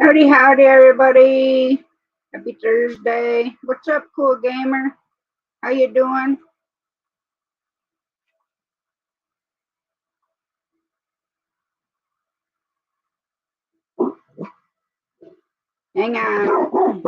Howdy, howdy, everybody. Happy Thursday. What's up, cool gamer? How you doing? Hang on.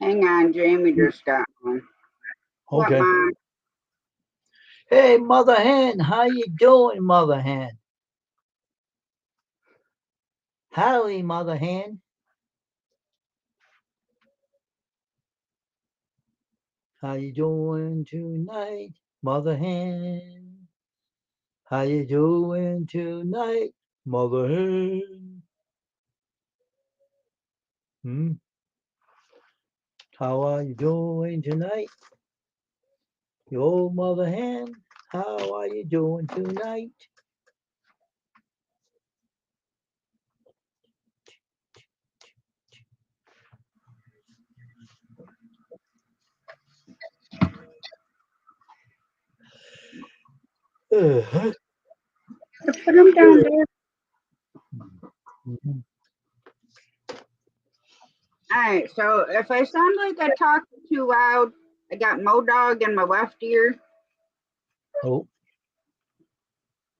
Hang on, Jamie just got one. What, Okay. Mom? Hey, Mother Hen, how you doing, Mother Hen? Howdy, Mother Hen. How you doing tonight, Mother Hen? How you doing tonight, Mother Hen? Hmm? How are you doing tonight, yo, Mother Hen? How are you doing tonight? Uh-huh. Put them down there. Mhm. Alright, so if I sound like I talk too loud, I got Modog in my left ear Oh,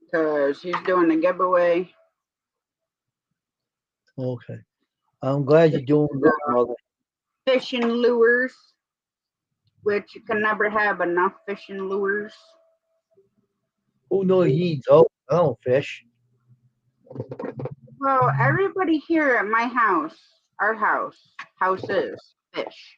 because he's doing a giveaway. okay. I'm glad you're doing good, Mother. Fishing lures, which you can never have enough fishing lures. Who knows needs hope? I don't fish. Well, everybody here at my house, our houses, fish.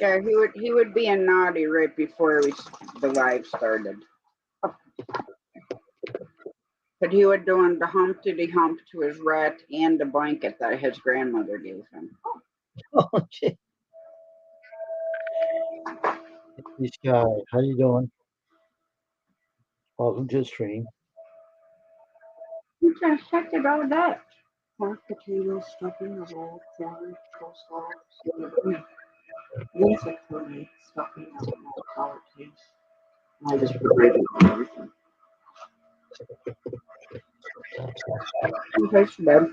Yeah, he would be a naughty right before the live started. But he would doing the humpty hump to his rat and the blanket that his grandmother gave him. Oh, gee. This guy, how you doing? Welcome to the stream. You just checked it all that. Pork, potatoes, stuffing, roll, corn, coleslaw, basically stuffing and sour taste. I just put gravy on everything. Okay, so bad.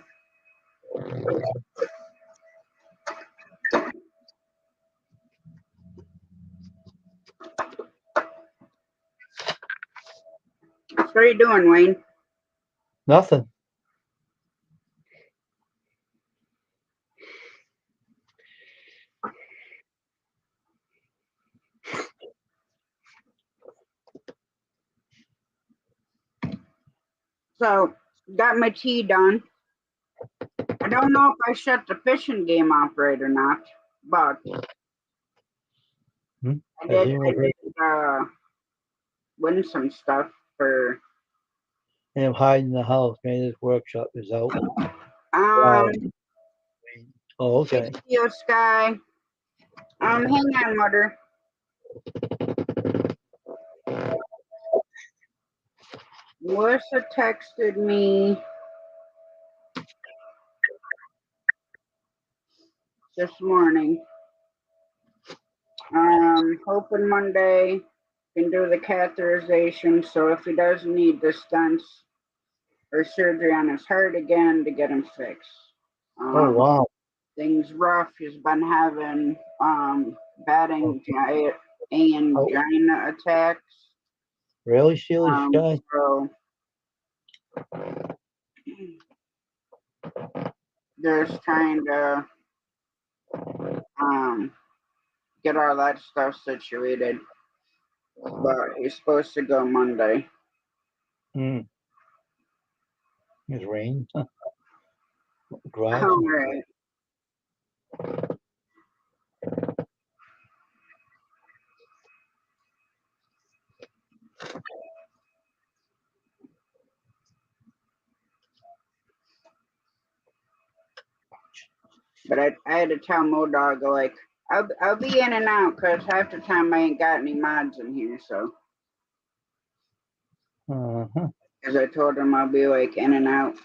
So what are you doing, Wayne? Nothing. So got my tea done. I don't know if I shut the fishing game off right or not, but Hmm? I Has did. I anyone heard? did win some stuff for I'm hiding in the house. Man, this workshop is out. um. Wow. Oh, Hey, okay. Theo Sky. Hang on, Mother. Melissa texted me this morning. Hoping Monday can do the catheterization. So if he does need the stents or surgery on his heart again to get him fixed. Oh, Um, wow. things rough. He's been having bad Oh, angina attacks. really, Steely Sky? So just trying to um get all that stuff situated. but he's supposed to go Monday. It's rain. Garage. All right. But I had to tell Modog, like, I'll be in and out because half the time I ain't got any mods in here. So, because I told him I'll be like in and out,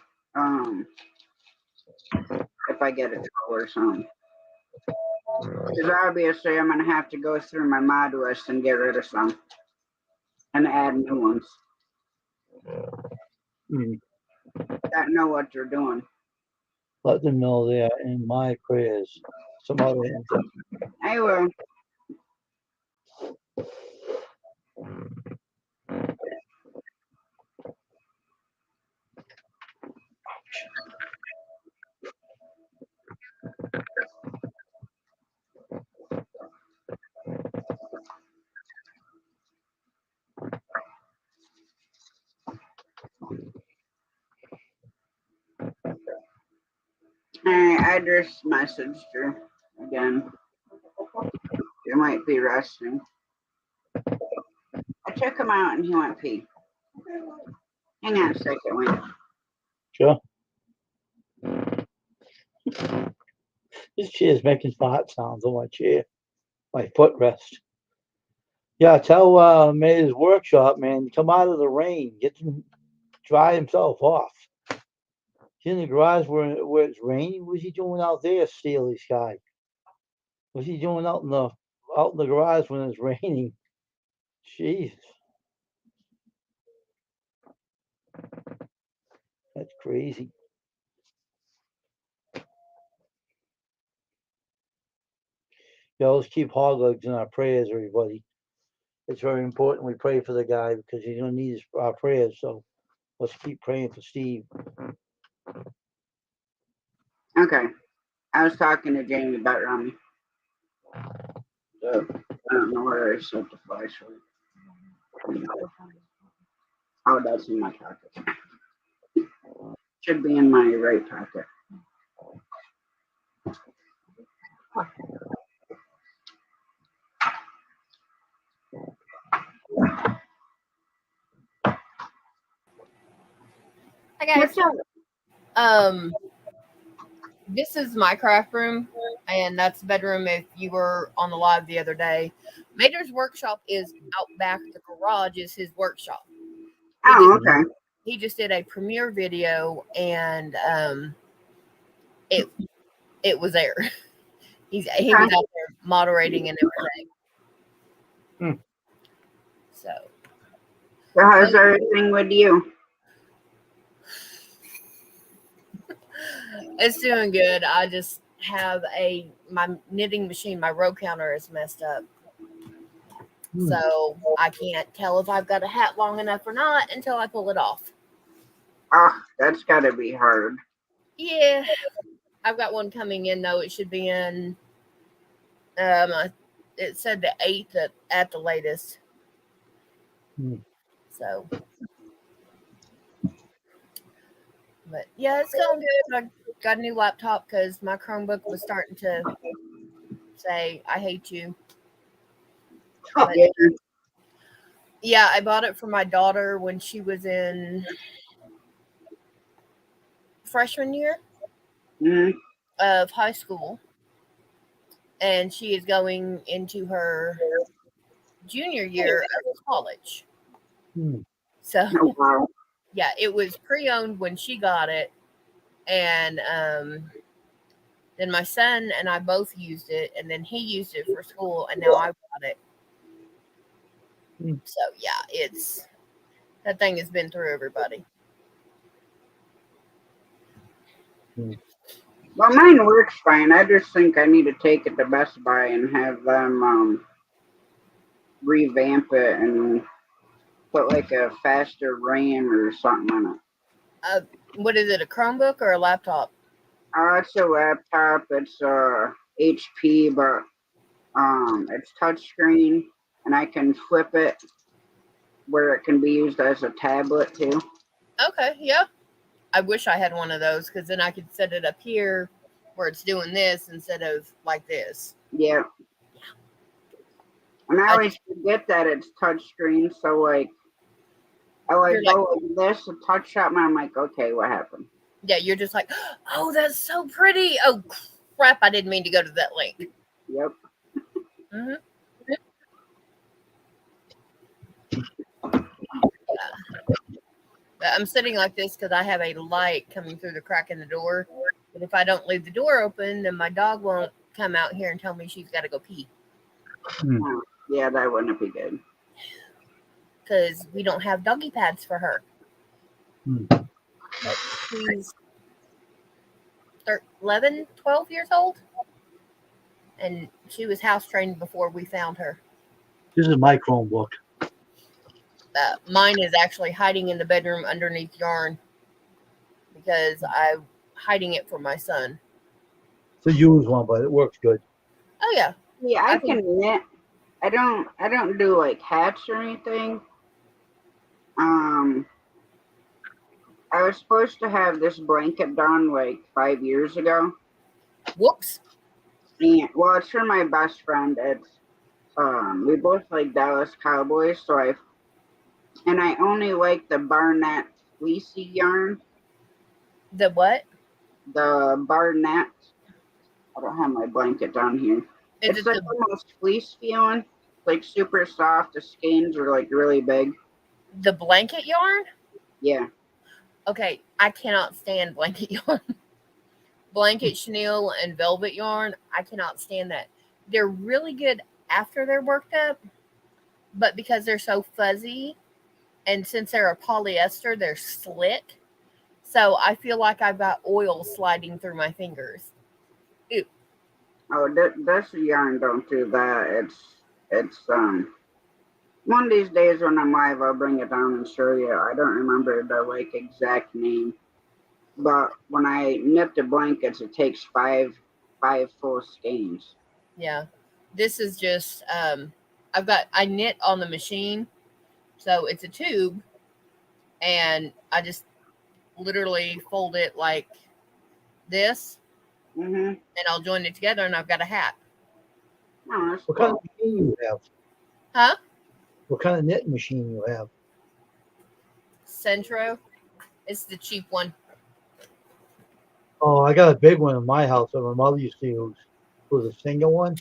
if I get a troll or something. Because obviously I'm gonna have to go through my mod list and get rid of some and add new ones that know what they're doing. Let them know they are in my prayers. Some other I will. I just messaged her again. You might be resting. I took him out and he went pee. Hang on a second, wait. Sure. This chair's making fart sounds on my chair. My footrest. Yeah, tell May's workshop, man, come out of the rain. Get him dry himself off. He's in the garage where it's raining. What's he doing out there, Steely Sky? What's he doing out in the garage when it's raining? Jeez. That's crazy. Yeah, let's keep hog legs in our prayers, everybody. It's very important we pray for the guy because he's going to need our prayers. So let's keep praying for Steve. Okay. I was talking to Jamie about Rami. So I don't know where I set the flashlight. Oh, that's in my pocket. Should be in my right pocket. Hi guys. This is my craft room, and that's the bedroom if you were on the live the other day. Major's workshop is out back. The garage is his workshop. Okay. He just did a premiere video, and it was there. He was out there moderating and everything. So how's everything with you? It's doing good. I just have my knitting machine, my row counter is messed up. So I can't tell if I've got a hat long enough or not until I pull it off. Oh, that's gotta be hard. Yeah. I've got one coming in though. It should be in it said the 8th at the latest. So but yeah, it's going good. I got a new laptop because my Chromebook was starting to say, I hate you. But, yeah, I bought it for my daughter when she was in freshman year of high school. And she is going into her junior year of college. So, yeah, it was pre-owned when she got it. And then my son and I both used it, and then he used it for school, and now I got it. So yeah, that thing has been through everybody. Well, mine works fine. I just think I need to take it to Best Buy and have them revamp it and put like a faster RAM or something on it. What is it? A Chromebook or a laptop? It's a laptop. It's HP, but it's touchscreen. and I can flip it where it can be used as a tablet too. Okay, yeah. I wish I had one of those because then I could set it up here where it's doing this instead of like this. Yeah. And I always forget that it's touchscreen, so like I like go like this, a touch shot, and I'm like, okay, what happened? Yeah, you're just like, oh, that's so pretty. Oh crap, I didn't mean to go to that link. Yep. Mm-hmm. I'm sitting like this because I have a light coming through the crack in the door. But if I don't leave the door open, then my dog won't come out here and tell me she's got to go pee. Yeah, that wouldn't be good. Because we don't have doggy pads for her. But she's 11, 12 years old. And she was house trained before we found her. This is my Chromebook. Mine is actually hiding in the bedroom underneath yarn because I'm hiding it for my son. It's a used one, but it works good. Oh yeah. Yeah, I can knit. I don't do like hats or anything. I was supposed to have this blanket done like 5 years ago. Whoops. And well, it's for my best friend. It's we both like Dallas Cowboys, so I only like the Barnett fleecy yarn. The what? The Barnett. I don't have my blanket down here. It's like almost fleece feeling, like super soft. The skeins are like really big. The blanket yarn? Yeah. Okay, I cannot stand blanket yarn. Blanket chenille and velvet yarn, I cannot stand that. They're really good after they're worked up, but because they're so fuzzy, and since they're a polyester, they're slick. So I feel like I've got oil sliding through my fingers. Ew. Oh, this yarn don't do that. It's one of these days when I'm live, I'll bring it down and show you. I don't remember the like exact name, but when I knit the blankets, it takes five full skeins. Yeah, this is just I knit on the machine, so it's a tube, and I just literally fold it like this, and I'll join it together, and I've got a hat. Oh, what kind of machine you have? Huh? What kind of knitting machine you have? Centro. It's the cheap one. Oh, I got a big one in my house that my mother used to use. It was a single one.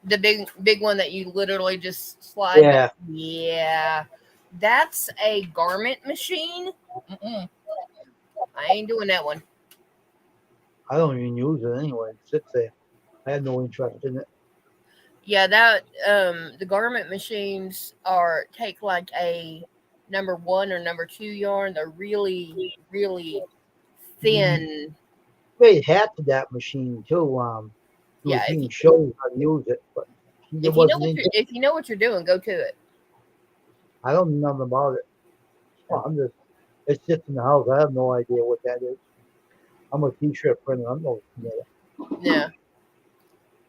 The big one that you literally just slide. Yeah. Yeah. That's a garment machine. I ain't doing that one. I don't even use it anyway. It sits there. I had no interest in it. Yeah, that the garment machines take like a number 1 or number 2 yarn. They're really, really thin. They had to that machine too. Yeah, he can show you how to use it, but if you know what you're doing, go to it. I don't know nothing about it. Well, it's just in the house. I have no idea what that is. I'm a t-shirt printer. I'm no knitter. Yeah.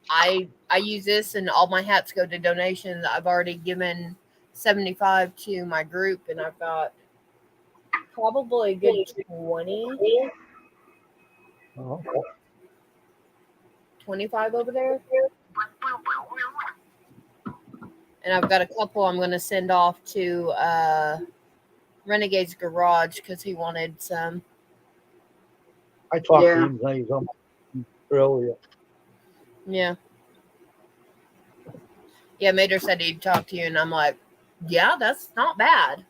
I use this and all my hats go to donations. I've already given 75 to my group and I've got probably a good 20. 25 over there. And I've got a couple I'm going to send off to Renegade's Garage because he wanted some. I talked to him earlier. Yeah. Yeah, Mater said he'd talk to you, and I'm like, yeah, that's not bad.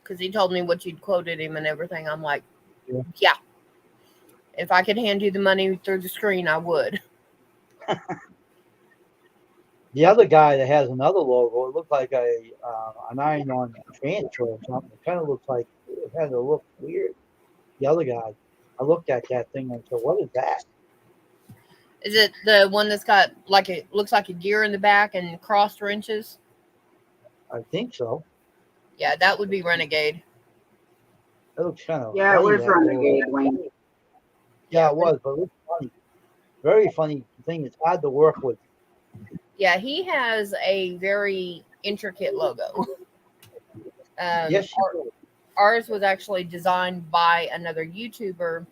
Because he told me what you'd quoted him and everything. I'm like, yeah. If I could hand you the money through the screen, I would. The other guy that has another logo, it looked like an iron-on transfer or something. It kind of looks like it had to look weird. The other guy, I looked at that thing and said, "What is that?" Is it the one that's got looks like a gear in the back and crossed wrenches? I think so. Yeah, that would be Renegade. That looks kind of it was Renegade, Wayne. Yeah, it was, but it looks funny. Very funny thing. It's hard to work with. Yeah, he has a very intricate logo. Yes. Ours was actually designed by another YouTuber,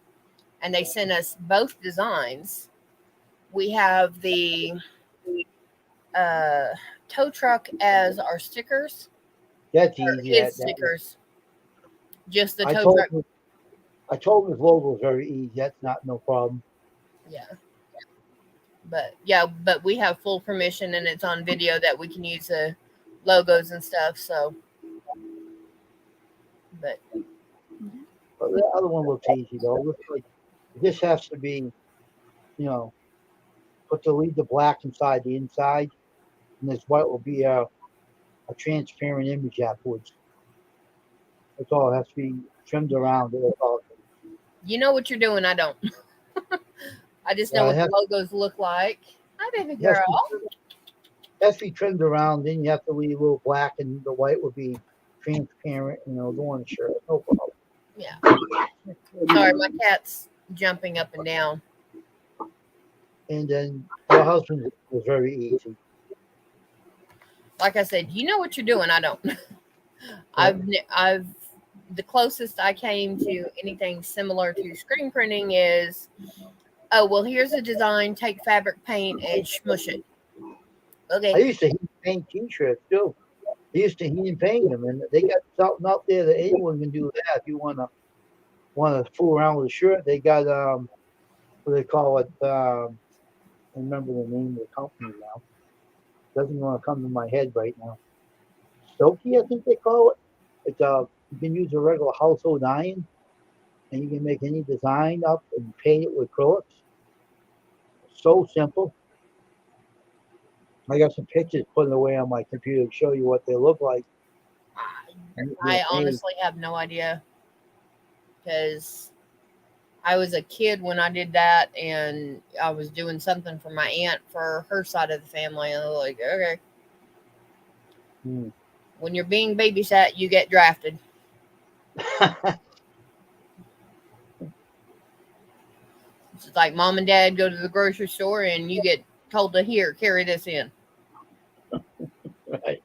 and they sent us both designs. We have the tow truck as our stickers, That's or easy. his That stickers, just the I tow told truck. him. I told him his logo was very easy. That's not no problem. Yeah. But we have full permission, and it's on video that we can use the logos and stuff. So, but But the other one looks easy though. It looks like this has to be, you know, leave the black inside the inside, and this white will be a transparent image afterwards. That's all. It has to be trimmed around. That's all. you know what you're doing. I don't. I just know Yeah, what the logos look like. Hi, baby it has girl. to be trimmed around. Then you have to leave a little black, and the white will be transparent. You know, go on the shirt. No problem. Yeah. Sorry, my cat's jumping up and down. And then your husband was very easy. Like I said, you know what you're doing. I don't. I've the closest I came to anything similar to screen printing is, oh well, here's a design. Take fabric paint and smush it. Okay. I used to hand paint T-shirts too. They used to hand paint them, and they got something out there that anyone can do that. If you wanna fool around with a shirt, they got what do they call it? I remember the name of the company now. Doesn't want to come to my head right now. Stokey, I think they call it. It's you can use a regular household iron, and you can make any design up and paint it with acrylics. So simple. I got some pictures put away on my computer to show you what they look like. I honestly have no idea, because I was a kid when I did that, and I was doing something for my aunt for her side of the family, and I was like, okay. When you're being babysat, you get drafted. It's like mom and dad go to the grocery store, and you get told to carry this in. Right.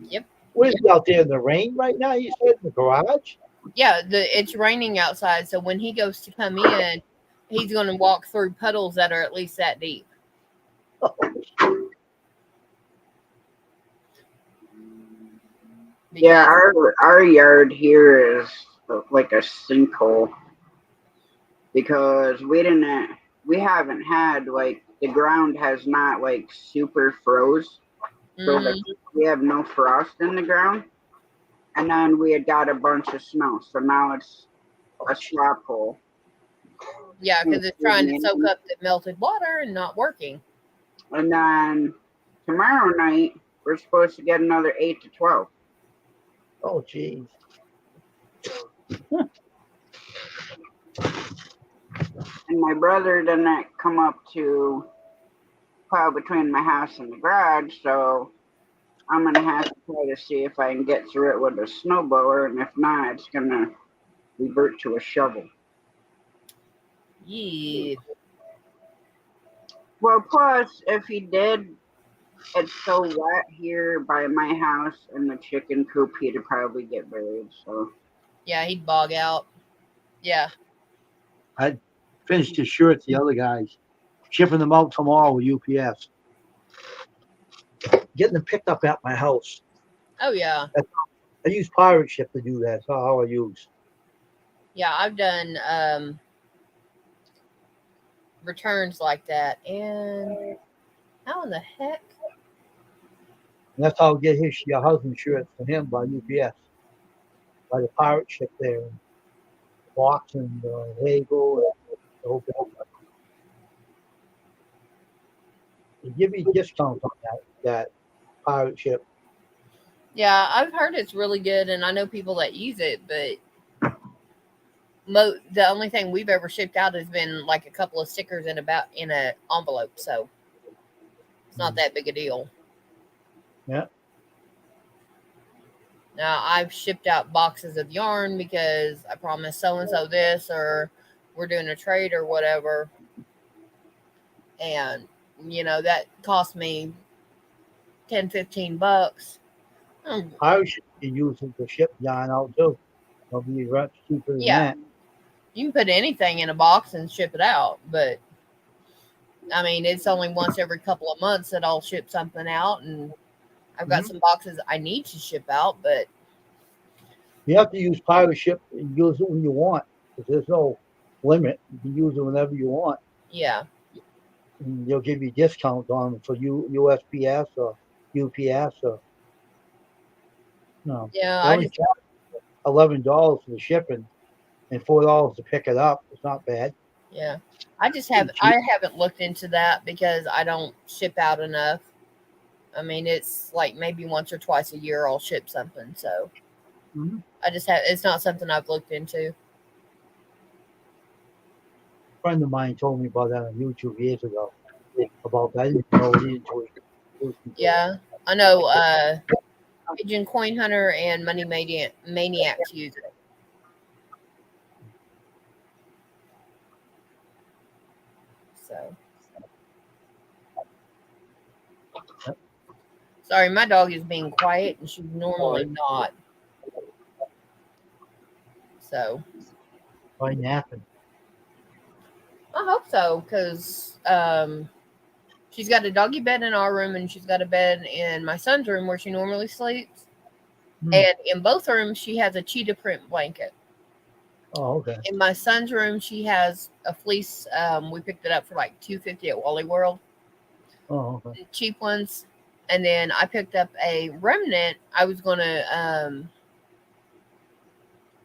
Yep. What is it out there in the rain right now? You said in the garage? Yeah, it's raining outside, so when he goes to come in, he's going to walk through puddles that are at least that deep. Yeah, our yard here is like a sinkhole because we haven't had, like, the ground has not, like, super froze, so like, we have no frost in the ground, and then we had got a bunch of snow, so now it's a slop hole. Yeah, because it's trying to soak up the melted water and not working. And then tomorrow night we're supposed to get another 8 to 12. Oh, geez. And my brother didn't come up to plow between my house and the garage, so I'm gonna have to try to see if I can get through it with a snowblower, and if not, it's gonna revert to a shovel. Yeah. Well, plus, if he did, it's so wet here by my house and the chicken coop, he'd probably get buried. So yeah, he'd bog out. Yeah. I finished his shirts, the other guys. Shipping them out tomorrow with UPS. Getting them picked up at my house. Oh, yeah. I use Pirate Ship to do that. That's how I use. Yeah, I've done returns like that. And how in the heck? And that's how I get your husband's shirts to him by UPS. By the Pirate Ship there. Box and Hagel and the whole bit. They give me discounts on that Pirate Ship. Yeah, I've heard it's really good, and I know people that use it, but the only thing we've ever shipped out has been like a couple of stickers in an envelope, so it's not that big a deal. Yeah. Now, I've shipped out boxes of yarn because I promised so-and-so this, or we're doing a trade or whatever. And, that cost me $10-15. I should use it to ship yarn out too. It'll be much cheaper than Yeah. that. You can put anything in a box and ship it out, but I mean, it's only once every couple of months that I'll ship something out, and I've got some boxes I need to ship out, but you have to use pirate ship and use it when you want, because there's no limit. You can use it whenever you want. Yeah. And they'll give you discounts on them for USPS or UPS or no. Yeah, They only charge $11 for the shipping and $4 to pick it up. It's not bad. Yeah. I haven't looked into that because I don't ship out enough. I mean, it's like maybe once or twice a year I'll ship something. So it's not something I've looked into. A friend of mine told me about that on YouTube years ago. About that. I didn't know yeah. I know Pigeon Coin Hunter and Money Maniacs use it. So sorry, my dog is being quiet and she's normally not. So probably napping. I hope so, because she's got a doggy bed in our room and she's got a bed in my son's room where she normally sleeps. And in both rooms, she has a cheetah print blanket. Oh, okay. In my son's room, she has a fleece. We picked it up for like $2.50 at Wally World. Oh, okay. Cheap ones. And then I picked up a remnant. I was going to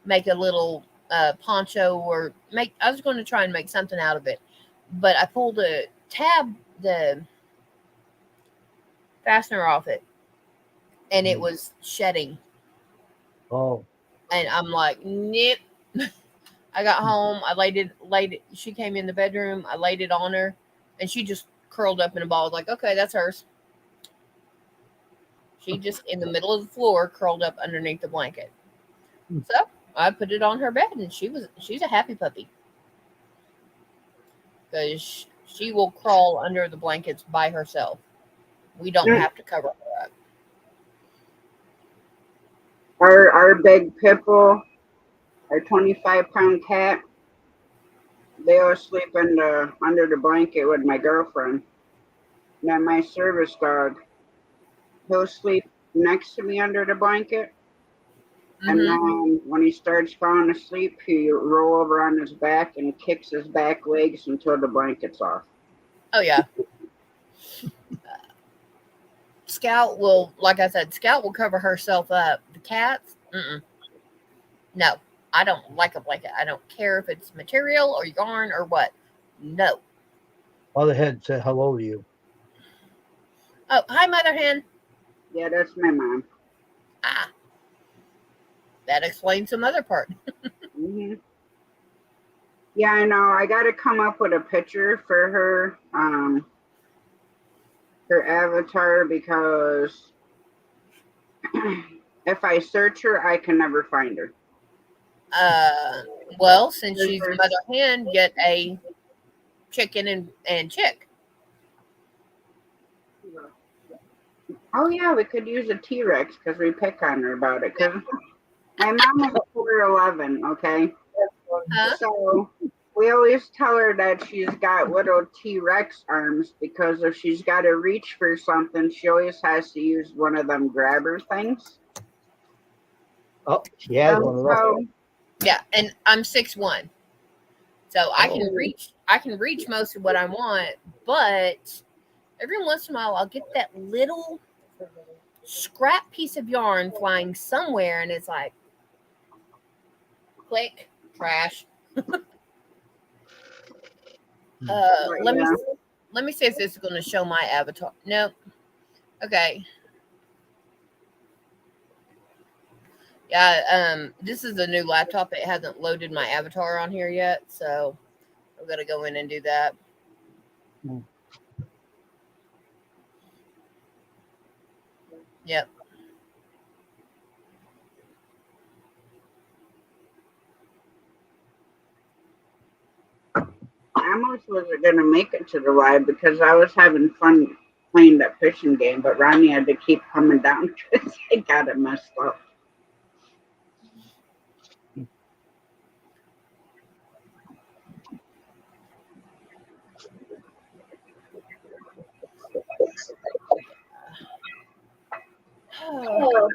make a little poncho I was going to try and make something out of it. But I pulled the fastener off it. And it was shedding. Oh. And I'm like, nope. I got home. I laid it. She came in the bedroom. I laid it on her, and she just curled up in a ball. I was like, okay, that's hers. She just in the middle of the floor, curled up underneath the blanket. So I put it on her bed, and she's a happy puppy because she will crawl under the blankets by herself. We don't have to cover her up. Our big pit bull, our 25-pound cat, they all sleep under the blanket with my girlfriend. Now my service dog, he'll sleep next to me under the blanket. And then when he starts falling asleep, he roll over on his back and kicks his back legs until the blanket's off. Oh, yeah. Scout will, like I said, Scout will cover herself up. The cats, no, I don't like a blanket. I don't care if it's material or yarn or what. No. Mother Hen said hello to you. Oh, hi, Mother Hen. Yeah, that's my mom. Ah. That explains some other part. Yeah, I know. I got to come up with a picture for her, her avatar, because if I search her, I can never find her. Well, since she's Mother Hen, get a chicken and chick. Oh, yeah, we could use a T-Rex because we pick on her about it. Because my mom is 4'11", okay? So we always tell her that she's got little T-Rex arms because if she's got to reach for something, she always has to use one of them grabber things. Oh, she has one of those. Yeah, and I'm 6'1", so I can reach most of what I want, but every once in a while I'll get that little scrap piece of yarn flying somewhere, and it's like, click, trash. Let me see if this is going to show my avatar. Nope. Okay. Yeah, this is a new laptop. It hasn't loaded my avatar on here yet, so I'm going to go in and do that. Yep. I almost wasn't going to make it to the live because I was having fun playing that fishing game, but Ronnie had to keep coming down because I got it messed up. Oh,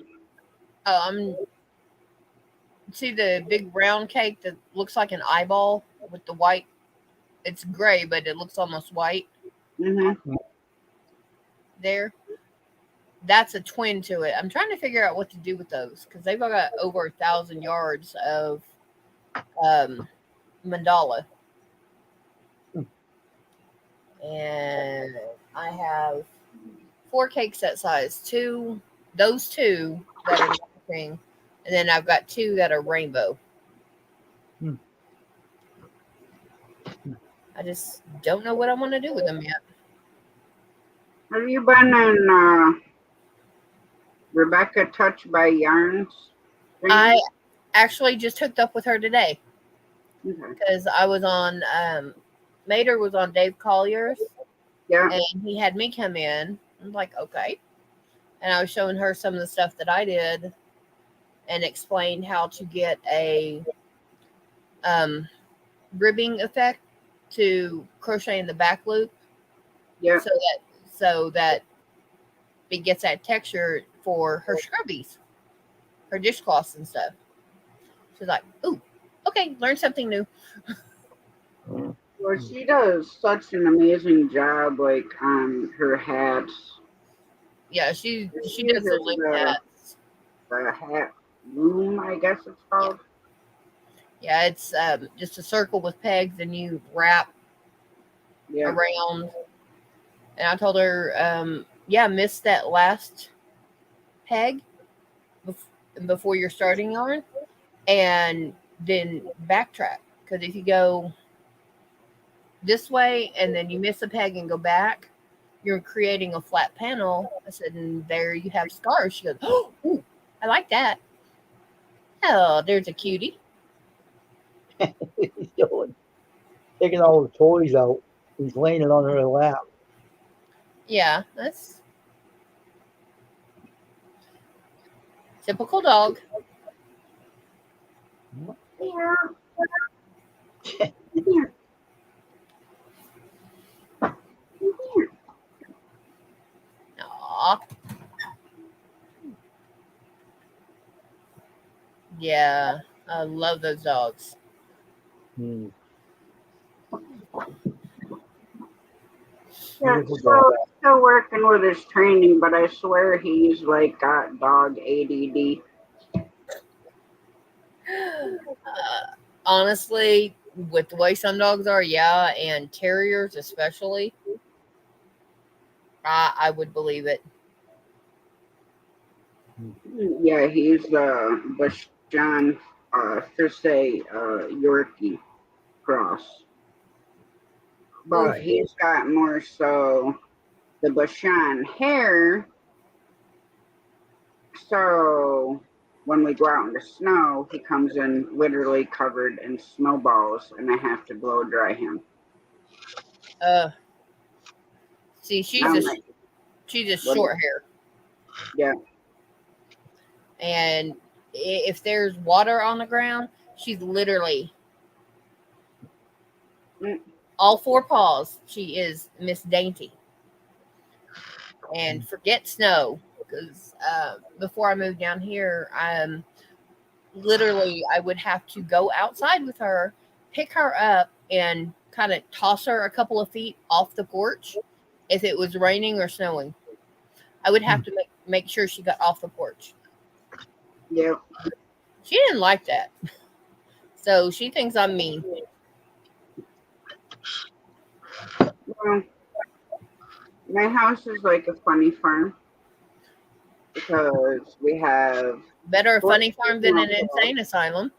see the big round cake that looks like an eyeball with the white. It's gray, but it looks almost white. Mm-hmm. There. That's a twin to it. I'm trying to figure out what to do with those because they've got over 1,000 yards of mandala. And I have 4 cakes that size. Those two that are matching, and then I've got 2 that are rainbow. I just don't know what I want to do with them yet. Have you been in Rebecca Touch by Yarns? I actually just hooked up with her today Okay. because I was on Mater was on Dave Collier's. Yeah. And he had me come in. I'm like, okay. And I was showing her some of the stuff that I did and explained how to get a ribbing effect to crochet in the back loop. Yeah. So that it gets that texture for her scrubbies, her dishcloths and stuff. She's like, ooh, okay, learn something new. Well, she does such an amazing job, like on her hats. Yeah, she does the link hats. The hat loom, I guess it's called. Yeah, it's just a circle with pegs, and you wrap around. And I told her, miss that last peg before your starting yarn, and then backtrack. Because if you go this way and then you miss a peg and go back, you're creating a flat panel. I said, and there you have scars. She goes, oh, ooh, I like that. Oh, there's a cutie. He's doing, taking all the toys out. He's laying it on her lap. Yeah, that's typical dog. Yeah. Aww. Yeah, I love those dogs. Hmm. Yeah, still working with his training, but I swear he's like got dog ADD. Honestly, with the way some dogs are, yeah, and terriers especially, I would believe it. Yeah, he's Bashan Thursday Yorkie cross. But he's got more so the Bashan hair. So when we go out in the snow, he comes in literally covered in snowballs, and I have to blow dry him. See, she's a short hair. Yeah. And if there's water on the ground, she's literally all 4 paws. She is Miss Dainty. And forget snow, because before I moved down here, literally I would have to go outside with her, pick her up, and kind of toss her a couple of feet off the porch if it was raining or snowing. I would have to make sure she got off the porch. Yep. She didn't like that. So she thinks I'm mean. Well, my house is like a funny farm because we have better a funny farm than an insane asylum.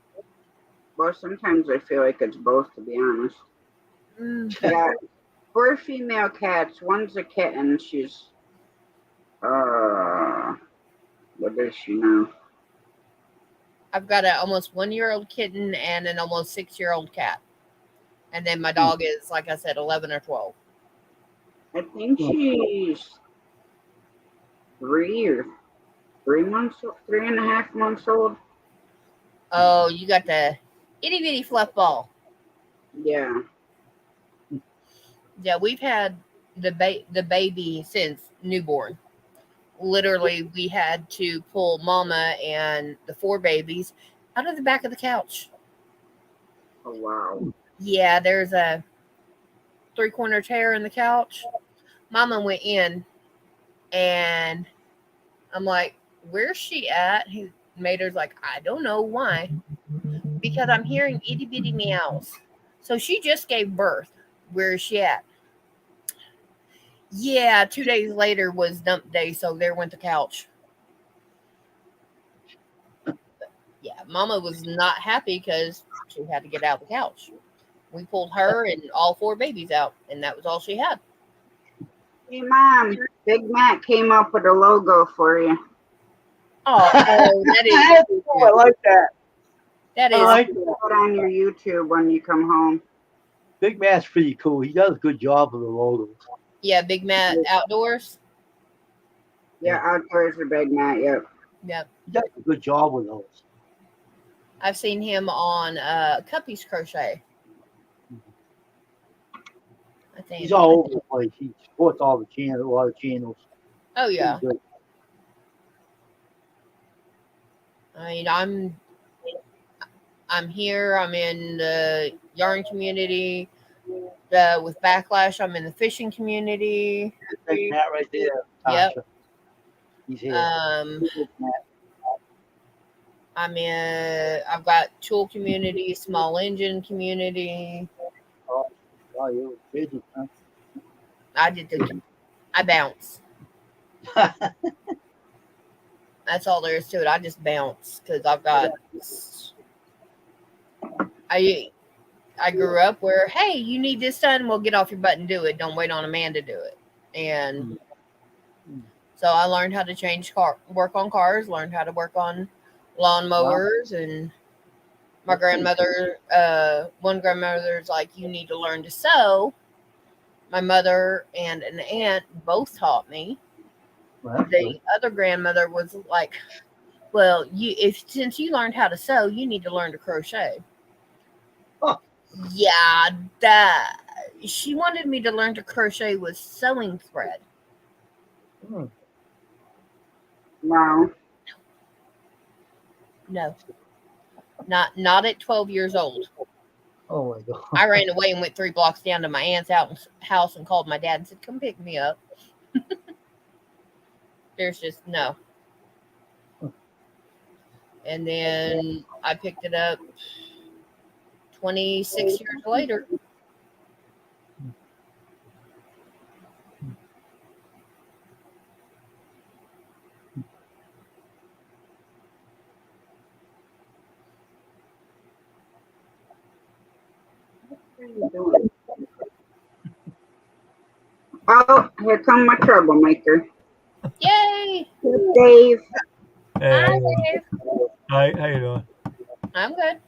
Well, sometimes I feel like it's both, to be honest. We got 4 female cats. One's a kitten. She's what is she now? I've got an almost 1-year-old kitten and an almost 6-year-old cat. And then my dog is, like I said, 11 or 12. I think she's 3 months, 3.5 months old. Oh, you got the itty bitty fluff ball. Yeah. Yeah, we've had the baby since newborn. Literally, we had to pull Mama and the 4 babies out of the back of the couch. Oh, wow. Yeah, there's a 3-corner chair in the couch. Mama went in, and I'm like, "Where's she at?" Mater's like, "I don't know why, because I'm hearing itty bitty meows." So she just gave birth. Where is she at? Yeah, 2 days later was dump day, so there went the couch. Yeah, Mama was not happy because she had to get out of the couch. We pulled her and all 4 babies out, and that was all she had. Hey, Mom, Big Mac came up with a logo for you. Oh, that is. I like that. That I is. like Put that. it on your YouTube when you come home. Big Matt's pretty cool. He does a good job with the logos. Yeah, Big Matt Outdoors. Yeah, Outdoors are Big Mac, yep. Yep. He does a good job with those. I've seen him on Cuppy's Crochet. I think. He's all over the place. He supports all the channels, a lot of channels. Oh yeah. Pretty good. I mean, I'm here. I'm in the yarn community. With Backlash, I'm in the fishing community. Big Matt right there. Yep. Tasha. He's here. Big Matt. I've got tool community, small engine community. Oh, you're busy, huh? I bounce. That's all there is to it. I just bounce because I've got. I grew up where, hey, you need this done, well, get off your butt and do it. Don't wait on a man to do it. And so I learned how to work on cars, learned how to work on lawnmowers, and my grandmother, one grandmother's like, you need to learn to sew. My mother and an aunt both taught me. Well, the other grandmother was like, well, since you learned how to sew, you need to learn to crochet. Huh. Yeah, she wanted me to learn to crochet with sewing thread. Wow. No, not at 12 years old. Oh my God. I ran away and went 3 blocks down to my aunt's house and called my dad and said, come pick me up. There's just no. And then I picked it up 26 years later. Oh, here come my troublemaker. Yay! Dave. Hey, Hi, Dave. Hi, how you doing? I'm good.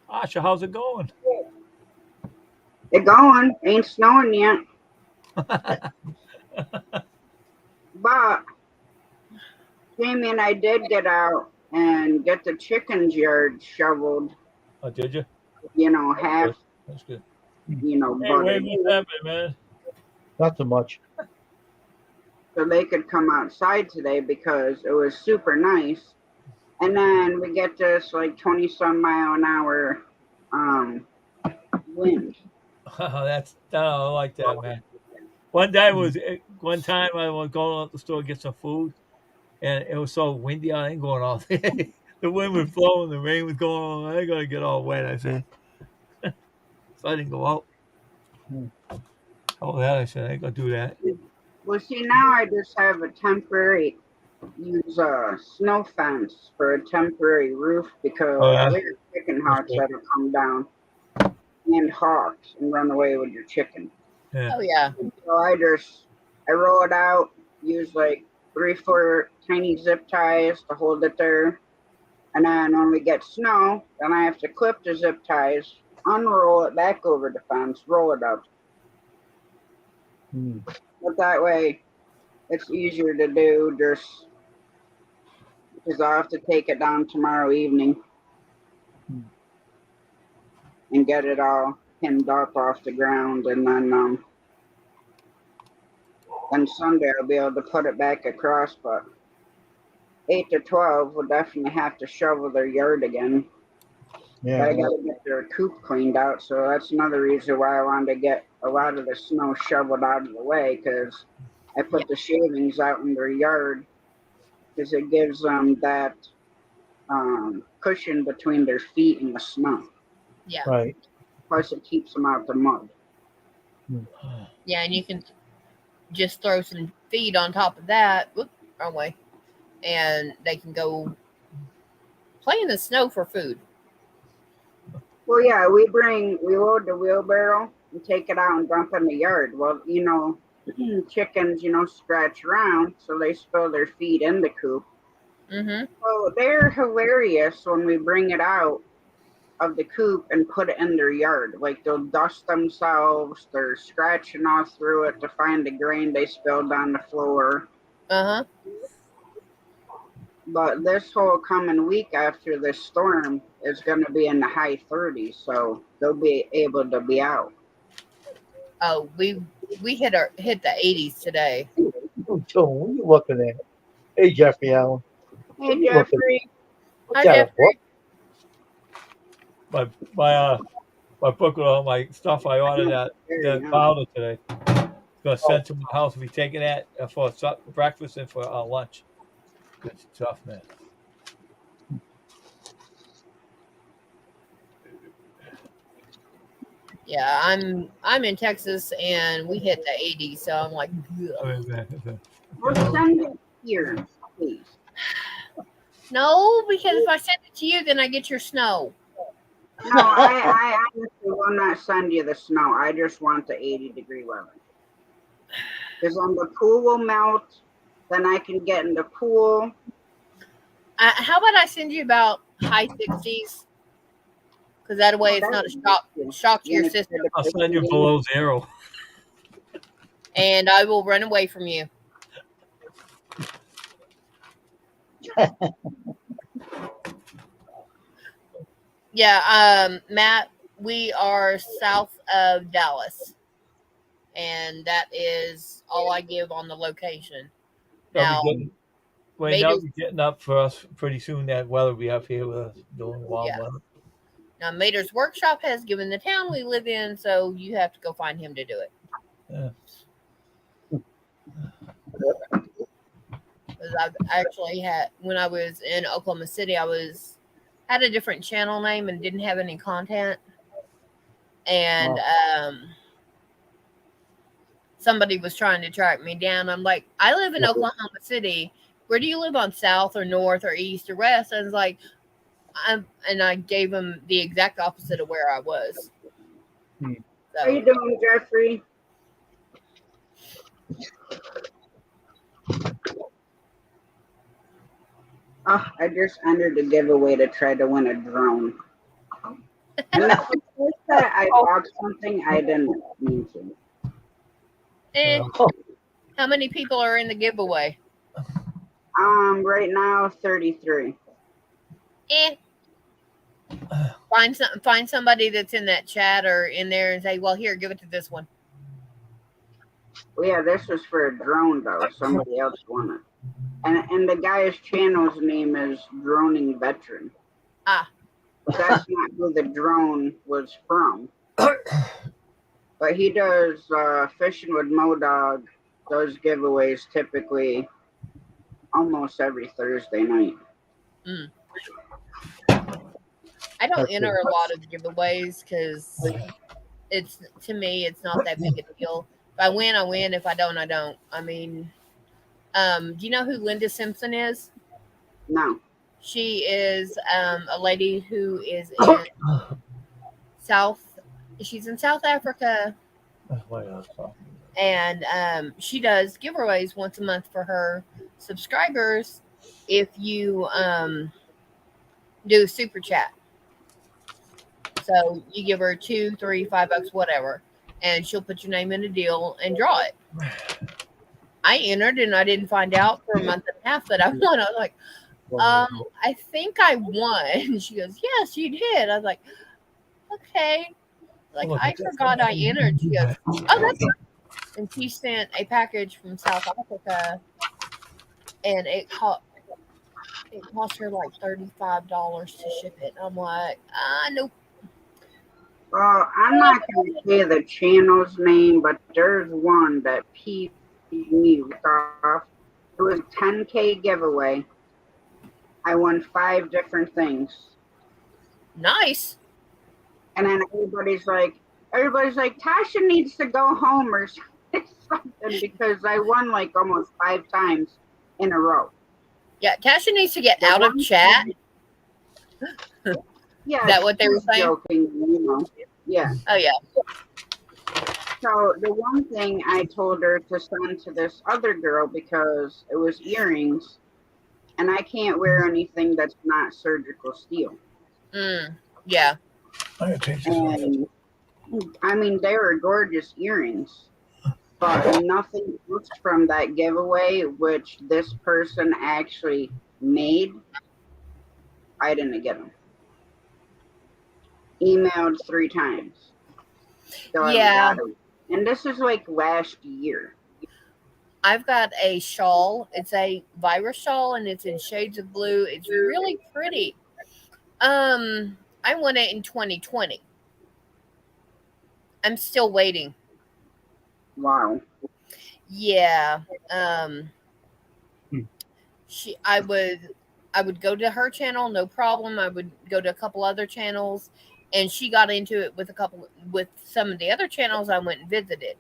Asha, how's it going? It's going. Ain't snowing yet. But Jamie and I did get out and get the chicken's yard shoveled. Oh, did you? Half, That's good. buttered. Hey, what's happening, man? Not so much. So they could come outside today because it was super nice. And then we get this like 20-some mile an hour wind. I like that, man. One time I was going out the store to get some food, and it was so windy. I ain't going out there. The wind was blowing, the rain was going on. I ain't gonna get all wet. I said, so I didn't go out. Oh, that I said I ain't gonna do that. Well, see, now I just have a use a snow fence for a temporary roof because there's chicken hawks that'll come down and hawks and run away with your chicken. Yeah. Oh, yeah. So I roll it out, use like 3-4 tiny zip ties to hold it there. And then when we get snow, then I have to clip the zip ties, unroll it back over the fence, roll it up. But that way, it's easier to do just because I'll have to take it down tomorrow evening and get it all pinned up off the ground, and then Sunday I'll be able to put it back across. But 8 to 12 will definitely have to shovel their yard again. Yeah. But I gotta get their coop cleaned out, so that's another reason why I wanted to get a lot of the snow shoveled out of the way, because I put the shavings out in their yard because it gives them that cushion between their feet and the snow. Yeah. Right. Plus, it keeps them out the mud. Yeah, and you can just throw some feed on top of that. Whoop, wrong way. And they can go play in the snow for food. Well, yeah, we load the wheelbarrow and take it out and dump in the yard. Well, chickens, scratch around, so they spill their feed in the coop. Mm-hmm. So they're hilarious when we bring it out of the coop and put it in their yard. Like, they'll dust themselves, they're scratching all through it to find the grain they spilled on the floor. Uh-huh. But this whole coming week after this storm is going to be in the high 30s, so they'll be able to be out. Oh, we hit the 80s today. So what are you looking at? Hey, Jeffrey Allen. Hey, Jeffrey. Hi, Jeffrey. My book with all my stuff I ordered at the powder today. Gonna send to my house. We'll be taking that for breakfast and for lunch. Good stuff, man. Yeah, I'm in Texas and we hit the 80s, so I'm like, Well, send it here, please. no, because if I send it to you, then I get your snow. No, I honestly will not send you the snow. I just want the 80-degree weather. Because then the pool will melt. Then I can get in the pool. How about I send you about high 60s? Because that way it's not a shock to your system. I'll send you below 0. And I will run away from you. Yeah, Matt, we are south of Dallas. And that is all I give on the location. Now, that'll be getting up for us pretty soon. That weather will be up here with us doing warm weather. Now, Mater's Workshop has given the town we live in, so you have to go find him to do it. Yeah. Because I've actually had, when I was in Oklahoma City, had a different channel name and didn't have any content. And somebody was trying to track me down. I'm like, I live in Oklahoma City. Where do you live, on south or north or east or west? I was like, and I gave him the exact opposite of where I was. So, how you doing, Jeffrey? Oh, I just entered a giveaway to try to win a drone. And the first that I bought something I didn't mean to. How many people are in the giveaway? Right now 33. Find somebody that's in that chat or in there and say, well, here, give it to this one. Well, yeah, this was for a drone though. Somebody else won it. And the guy's channel's name is Droning Veteran. But that's not who the drone was from. But he does Fishing with Modog, does giveaways typically almost every Thursday night. I don't enter a lot of giveaways because to me it's not that big a deal. If I win, I win. If I don't, I don't. I mean, do you know who Linda Simpson is? No. She is a lady who is in she's in South Africa. And she does giveaways once a month for her subscribers if you do super chat. So you give her $2, $3, $5, whatever, and she'll put your name in a deal and draw it. I entered and I didn't find out for a month and a half that I won. I was like, I think I won. And she goes, yes, you did. I was like, okay. Like, I forgot I entered. She goes, oh, that's fine. And she sent a package from South Africa, and it cost her like $35 to ship it. I'm like, nope. Well, I'm not going to say the channel's name, but there's one that peeved me off. It was a 10K giveaway. I won 5 different things. Nice. And then everybody's like, Tasha needs to go home or something because I won like almost 5 times in a row. Yeah, Tasha needs to get out of chat. Yeah, is that what they were saying? Joking, you know. Yeah. Oh yeah. So the one thing I told her to send to this other girl because it was earrings, and I can't wear anything that's not surgical steel. Yeah. And I mean, they were gorgeous earrings, but nothing else from that giveaway, which this person actually made, I didn't get them. Emailed 3 times. So yeah. And this is like last year. I've got a shawl. It's a virus shawl, and it's in shades of blue. It's really pretty. I won it in 2020. I'm still waiting. Wow. Yeah. I would go to her channel, no problem. I would go to a couple other channels, and she got into it with some of the other channels I went and visited.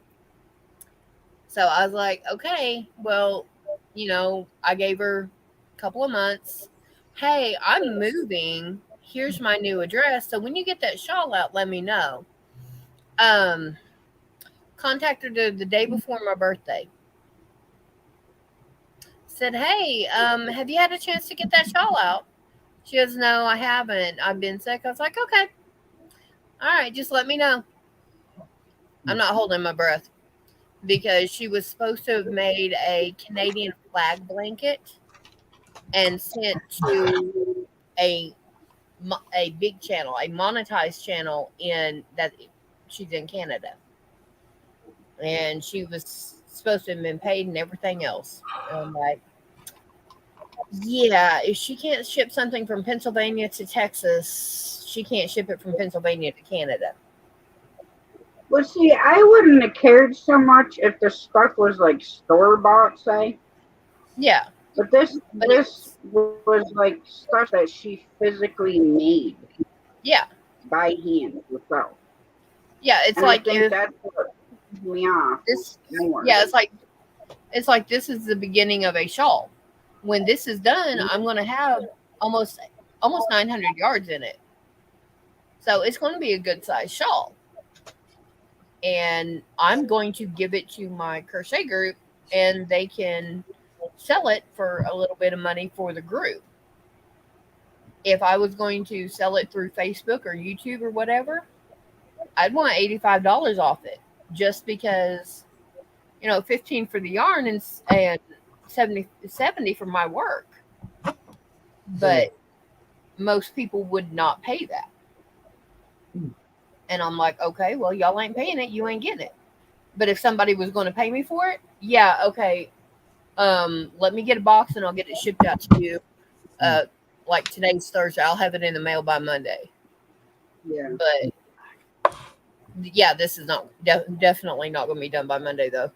So I was like, okay, well, I gave her a couple of months. Hey, I'm moving. Here's my new address. So when you get that shawl out, let me know. Contacted her the day before my birthday. Said, hey, have you had a chance to get that shawl out? She goes, no, I haven't. I've been sick. I was like, okay. All right, just let me know. I'm not holding my breath. Because she was supposed to have made a Canadian flag blanket and sent to a big channel, a monetized channel that she's in Canada. And she was supposed to have been paid and everything else. And I'm like, yeah, if she can't ship something from Pennsylvania to Texas, she can't ship it from Pennsylvania to Canada. Well, see, I wouldn't have cared so much if the stuff was like store-bought, say. Yeah. But this was like stuff that she physically made. Yeah. By hand herself. Yeah, it's and like I think that's what pisses me off. Yeah, it's like this is the beginning of a shawl. When this is done, I'm going to have almost 900 yards in it. So it's going to be a good size shawl. And I'm going to give it to my crochet group, and they can sell it for a little bit of money for the group. If I was going to sell it through Facebook or YouTube or whatever, I'd want $85 off it, just because, $15 for the yarn and $70 for my work. But most people would not pay that. And I'm like, okay, well, y'all ain't paying it. You ain't getting it. But if somebody was going to pay me for it, yeah, okay. Let me get a box and I'll get it shipped out to you. Like today's Thursday, I'll have it in the mail by Monday. Yeah. But yeah, this is not definitely not going to be done by Monday though.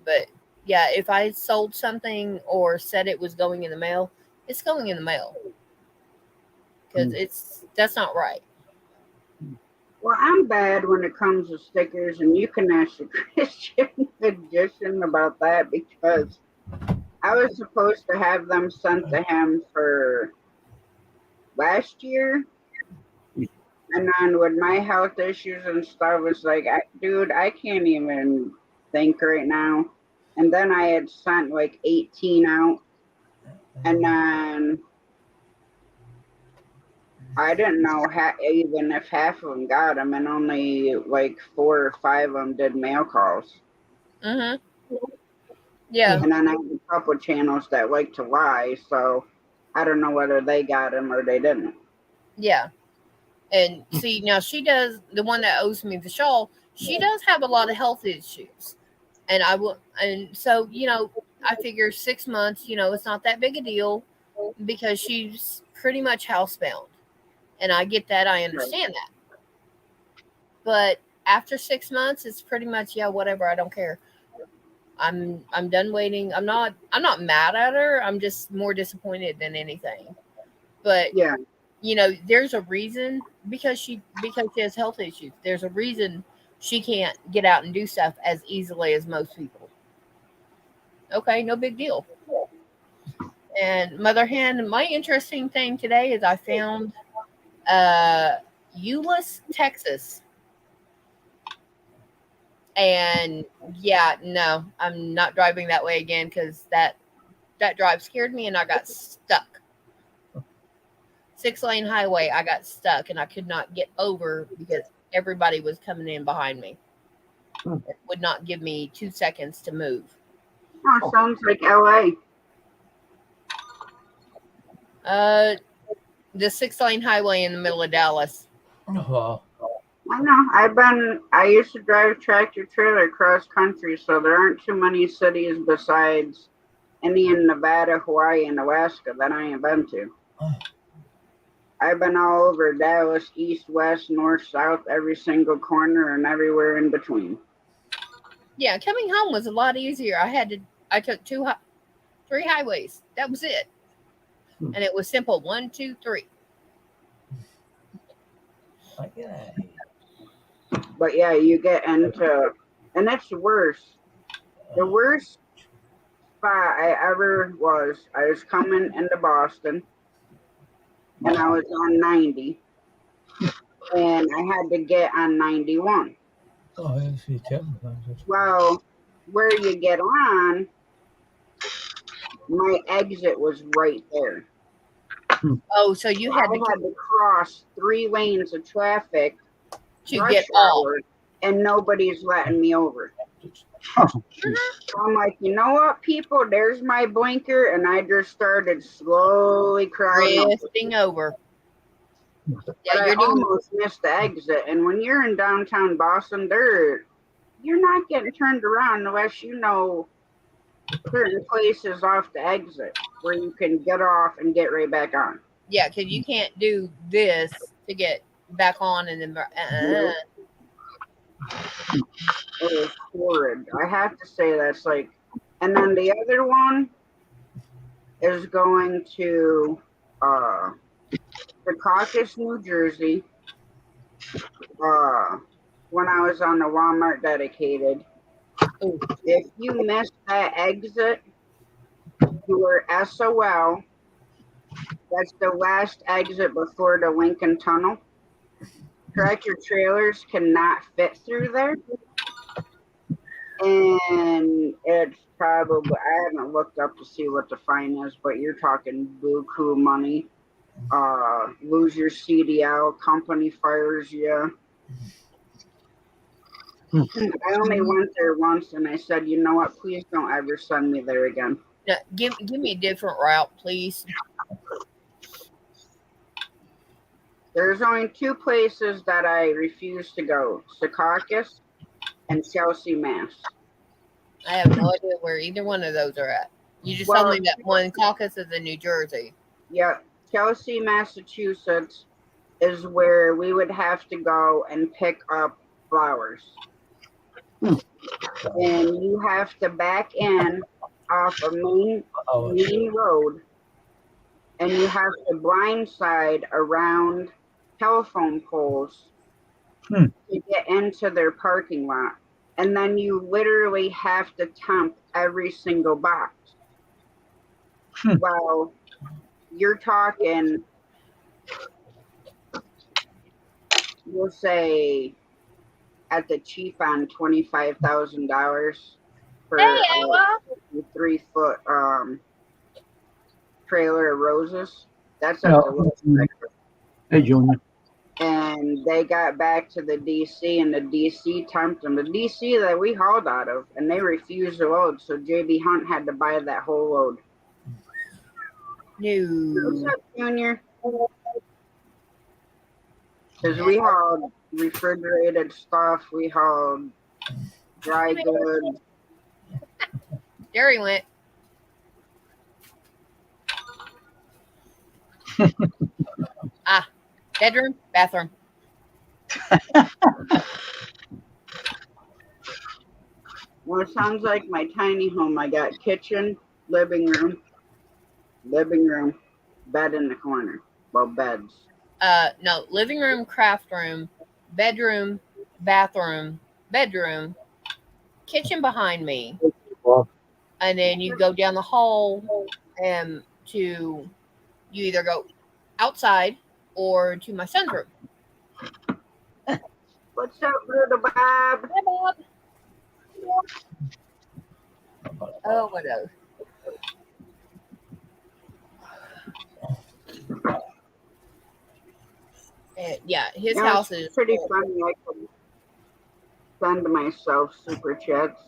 But yeah, if I sold something or said it was going in the mail, it's going in the mail. Because that's not right. Well, I'm bad when it comes to stickers, and you can ask the Christian magician about that, because I was supposed to have them sent to him for last year. And then with my health issues and stuff, it's like, dude, I can't even think right now. And then I had sent like 18 out. And then I didn't know even if half of them got them, and only like 4 or 5 of them did mail calls. Mm-hmm. Yeah. And then I have a couple channels that like to lie, so I don't know whether they got him or they didn't. Yeah. And see, now she does, the one that owes me the shawl, she does have a lot of health issues. And so, I figure 6 months, it's not that big a deal because she's pretty much housebound. And I get that. I understand that. But after 6 months, it's pretty much, yeah, whatever. I don't care. I'm done waiting. I'm not mad at her. I'm just more disappointed than anything. But Yeah. There's a reason because she has health issues. There's a reason she can't get out and do stuff as easily as most people. Okay, no big deal. And Mother Hen, my interesting thing today is I found Euless, Texas. And yeah, no, I'm not driving that way again because that drive scared me and I got stuck. 6-lane highway, I got stuck and I could not get over because everybody was coming in behind me. It would not give me 2 seconds to move. Oh, sounds like LA. The 6-lane highway in the middle of Dallas. Oh, I know. I used to drive tractor trailer cross country, so there aren't too many cities besides Indiana, Nevada, Hawaii, and Alaska that I ain't been to. I've been all over Dallas, east, west, north, south, every single corner and everywhere in between. Yeah, coming home was a lot easier. I took 3 highways. That was it. And it was simple. 1, 2, 3. okay. But yeah, you get into, and it's worse. The worst spot I ever was, I was coming into Boston, and I was on 90, and I had to get on 91. Oh, yes, you can. Well, where you get on, my exit was right there. Oh, so you had I had to cross 3 lanes of traffic to get off. and nobody's letting me over. So I'm like, you know what, people? There's my blinker, and I just started slowly drifting over. Yeah, I almost missed the exit. And when you're in downtown Boston, you're not getting turned around unless you know certain places off the exit where you can get off and get right back on. Yeah, because you can't do this to get back on and then. It was horrid. I have to say that's like, and then the other one is going to Secaucus, New Jersey. When I was on the Walmart dedicated. If you missed that exit, you were SOL. That's the last exit before the Lincoln Tunnel. Tractor trailers cannot fit through there. And it's probably, I haven't looked up to see what the fine is, but you're talking buku money. Lose your CDL, company fires you. I only went there once, and I said, you know what? Please don't ever send me there again. No, give me a different route, please. There's only 2 places that I refuse to go: Secaucus and Chelsea, Mass. I have no idea where either one of those are at. You just told me that one caucus is in New Jersey. Yeah, Chelsea, Massachusetts is where we would have to go and pick up flowers. And you have to back in off a main road, and you have to blindside around telephone poles to get into their parking lot. And then you literally have to temp every single box. Well, you're talking, we'll say at the cheap on $25,000 for a 3-foot trailer of roses. That's at the lowest. Hey, Junior. And they got back to the DC, and the DC tempted them. The DC that we hauled out of, and they refused the load, so JB Hunt had to buy that whole load. What's No. up, Junior? Because we hauled refrigerated stuff, we hauled dry goods. There he went. Bedroom, bathroom. Well, it sounds like my tiny home. I got kitchen, living room, bed in the corner. Well, beds. No, living room, craft room, bedroom, bathroom, bedroom, kitchen behind me, Well, and then you go down the hall and you either go outside or to my son's room. What's up, little Bob? Hi, Bob. Oh, what else? Yeah, his Yeah, house it's is pretty funny. I can send myself super chats.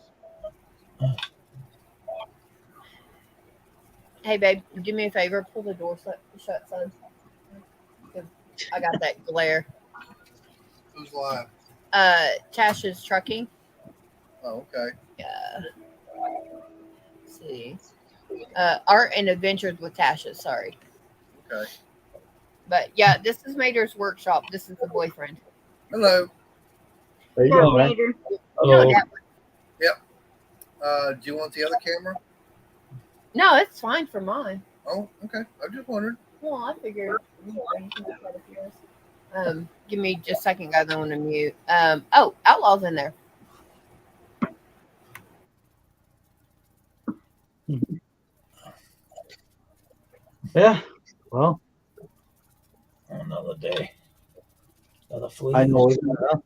Hey, babe, do me a favor. Pull the door shut, son. 'Cause I got that glare. Who's live? Tasha's trucking. Oh, okay. Yeah. Let's see. Art and Adventures with Tasha. Sorry. Okay. But yeah, this is Mater's workshop. This is the boyfriend. Hello. there you What's up, go, man. Mater? You know Hello. that one. Do you want the other camera? No, it's fine for mine. Oh, okay. I just wondered. Well, I figured you can look at it if yours. Give me just a second, guys. I want to mute. Oh, Outlaw's in there. Yeah. Well, Another day. Another flea. I know it now.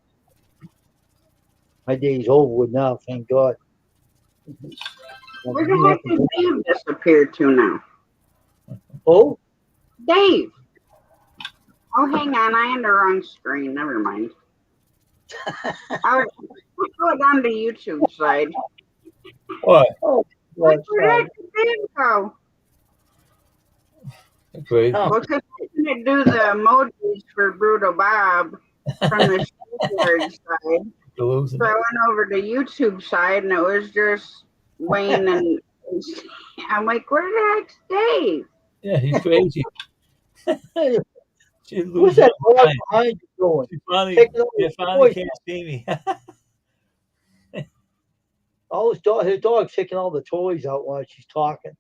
My day's over with now, thank God. Where the heck did Dave disappear to now? Oh, Dave! Oh, hang on. I am the wrong screen. Never mind. I'll go down to YouTube side. What? well, Where it's the heck did Dave go? Crazy. Oh. Well, because I couldn't do the emojis for Brutal Bob from the Shipyard side. You're losing. So I went over to YouTube side, and it was just Wayne and I'm like, where the heck's Dave? Yeah, he's crazy. She's What's losing that her dog mind. behind you doing? She finally, Taking all you the finally toys. can't see me. All his dog's taking all the toys out while she's talking.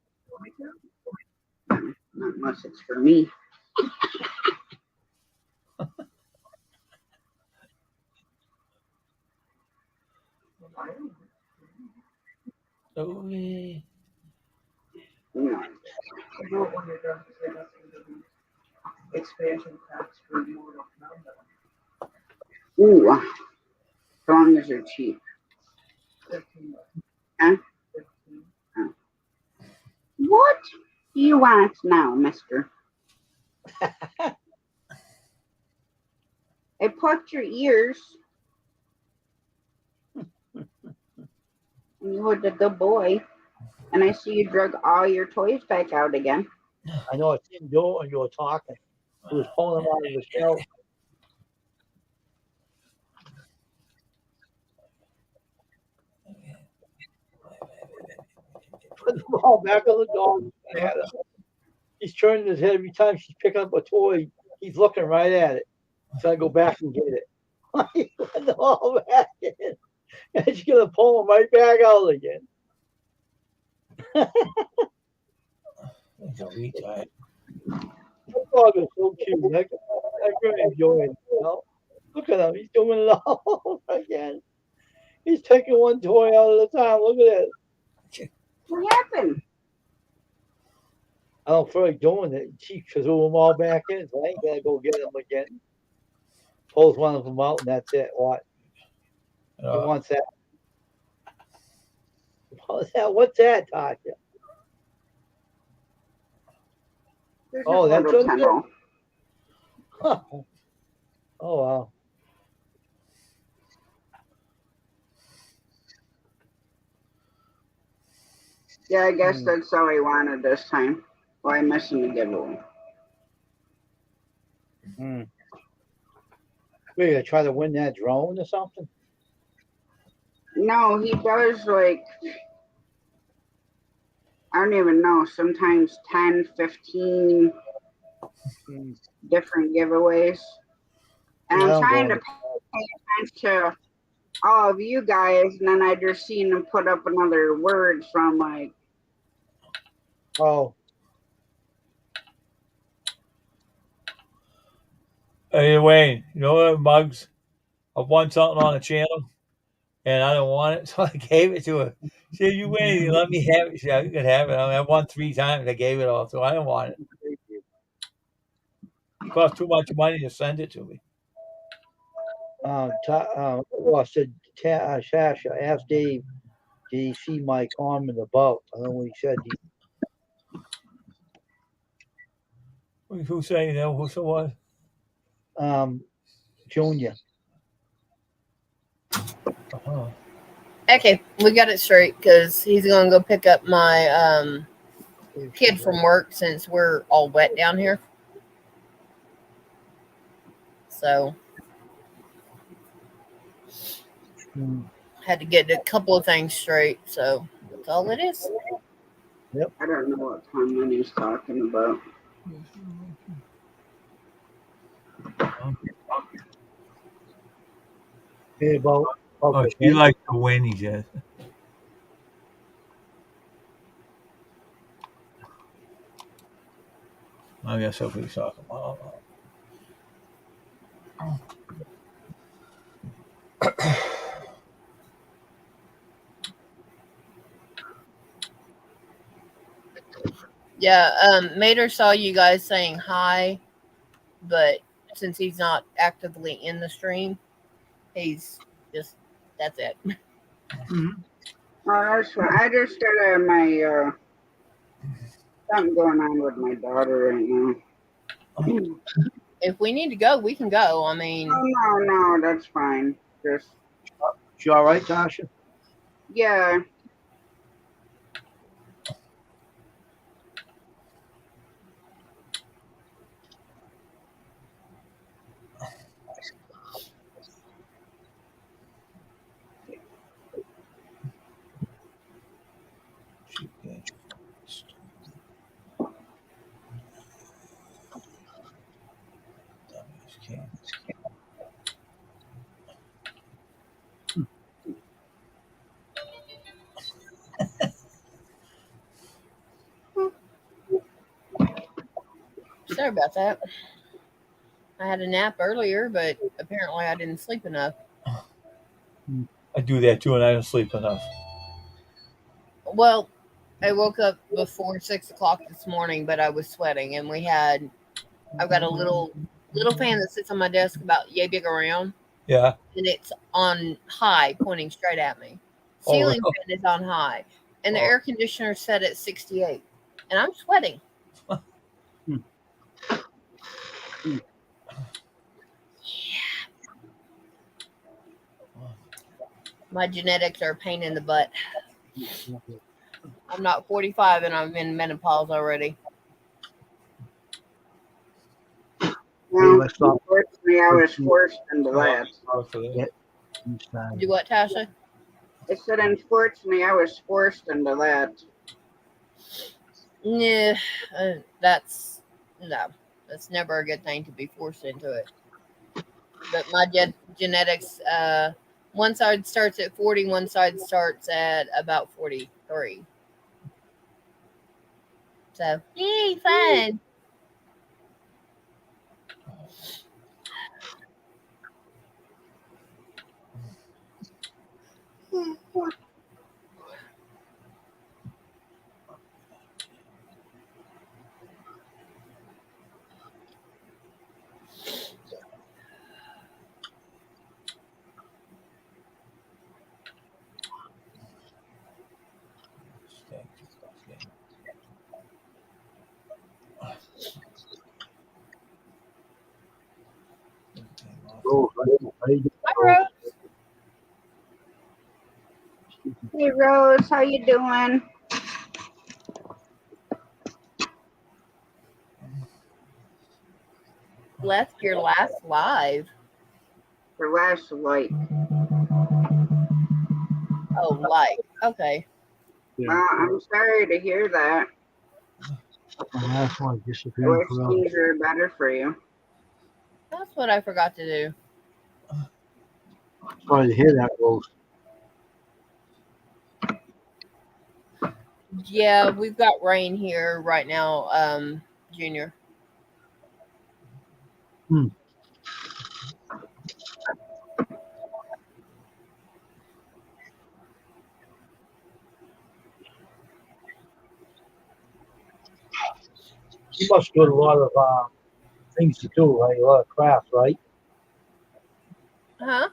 Not unless it's for me. Oh, yeah. No. Expansion packs for Mortal Kombat. Ooh, as long as they're cheap. $15. Huh? 15. What do you want now, mister? I plucked your ears. And you were the good boy. And I see you drug all your toys back out again. I know it's indoor and you were talking. He was pulling them out of the shelf. Put them all back on the dog. He's turning his head every time she's picking up a toy. He's looking right at it. So I go back and get it. He put them all back in. And she's going to pull them right back out again. He's a retard. That dog is so cute. I really enjoy it. You know? Look at him. He's doing it all over again. He's taking one toy out at a time. Look at that. What happened? I don't feel like doing it. She threw them all back in, so I ain't gonna go get them again. Pulls one of them out, and that's it. What? He wants that. What's that, Tasha? There's Oh, this that's little what it is. tunnel. Huh. Oh wow. Yeah, I guess that's all he wanted this time. Why missing the giveaway? Hmm. We're gonna try to win that drone or something. No, he does like, I don't even know, sometimes 10, 15 Hmm. different giveaways. And I I'm don't trying go to into pay attention to all of you guys, and then I just seen him put up another word from like, Oh, Hey Wayne, you know what, Mugs? I won something on the channel and I don't want it, so I gave it to her. She said, "You win, you let me have it." She said, "You can have it." I mean, I won 3 times. I gave it all, so I don't want it. It cost too much money to send it to me. well, I said, Sasha, asked Dave, did he see my comment about? I don't know what he said. Who's saying that? Who so what? Junior. Uh-huh. Okay, we got it straight because he's gonna go pick up my kid from work since we're all wet down here. So had to get a couple of things straight. So that's all it is. I don't know what Tom he's talking about. Hey, about Oh, the she thing. likes to win, he says. I guess that's what he's talking about. Yeah, Mater saw you guys saying hi, but since he's not actively in the stream, he's just that's it. Oh, that's fine. I just got my something going on with my daughter right now. If we need to go, we can go. I mean, Oh no, that's fine. Just You all right, Tasha? yeah. sorry about that. I had a nap earlier, but apparently I didn't sleep enough. I do that too, and I don't sleep enough. Well, I woke up before 6 o'clock this morning, but I was sweating, and I've got a little fan that sits on my desk about yay big around, Yeah. and it's on high, pointing straight at me. Oh, Ceiling really? fan is on high, and the Oh. air conditioner set at 68, and I'm sweating. My genetics are a pain in the butt. I'm not 45 and I'm in menopause already. Well, I saw unfortunately, I was forced into that. Do what, Tasha? I said, unfortunately, I was forced into that. Yeah, that's never a good thing to be forced into it. But my genetics, one side starts at 40, one side starts at about 43. So, yay, fun. Rose, how you doing, Hi, Rose? Rose. Hey Rose, how you doing? Left your last live. Your last light. Oh, like. Okay. Well, I'm sorry to hear that. My last one I disappearing wish forever. things are better for you. That's what I forgot to do. Sorry to hear that, Rose. Yeah, we've got rain here right now, Junior. You must do a lot of things to do, right? A lot of crafts, right? Huh?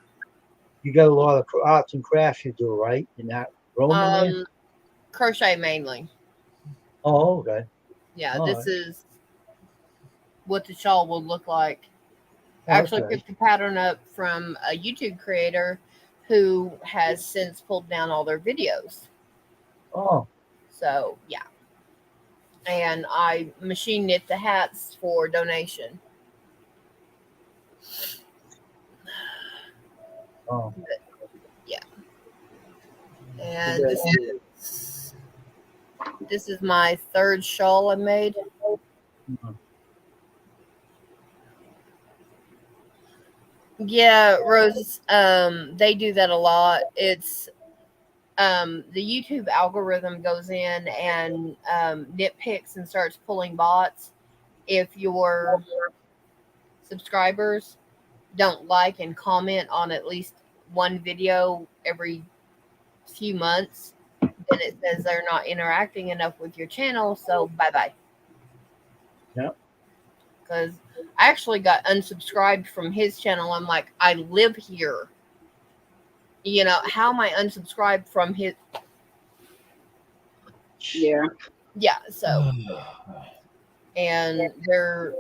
You got a lot of arts and crafts you do, right? In that room in there? Crochet mainly. Oh, okay. Yeah, All this right. is what the shawl will look like. I actually Okay. picked the pattern up from a YouTube creator who has since pulled down all their videos. Oh, So, yeah. And I machine knit the hats for donation. oh. And this is my third shawl I made. Mhm. Yeah, Rose, they do that a lot. It's the YouTube algorithm goes in and nitpicks and starts pulling bots if your subscribers don't like and comment on at least one video every few months, then it says they're not interacting enough with your channel, so bye-bye. Yeah. Because I actually got unsubscribed from his channel. I'm like, I live here. You know, how am I unsubscribed from his? Yeah. Yeah, so and their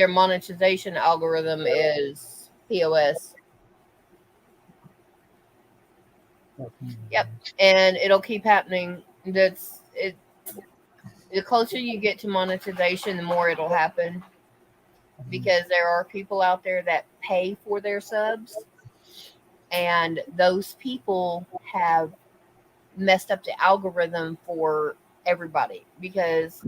monetization algorithm is POS. Yep, and it'll keep happening. That's it. The closer you get to monetization, the more it'll happen, because there are people out there that pay for their subs, and those people have messed up the algorithm for everybody. Because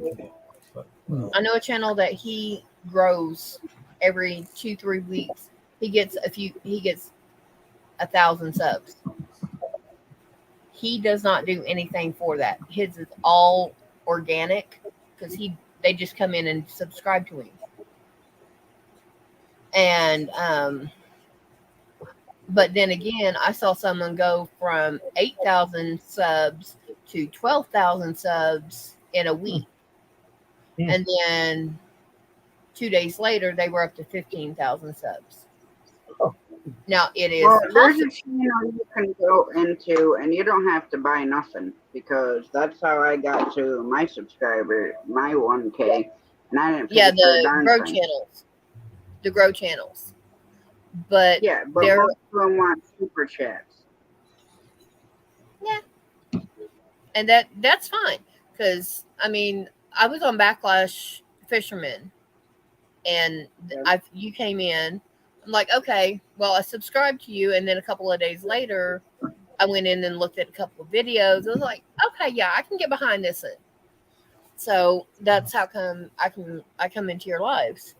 I know a channel that he grows every 2-3 weeks. He gets 1,000 subs. He does not do anything for that. His is all organic because they just come in and subscribe to him. And but then again, I saw someone go from 8,000 subs to 12,000 subs in a week. And then 2 days later, they were up to 15,000 subs. Now it is Well, there's possible. a channel you can go into and you don't have to buy nothing, because that's how I got to my subscriber, my 1K, and I didn't pay Yeah, for a the darn grow thing. channels. The grow channels. But Yeah, but they're most of them want super chats. and that's fine, because I mean, I was on Backlash Fisherman, and you came in. I'm like, okay, well, I subscribed to you, and then a couple of days later, I went in and looked at a couple of videos. I was like, okay, yeah, I can get behind this. So that's how come I come into your lives.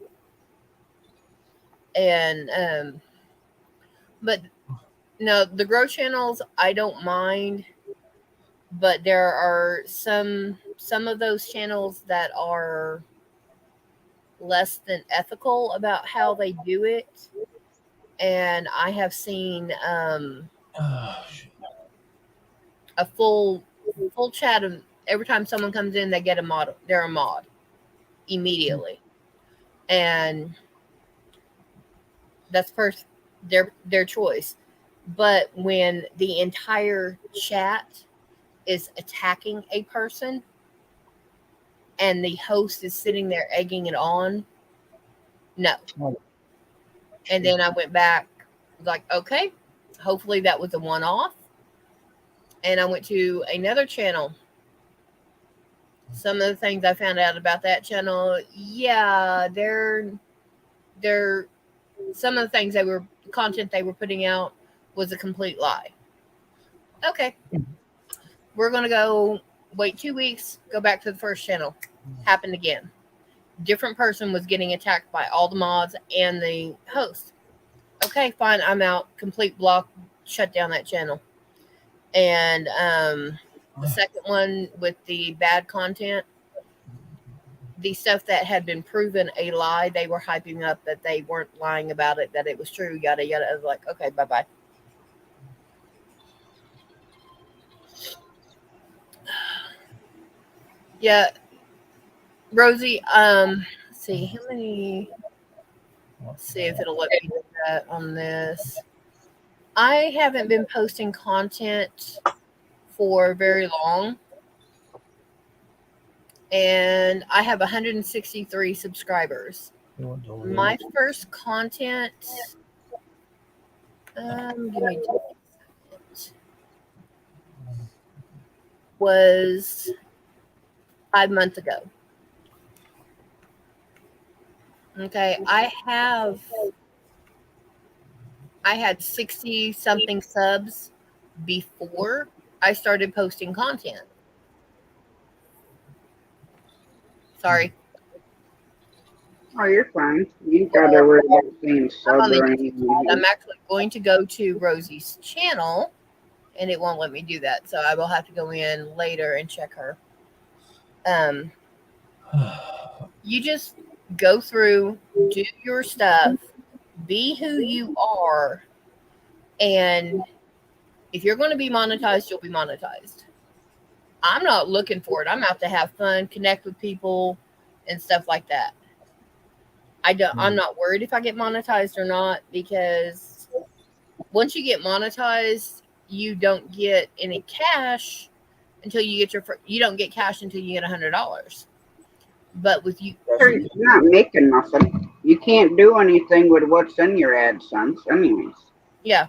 And but no, the grow channels I don't mind, but there are some of those channels that are less than ethical about how they do it. And I have seen a full chat of every time someone comes in, they get a mod. They're a mod immediately, and that's first their choice. But when the entire chat is attacking a person and the host is sitting there egging it on, no. And then I went back was like, okay, hopefully that was a one-off. And I went to another channel. Some of the things I found out about that channel, yeah, they're some of the things content they were putting out was a complete lie. Okay. We're going to go wait 2 weeks, go back to the first channel. Happened again. Different person was getting attacked by all the mods and the host. Okay, fine. I'm out. Complete block. Shut down that channel. And the second one with the bad content, the stuff that had been proven a lie, they were hyping up that they weren't lying about it, that it was true, yada, yada. I was like, okay, bye-bye. Yeah. Rosie, let's see, how many... Let's see if it'll let me do that on this. I haven't been posting content for very long. And I have 163 subscribers. My first content, give me just a second, was 5 months ago. Okay, I had 60 something subs before I started posting content. Sorry. Oh, you're fine. You gotta worry about saying sub or anything. I'm actually going to go to Rosie's channel, and it won't let me do that. So I will have to go in later and check her. You just go through, do your stuff, be who you are, and if you're going to be monetized, you'll be monetized. I'm not looking for it. I'm out to have fun, connect with people, and stuff like that. I'm not worried if I get monetized or not, because once you get monetized, you don't get any cash until you get you don't get cash until you get $100. But with you, you're not making nothing. You can't do anything with what's in your AdSense, anyways. Yeah.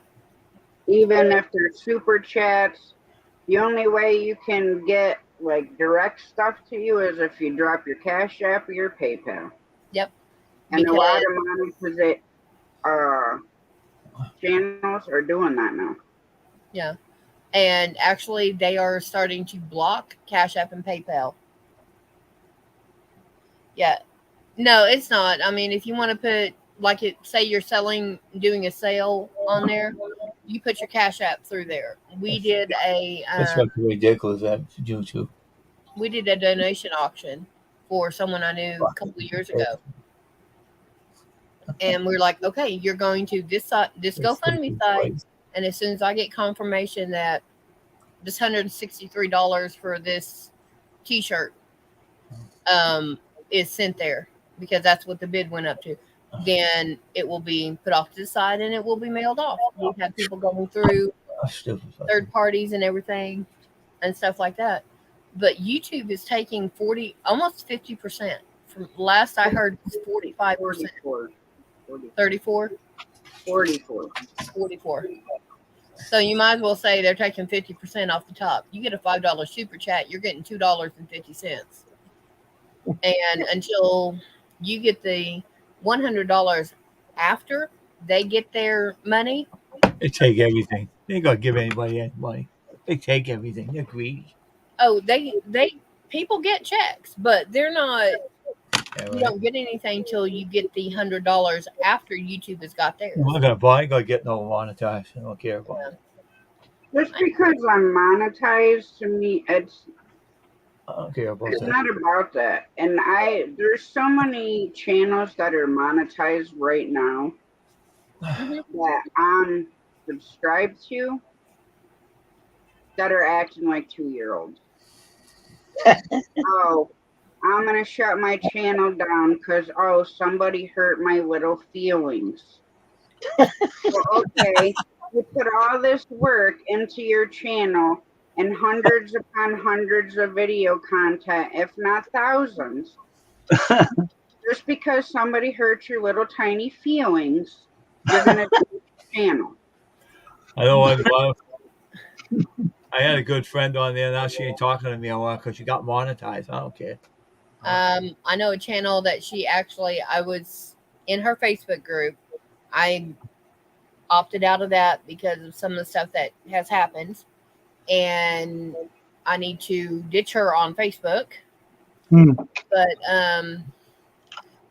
Even if there's super chats, the only way you can get like direct stuff to you is if you drop your Cash App or your PayPal. Yep. And a lot of channels are doing that now. Yeah. And actually, they are starting to block Cash App and PayPal. Yeah. No, it's not. I mean, if you want to put, like, say you're doing a sale on there, you put your Cash App through there. We did That's like ridiculous at YouTube. We did a donation auction for someone I knew a couple of years ago. And we're like, okay, you're going to this GoFundMe site, and as soon as I get confirmation that this $163 for this T-shirt is sent there, because that's what the bid went up to, then it will be put off to the side and it will be mailed off. We've had people going third parties and everything and stuff like that. But YouTube is taking almost 50%. From last I heard, it's 45%. 34? 44. So you might as well say they're taking 50% off the top. You get a $5 super chat, you're getting $2.50. And until you get the $100 after they get their money, they take everything. They ain't gonna give anybody any money. They take everything. They're greedy. Oh, people get checks, but they're not. Yeah, right. You don't get anything till you get the $100 after YouTube has got theirs. I'm not gonna buy. I ain't gonna get no monetized. I don't care about it. Just because I'm monetized, to me, I don't care about it's that. It's not about that. And there's so many channels that are monetized right now that I'm subscribed to that are acting like 2-year-olds. Oh, I'm going to shut my channel down because, somebody hurt my little feelings. Well, okay, you put all this work into your channel and hundreds upon hundreds of video content, if not thousands. Just because somebody hurt your little tiny feelings, you're going to channel? I don't want I had a good friend on there. Now she ain't talking to me a lot because she got monetized. I don't care. I know a channel that I was in her Facebook group. I opted out of that because of some of the stuff that has happened, and I need to ditch her on Facebook. But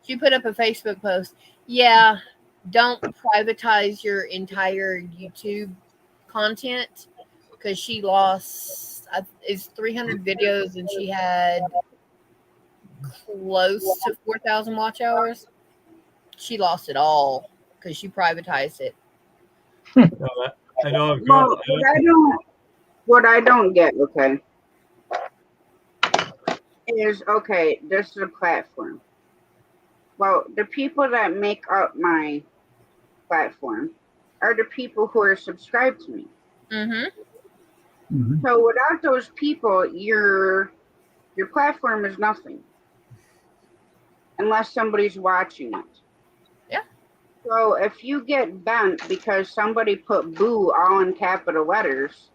she put up a Facebook post. Yeah, don't privatize your entire YouTube content, because she lost it's 300 videos and she had close to 4,000 watch hours. She lost it all because she privatized it. I know. Well, what I don't get, okay, is, okay, this is a platform. Well, the people that make up my platform are the people who are subscribed to me. Mm-hmm. So without those people, your platform is nothing unless somebody's watching it. Yeah. So if you get bent because somebody put boo all in capital letters,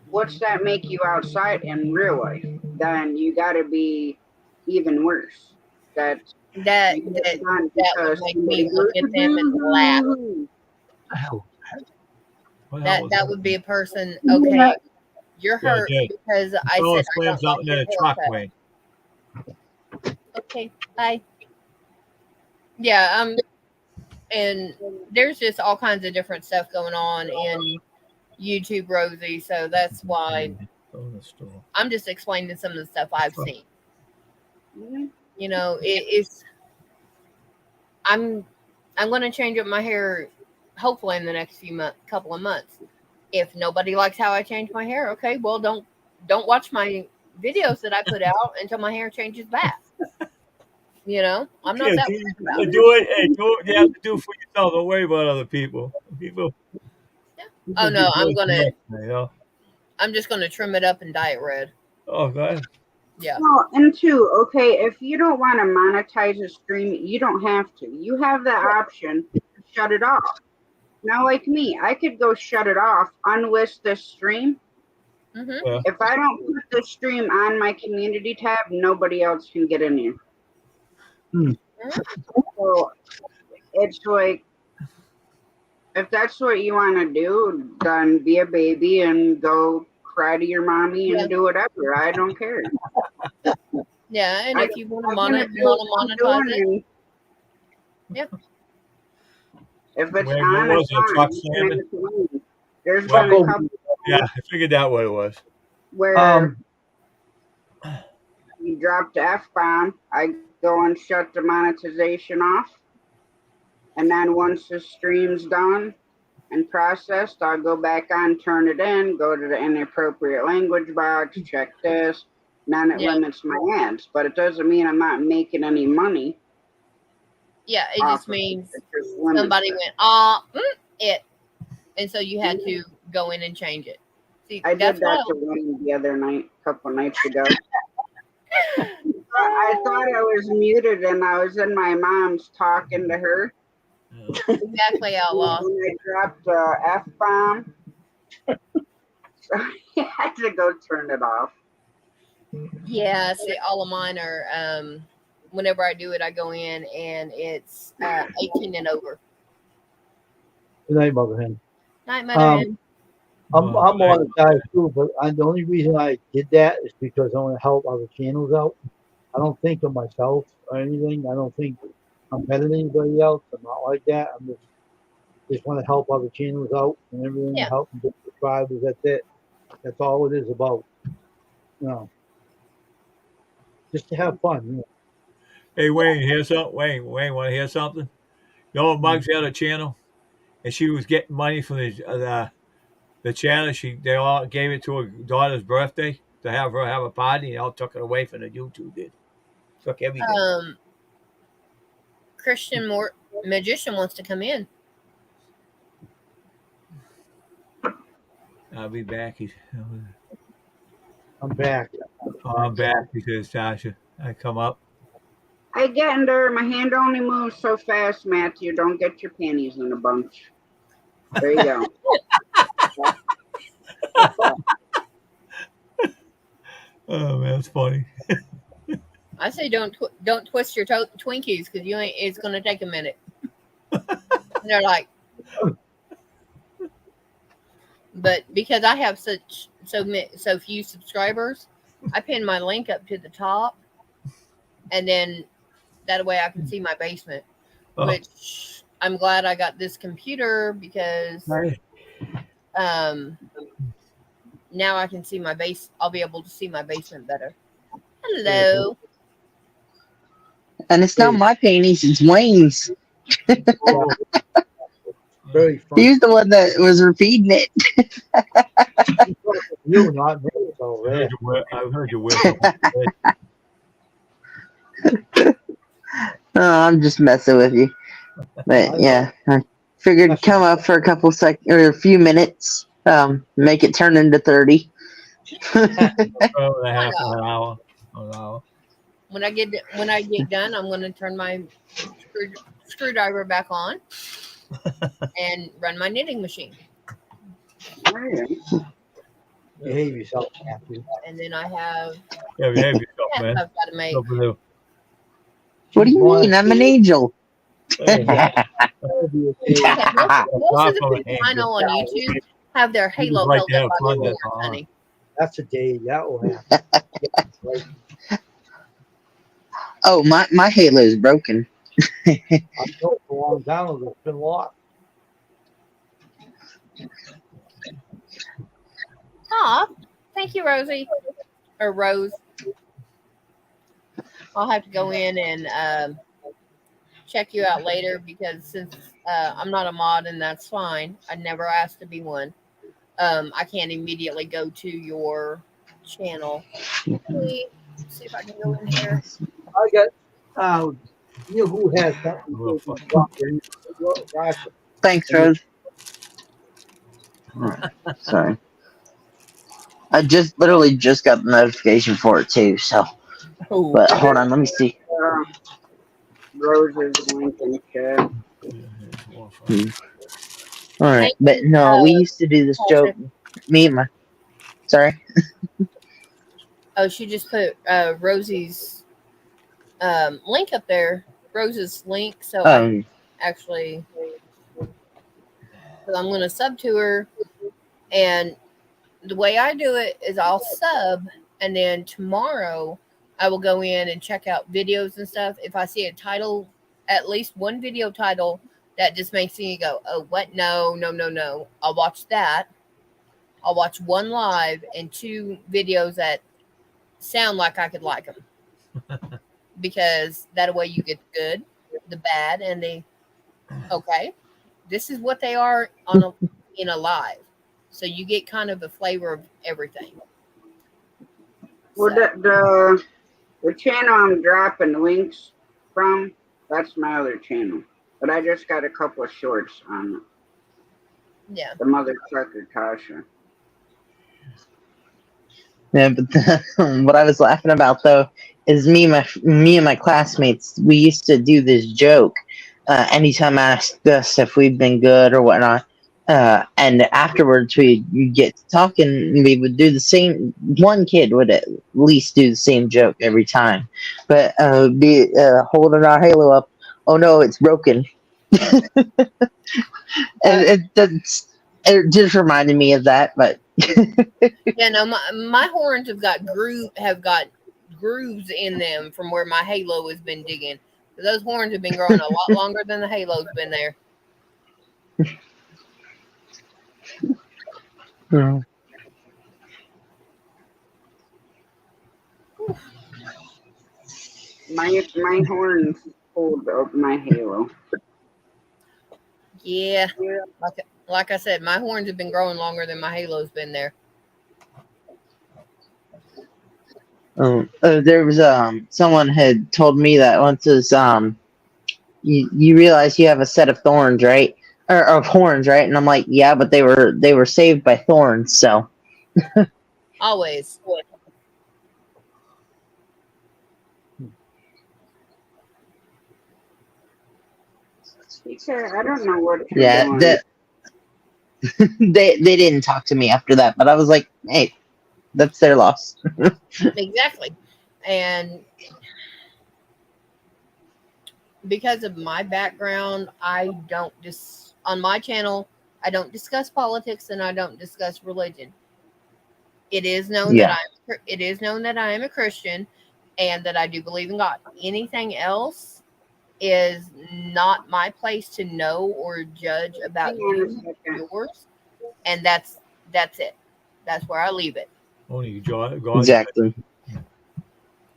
what's that make you outside in real life? Then you got to be even worse. That would make me look at them and laugh. That would be a person. Okay, Yeah. you're hurt because I said I don't like your haircut. Okay, bye. Yeah, and there's just all kinds of different stuff going on in YouTube, Rosie. So that's why I'm just explaining some of the stuff I've seen. You know, it's. I'm going to change up my hair, hopefully in the next couple of months. If nobody likes how I change my hair, okay, well don't watch my videos that I put out until my hair changes back. You know, I'm not that worried about it. Do it. You have to do for yourself. Don't worry about other people. People. Oh no, I'm just gonna trim it up and dye it red. Oh, go ahead. Yeah. Well, and two, okay, if you don't want to monetize a stream, you don't have to. You have the option to shut it off. Now, like me, I could go shut it off, unlist this stream. Mm-hmm. Yeah. If I don't put the stream on my community tab, nobody else can get in here. So it's like, if that's what you want to do, then be a baby and go cry to your mommy and do whatever. I don't care. Yeah, and if you want to monetize it, yeah. If it's on, it's on. There's been a couple. Yeah, I figured out what it was. Where you drop the F-bomb, I go and shut the monetization off. And then once the stream's done and processed, I'll go back on, turn it in, go to the inappropriate language box, check this. Then it limits my ads. But it doesn't mean I'm not making any money. Yeah, it just means somebody went, it. And so you had to go in and change it. See, I did that to Wayne the other night, a couple nights ago. I thought I was muted and I was in my mom's talking to her. Exactly, outlaw. And I dropped the F-bomb. So I had to go turn it off. Yeah, see, all of mine are, whenever I do it, I go in and it's 18 and over. Good night, Mother Hen. Night, Mother Hen. I'm monetized too, but the only reason I did that is because I want to help other channels out. I don't think of myself or anything. I don't think I'm better than anybody else. I'm not like that. I'm just want to help other channels out and everything. Yeah. Help them get subscribers. That's it. That's all it is about. You know, just to have fun. You know. Hey, Wayne, hear something? Wayne, want to hear something? You know, Muggs had a channel, and she was getting money from the channel. They all gave it to her daughter's birthday to have her have a party, and all took it away from the YouTube did. Took everything. Christian Magician wants to come in. I'll be back. I'm back. Oh, I'm back because Tasha, I come up. I get in there. My hand only moves so fast, Matthew. Don't get your panties in a bunch. There you go. Oh man, that's funny. I say don't twist your Twinkies because you ain't. It's gonna take a minute. And they're like, but because I have so few subscribers, I pin my link up to the top, and then that way I can see my basement. Oh. Which I'm glad I got this computer because now I can see my base. I'll be able to see my basement better. Hello. And it's not my panties, it's Wayne's. Very funny. He's the one that was repeating it. You, not me. So, I yeah. heard you wear. Oh, I'm just messing with you. But yeah, I figured come up for a couple seconds or a few minutes, make it turn into 30. Oh, a half an hour. An hour. When I get done, I'm going to turn my screwdriver back on and run my knitting machine. Behave yourself, Matthew. And then I have Yeah, behave yourself, I've man. got to make. What to do? What do you mean? I'm an angel. Hey, Most of the people I know on YouTube have their halo like held to have up by fun, their that's ear, all. honey. That's a day that will happen. Yeah, right. Oh, my halo's broken. I know for a long time ago, it's been lost. Aw, thank you, Rosie. Or Rose. I'll have to go in and check you out later because since I'm not a mod and that's fine, I never asked to be one. I can't immediately go to your channel. Let me see if I can go in here. I got, you know who has something? Thanks, Rose. Alright, sorry. I literally just got the notification for it too, so. Oh, But hold on, let me see. Rose's link in chat. Alright, but no, we used to do this joke. Me and my. Sorry. oh, she just put Rosie's link up there. Rose's link. So I actually, because I'm going to sub to her, and the way I do it is I'll sub, and then tomorrow I will go in and check out videos and stuff. If I see a title, at least one video title that just makes me go, oh, what? No. I'll watch that. I'll watch one live and two videos that sound like I could like them. Because that way you get the good, the bad, and the okay. This is what they are in a live. So you get kind of a flavor of everything. Well, the channel I'm dropping links from, that's my other channel. But I just got a couple of shorts on it. Yeah. The mother trucker Tasha. Yeah, but what I was laughing about though is me and my classmates. We used to do this joke. Anytime asked us if we'd been good or whatnot, and afterwards we'd get to talking. We would do the same. One kid would at least do the same joke every time, but be holding our halo up. Oh no, it's broken. And it just reminded me of that, but. Yeah, no, my horns have got grooves in them from where my halo has been digging. Those horns have been growing a lot longer than the halo's been there. Yeah. My horns hold up my halo. Yeah, like I said, my horns have been growing longer than my halo's been there. There was someone had told me that once is you realize you have a set of thorns, right? Or of horns, right? And I'm like, yeah, but they were saved by thorns, so. Always. Teacher, I don't know what you're Yeah, doing. they didn't talk to me after that, but I was like, hey, that's their loss. Exactly. And because of my background, I don't on my channel, I don't discuss politics and I don't discuss religion. It is known Yeah. that I am a Christian and that I do believe in God. Anything else is not my place to know or judge about Hang on a you, second. yours, and that's it. That's where I leave it. Only God. Exactly.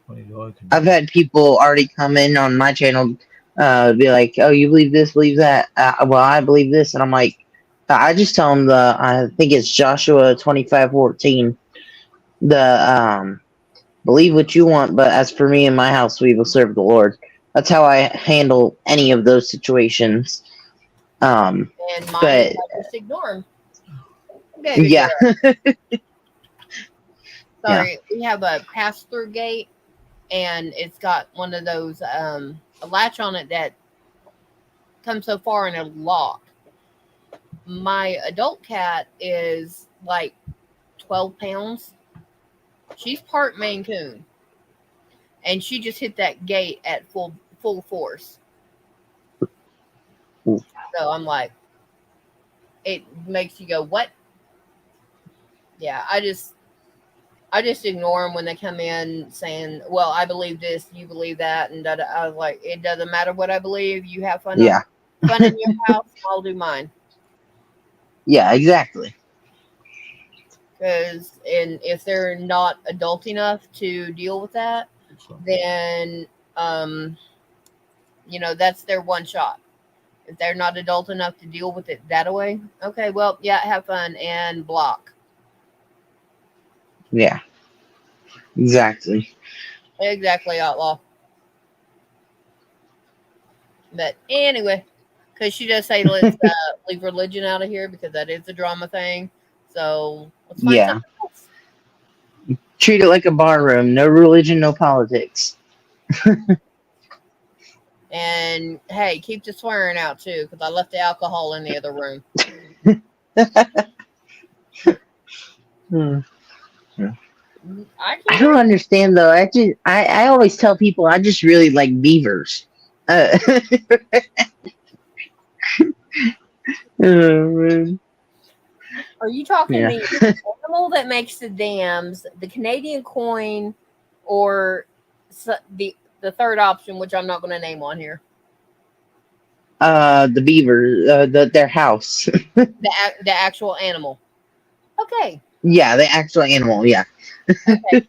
Only God can. I've had people already come in on my channel, be like, "Oh, you believe this, believe that." Well, I believe this, and I'm like, I just tell them I think it's Joshua 25:14. Believe what you want, but as for me and my house, we will serve the Lord. That's how I handle any of those situations. And mine But is I just ignore them. Baby yeah, girl. Sorry, we have a pass-through gate, and it's got one of those a latch on it that comes so far in a lock. My adult cat is like 12 pounds. She's part Maine Coon, and she just hit that gate at full force. Ooh. So I'm like, it makes you go, what? Yeah, I just ignore them when they come in saying, well, I believe this, you believe that, and I was like, it doesn't matter what I believe. You have fun. Yeah. Fun in your house. I'll do mine. Yeah, exactly. Because if they're not adult enough to deal with that, then that's their one shot. If they're not adult enough to deal with it that way, okay, well, yeah, have fun and block. Yeah, exactly. Exactly, outlaw. But anyway, because she does say let's leave religion out of here because that is a drama thing. So let's find Yeah. something else. Treat it like a bar room. No religion, no politics. And hey, keep the swearing out too, because I left the alcohol in the other room. I don't understand though. I always tell people I just really like beavers. Oh, man. Are you talking Yeah. the animal that makes the dams, the Canadian coin, or the third option, which I'm not going to name on here? The beaver, their house. The actual animal. Okay. Yeah, the actual animal. Yeah. Okay.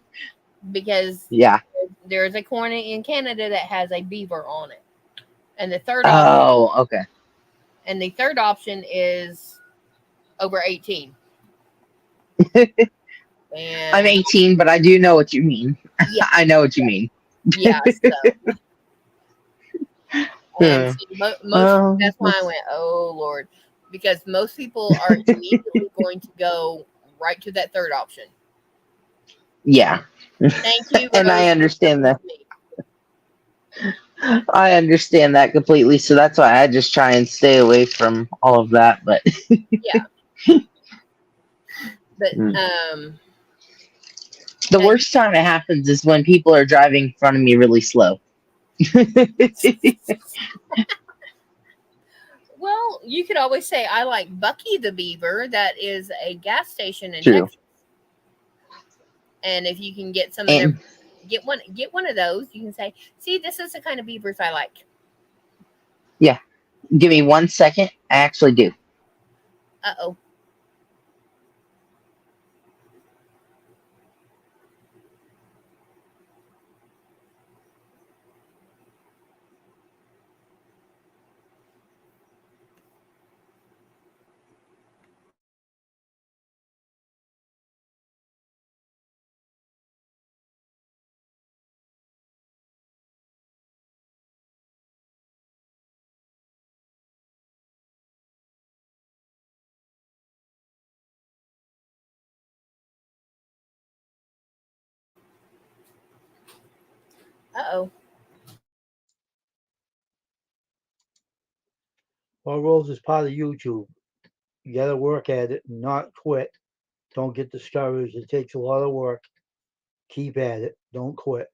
Because Yeah. there's a coin in Canada that has a beaver on it, and the third option. Oh, okay. And the third option is over 18. And I'm 18, but I do know what you mean. Yeah. I know what you mean. Yeah. So. And see, that's why I went, oh Lord, because most people are immediately going to go right to that third option. Yeah. Thank you, And Rose, I understand that. me. I understand that completely. So that's why I just try and stay away from all of that. But Yeah. But the worst time it happens is when people are driving in front of me really slow. Well, you could always say I like Bucky the Beaver. That is a gas station in True. Texas. And if you can get some of them, get one of those, you can say, see, this is the kind of beavers I like. Yeah. Give me 1 second. I actually do. Uh-oh. Uh-oh. All roles is part of YouTube. You got to work at it and not quit. Don't get discouraged. It takes a lot of work. Keep at it. Don't quit.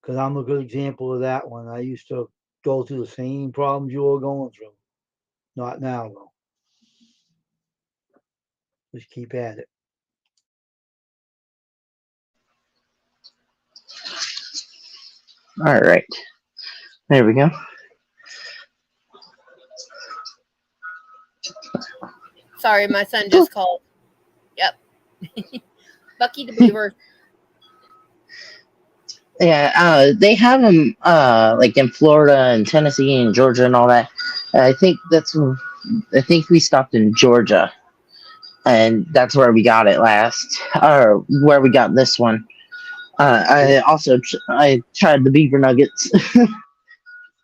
Because I'm a good example of that one. I used to go through the same problems you were going through. Not now, though. Just keep at it. All right. There we go. Sorry, my son just called. Yep. Bucky the Beaver. Yeah, they have them like in Florida and Tennessee and Georgia and all that. I think we stopped in Georgia, and that's where we got it last, or where we got this one. I tried the beaver nuggets,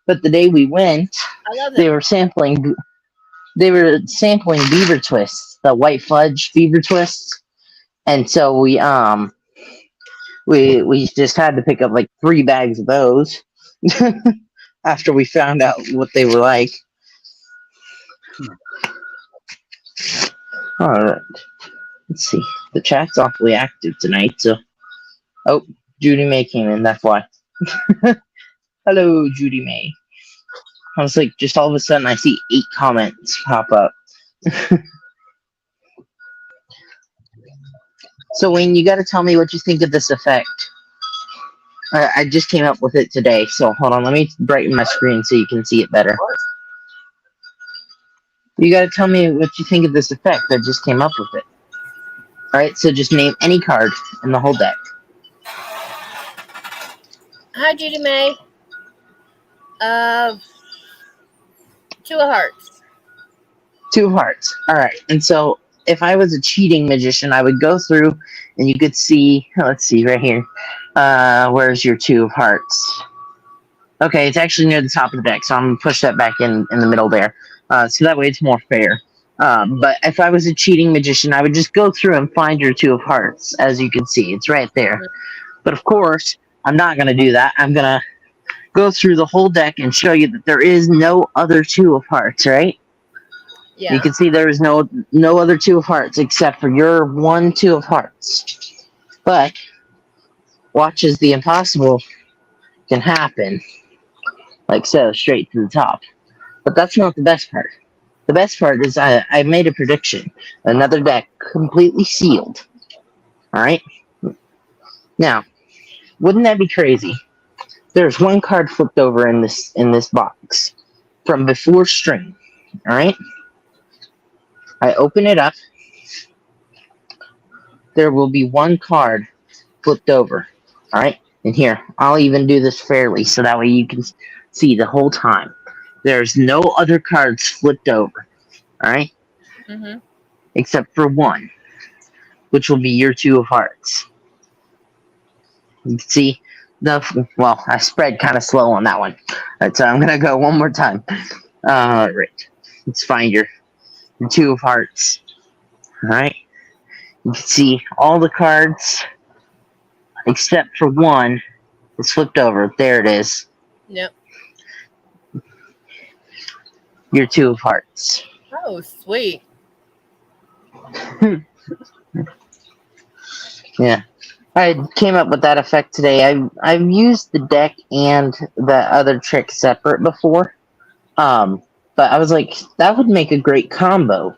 but the day we went, I love they it. were sampling. They were sampling beaver twists, the white fudge beaver twists, and so we just had to pick up like 3 bags of those after we found out what they were like. All right, let's see. The chat's awfully active tonight, so oh, Judy May came in. That's why. Hello, Judy May. I was like, just all of a sudden, I see 8 comments pop up. So, Wayne, you got to tell me what you think of this effect. I just came up with it today, so hold on. Let me brighten my screen so you can see it better. You got to tell me what you think of this effect. I just came up with it. All right, so just name any card in the whole deck. Hi, Judy May. 2 of hearts. 2 of hearts. All right, and so if I was a cheating magician, I would go through and you could see, let's see, right here. Where's your 2 of hearts? Okay, it's actually near the top of the deck, so I'm going to push that back in the middle there. So that way it's more fair. But if I was a cheating magician, I would just go through and find your 2 of hearts. As you can see, it's right there. But of course, I'm not going to do that. I'm going to go through the whole deck and show you that there is no other 2 of hearts, right? Yeah. You can see there is no other 2 of hearts except for your 1 2 of hearts. But watch as the impossible can happen. Like so, straight to the top. But that's not the best part. The best part is I made a prediction. Another deck completely sealed. Alright? Now, wouldn't that be crazy? There's 1 card flipped over in this box from before string. Alright? I open it up. There will be 1 card flipped over. Alright? And here, I'll even do this fairly so that way you can see the whole time. There's no other cards flipped over. Alright? Mm-hmm. Except for 1, which will be your 2 of hearts. You can see, I spread kind of slow on that one. Right, so I'm going to go one more time. Right. Let's find your 2 of hearts. Alright? You can see all the cards, except for 1, is flipped over. There it is. Yep. Your 2 of hearts. Oh, sweet. Yeah. I came up with that effect today. I've used the deck and the other trick separate before. But I was like, that would make a great combo.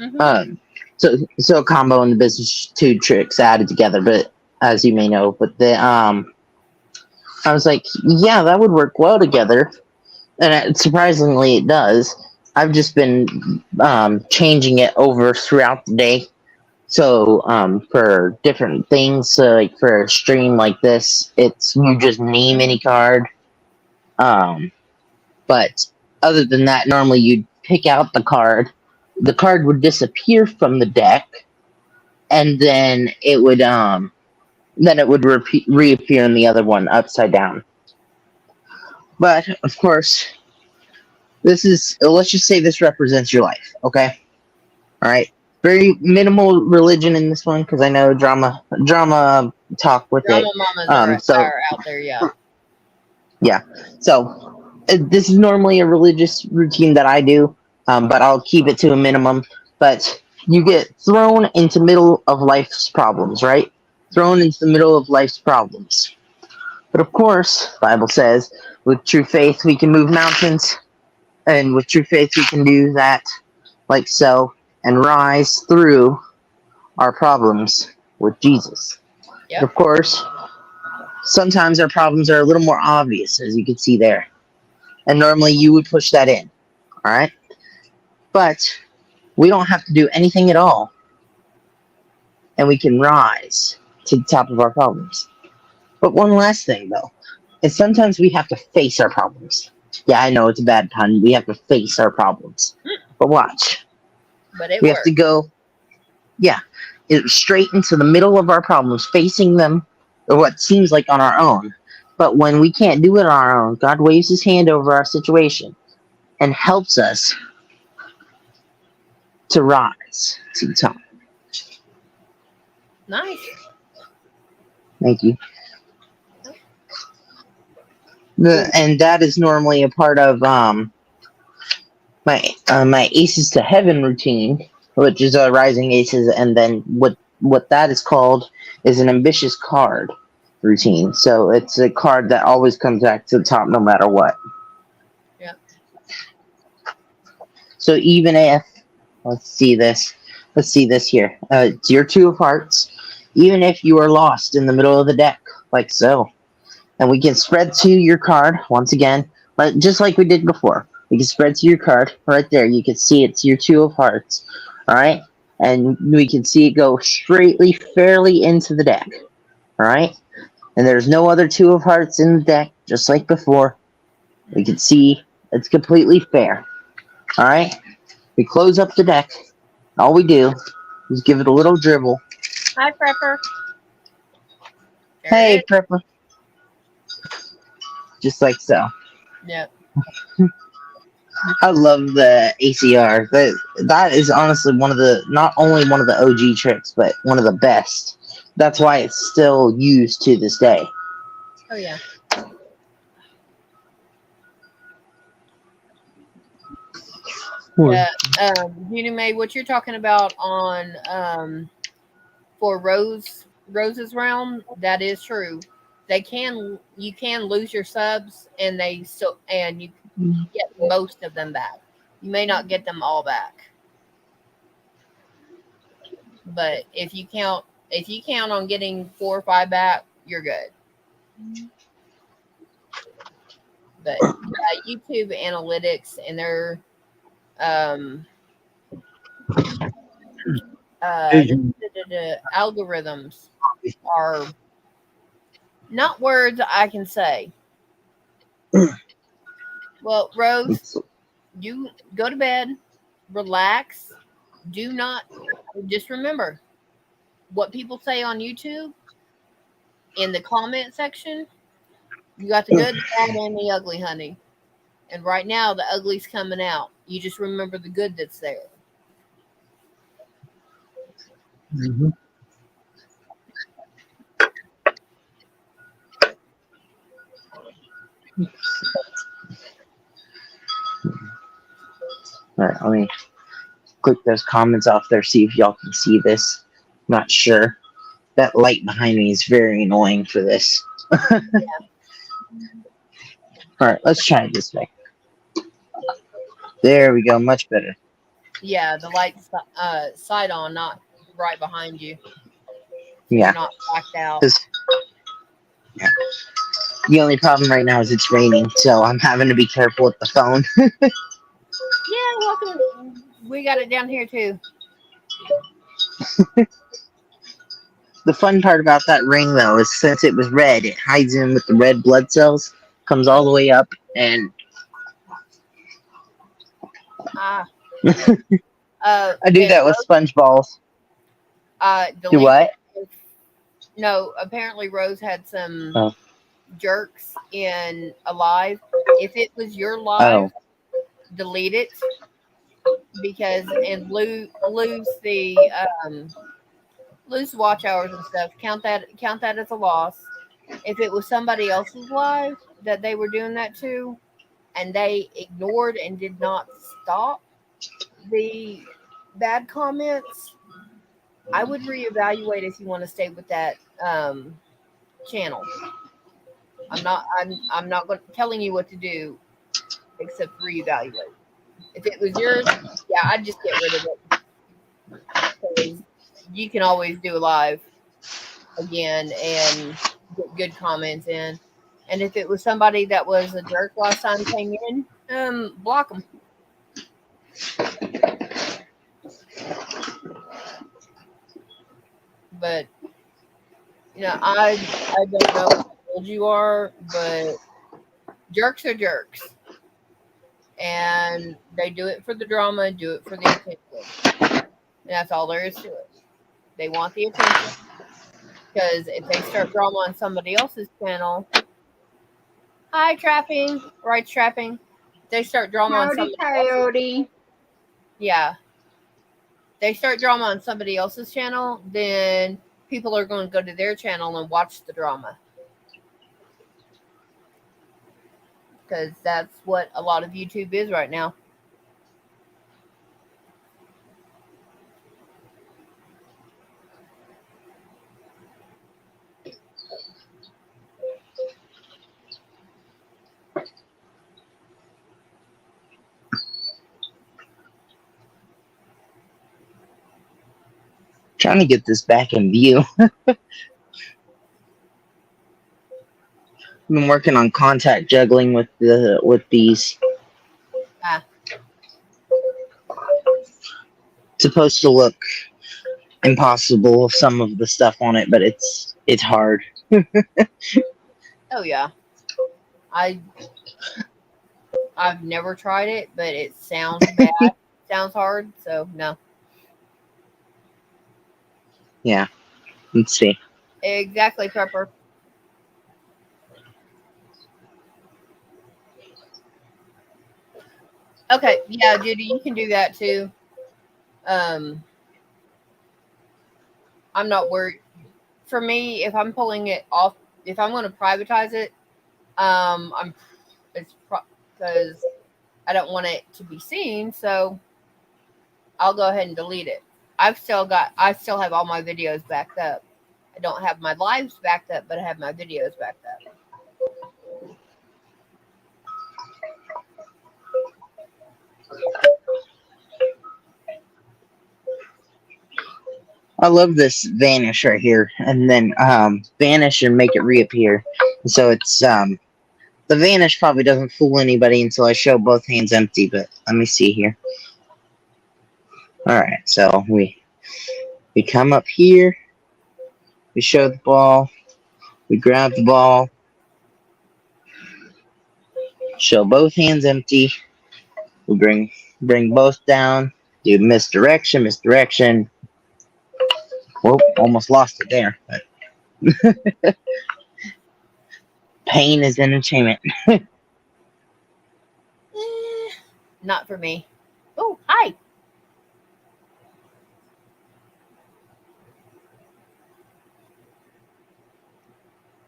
Mm-hmm. So a combo in the business, 2 tricks added together, but as you may know, but I was like, yeah, that would work well together. And surprisingly, it does. I've just been changing it over throughout the day. So for different things, so like for a stream like this, it's you just name any card. But other than that, normally you'd pick out the card. The card would disappear from the deck, and then it would reappear in the other one upside down. But of course, let's just say this represents your life, okay? All right. Very minimal religion in this one because I know drama talk with Drama it. mamas So are out there, yeah. yeah. So This is normally a religious routine that I do, but I'll keep it to a minimum. But you get thrown into middle of life's problems, right? Thrown into the middle of life's problems. But of course, Bible says, with true faith we can move mountains, and with true faith we can do that like so, and rise through our problems with Jesus. Yep. Of course, sometimes our problems are a little more obvious, as you can see there. And normally you would push that in, all right? But we don't have to do anything at all. And we can rise to the top of our problems. But one last thing, though, is sometimes we have to face our problems. Yeah, I know it's a bad pun. We have to face our problems. But watch. But it We works. have to go, straight into the middle of our problems, facing them, or what seems like on our own. But when we can't do it on our own, God waves his hand over our situation and helps us to rise to the top. Nice. Thank you. And that is normally a part of my Aces to Heaven routine, which is rising aces, and then what that is called is an ambitious card routine. So it's a card that always comes back to the top no matter what. Yep. So even if let's see this here. It's your two of hearts. Even if you are lost in the middle of the deck, like so. And we can spread to your card once again, but just like we did before. We can spread to your card right there. You can see it's your two of hearts. Alright? And we can see it go straightly, fairly into the deck. Alright? And there's no other two of hearts in the deck, just like before. We can see it's completely fair. Alright? We close up the deck. All we do is give it a little dribble. Hi, Prepper. There Hey, it Prepper. Just like so. is. Yep. I love the ACR. That is honestly one of the, not only one of the OG tricks, but one of the best. That's why it's still used to this day. Oh, yeah. May, what you're talking about on for Rose's realm, that is true. You can lose your subs, and you get most of them back. You may not get them all back, but if you count on getting 4 or 5 back, you're good. But YouTube analytics and their the algorithms are not words I can say. Well, Rose, you go to bed, relax. Do not, just remember what people say on YouTube in the comment section. You got the good, the bad, and the ugly, honey. And right now, the ugly's coming out. You just remember the good that's there. Mm-hmm. All right, let me click those comments off there, see if y'all can see this. Not sure. That light behind me is very annoying for this. Yeah. All right, let's try it this way. There we go, much better. Yeah, the light's side on, not right behind you. Yeah. You're not blacked out. Yeah. The only problem right now is it's raining, so I'm having to be careful with the phone. Yeah, welcome. We got it down here too. The fun part about that ring, though, is since it was red, it hides in with the red blood cells, comes all the way up, and I do that with sponge balls. Do what? No, apparently Rose had some jerks in Alive. If it was your live, delete it because and lose watch hours and stuff. Count that as a loss. If it was somebody else's live that they were doing that to, and they ignored and did not stop the bad comments, I would reevaluate if you want to stay with that channel. I'm not telling you what to do, except reevaluate. If it was yours, yeah, I'd just get rid of it. Because you can always do a live again and get good comments in. And if it was somebody that was a jerk last time came in, block them. But I don't know how old you are, but jerks are jerks, and they do it for the drama, do it for the attention. And that's all there is to it. They want the attention, because if they start drama on somebody else's channel, hi trapping, right trapping. If they start drama on somebody else's, yeah. They start drama on somebody else's channel, then people are going to go to their channel and watch the drama. Because that's what a lot of YouTube is right now. Trying to get this back in view. I've been working on contact juggling with these. It's supposed to look impossible, some of the stuff on it, but it's hard. Oh yeah. I've never tried it, but it sounds bad. Sounds hard, so no. Yeah. Let's see. Exactly, Prepper. Okay, yeah, Judy, you can do that too. I'm not worried. For me, if I'm pulling it off, if I'm going to privatize it, because I don't want it to be seen, so I'll go ahead and delete it. I still have all my videos backed up. I don't have my lives backed up, but I have my videos backed up. I love this vanish right here, and then vanish and make it reappear. So it's the vanish probably doesn't fool anybody until I show both hands empty. But let me see here. All right, so we come up here, we show the ball, we grab the ball, show both hands empty. We bring both down. Do misdirection. Whoop, almost lost it there. But pain is entertainment. Not for me. Oh, hi.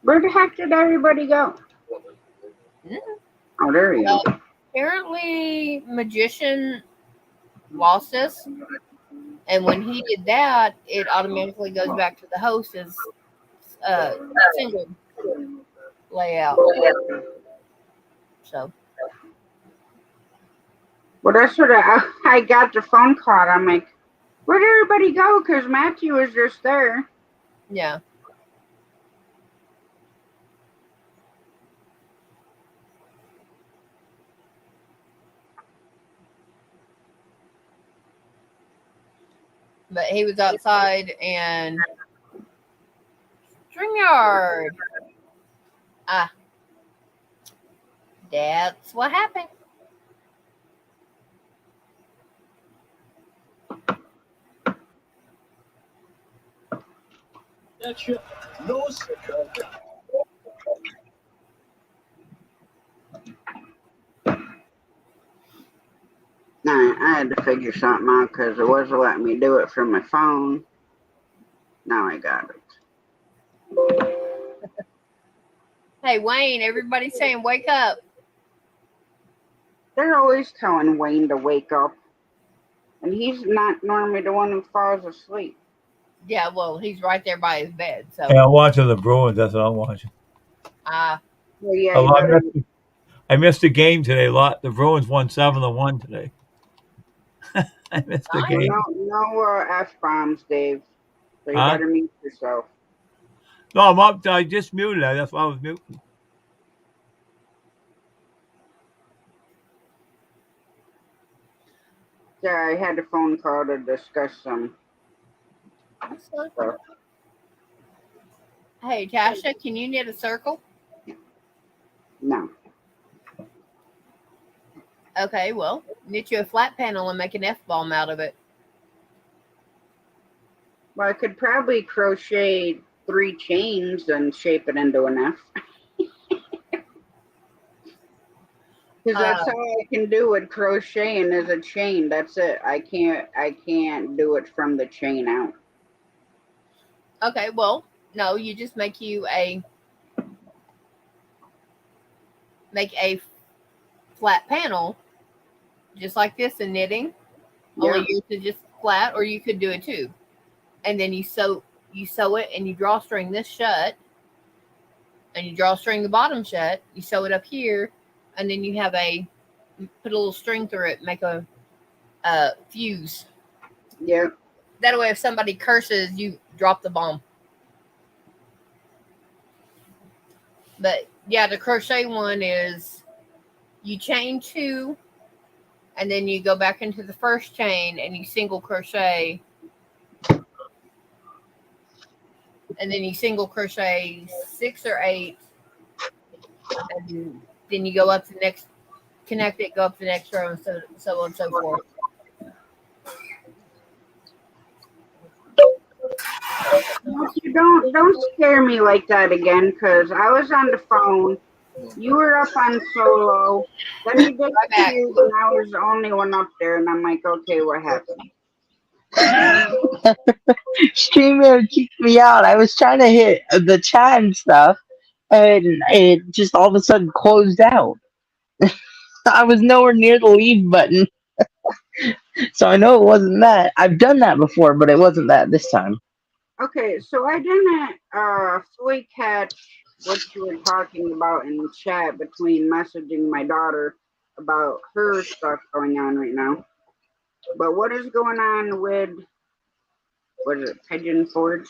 Where the heck did everybody go? Oh, there you go. Apparently, Magician lost us. And when he did that, it automatically goes back to the host's single layout. So. Well, that's what I got the phone call. I'm like, where'd everybody go? Because Matthew was just there. Yeah. But he was outside and StreamYard. That's what happened. Nah, I had to figure something out because it wasn't letting me do it from my phone. Now I got it. Hey, Wayne, everybody's saying wake up. They're always telling Wayne to wake up. And he's not normally the one who falls asleep. Yeah, well, he's right there by his bed. So, Hey, I'm watching the Bruins. That's what I'm watching. Well, yeah, A you lot. better. I missed the game today a lot. The Bruins won 7-1 today. I missed the Nice. Well, game. no F-bombs, Dave. So you Huh? better mute yourself. No, I'm up. I just muted that. That's why I was muting. Yeah, I had a phone call to discuss some That's good. stuff. Hey, Tasha, can you knit a circle? No. Okay, well, knit you a flat panel and make an F-bomb out of it. Well, I could probably crochet 3 chains and shape it into an F. Because that's all I can do with crocheting is a chain. That's it. I can't do it from the chain out. Okay, well, no, you just make a flat panel, just like this in knitting. Yeah. Only yours is just flat, or you could do it too. And then you sew it, and you drawstring this shut, and you drawstring the bottom shut. You sew it up here, and then you have put a little string through it, make a fuse. Yeah. That way, if somebody curses, you drop the bomb. But yeah, the crochet one is you chain 2, and then you go back into the first chain and you single crochet, and then you single crochet 6 or 8, and then you go up the next, connect it, go up the next row, and so on and so forth. You don't scare me like that again, because I was on the phone. You were up on solo. Then you did back. and I was the only one up there, and I'm like, okay, what happened? StreamYard kicked me out. I was trying to hit the chat and stuff, and it just all of a sudden closed out. I was nowhere near the leave button, so I know it wasn't that. I've done that before, but it wasn't that this time. Okay, so I didn't fully catch what you were talking about in the chat between messaging my daughter about her stuff going on right now. But what is going on with, what is it, Pigeon Forge?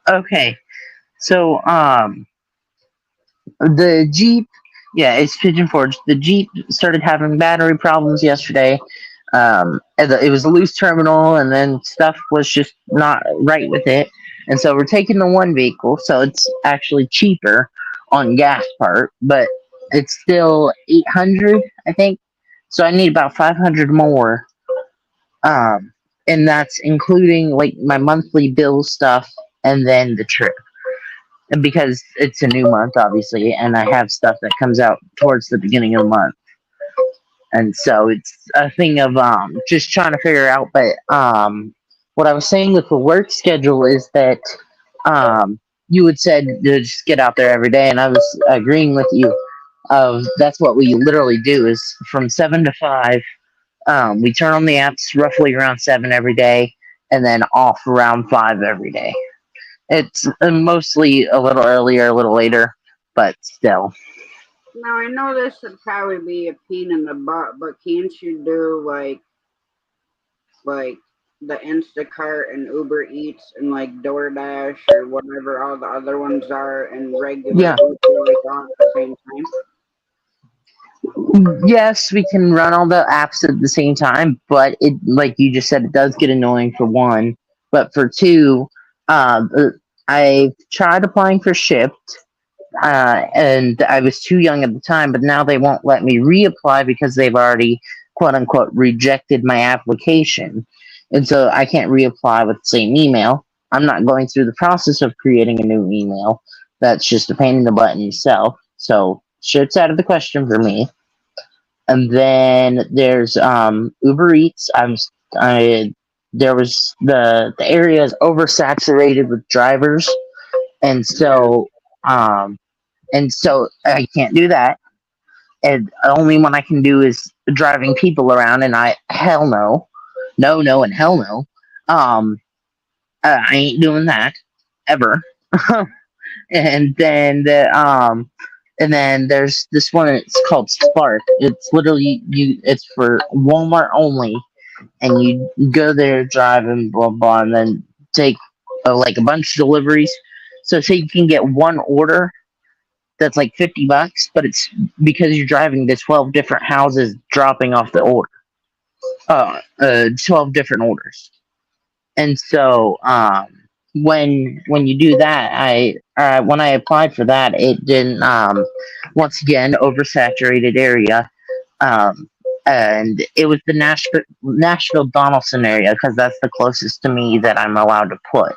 Okay, so the Jeep, yeah, it's Pigeon Forge. The Jeep started having battery problems yesterday. It was a loose terminal, and then stuff was just not right with it. And so we're taking the one vehicle, so it's actually cheaper on gas part, but it's still 800, I think. So I need about 500 more. And that's including like my monthly bill stuff and then the trip. And because it's a new month, obviously, and I have stuff that comes out towards the beginning of the month. And so it's a thing of just trying to figure out. But what I was saying with the work schedule is that you had said to just get out there every day, and I was agreeing with you. That's what we literally do is from 7 to 5. We turn on the apps roughly around 7 every day, and then off around 5 every day. It's mostly a little earlier, a little later, but still. Now, I know this would probably be a pain in the butt, but can't you do like the Instacart and Uber Eats and like DoorDash or whatever all the other ones are and regular Yeah. Uber, like all at the same time? Yes, we can run all the apps at the same time, but it, like you just said, it does get annoying for one. But for two, I tried applying for Shipt, and I was too young at the time, but now they won't let me reapply because they've already, quote unquote, rejected my application. And so I can't reapply with the same email. I'm not going through the process of creating a new email. That's just a pain in the butt in itself. So Shipt's out of the question for me. And then there's Uber Eats. There was the area is oversaturated with drivers, and so I can't do that. and the only one I can do is driving people around, and hell no, no, and hell no. I ain't doing that ever. and then there's this one. It's called Spark. It's literally it's for Walmart only, and you go there, drive, and blah blah, and then take like a bunch of deliveries. So say you can get one order that's like $50, but it's because you're driving to 12 different houses, dropping off the order. 12 different orders. And so when you do that, when I applied for that, it didn't. Once again, oversaturated area, and it was the Nashville Donaldson area because that's the closest to me that I'm allowed to put.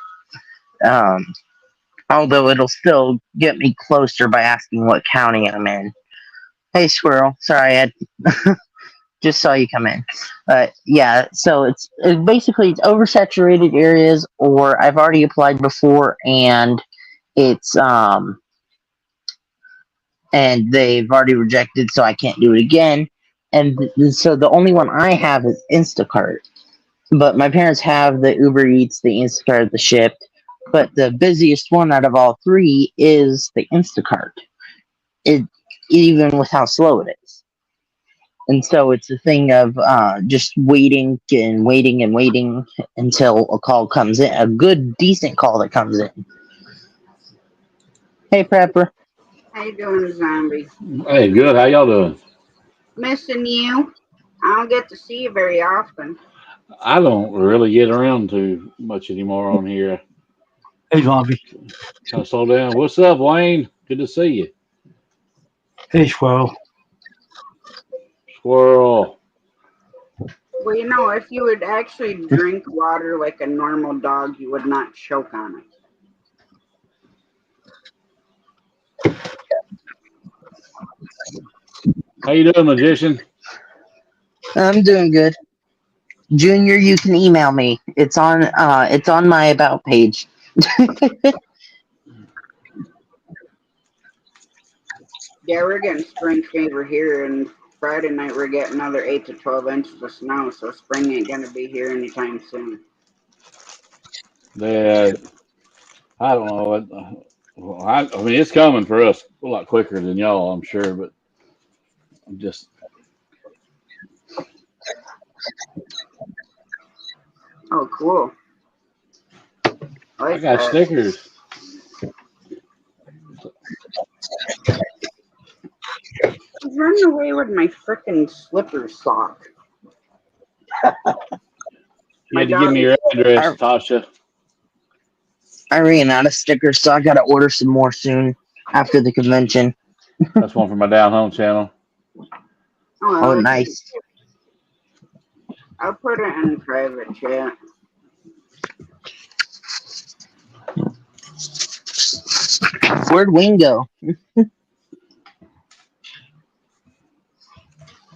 Although it'll still get me closer by asking what county I'm in. Hey, squirrel. Sorry, I just saw you come in. Yeah, so it's basically it's oversaturated areas, or I've already applied before, and it's and they've already rejected, so I can't do it again. And so the only one I have is Instacart. But my parents have the Uber Eats, the Instacart, the Shipt. But the busiest one out of all three is the Instacart. Even with how slow it is. And so it's a thing of just waiting and waiting and waiting until a call comes in, a good, decent call that comes in. Hey, Prepper. How you doing, Zombie? Hey, good. How y'all doing? Missing you. I don't get to see you very often. I don't really get around too much anymore on here. Hey, Zombie. Trying to slow down. What's up, Wayne? Good to see you. Hey, Squirrel. Squirrel. Well, you know, if you would actually drink water like a normal dog, you would not choke on it. How you doing, magician? I'm doing good. Junior, you can email me. It's on my about page. Yeah, we're getting spring fever here, and Friday night we're getting another 8 to 12 inches of snow, so spring ain't gonna be here anytime soon. I don't know. I mean, it's coming for us a lot quicker than y'all, I'm sure, but I'm just. Oh, cool. I got stickers. He's running away with my frickin' slipper sock. You had to give me your address, Tasha. I ran out of stickers, so I gotta order some more soon after the convention. That's one for my down home channel. Oh, nice. I'll put it in private chat. Where'd Wayne go?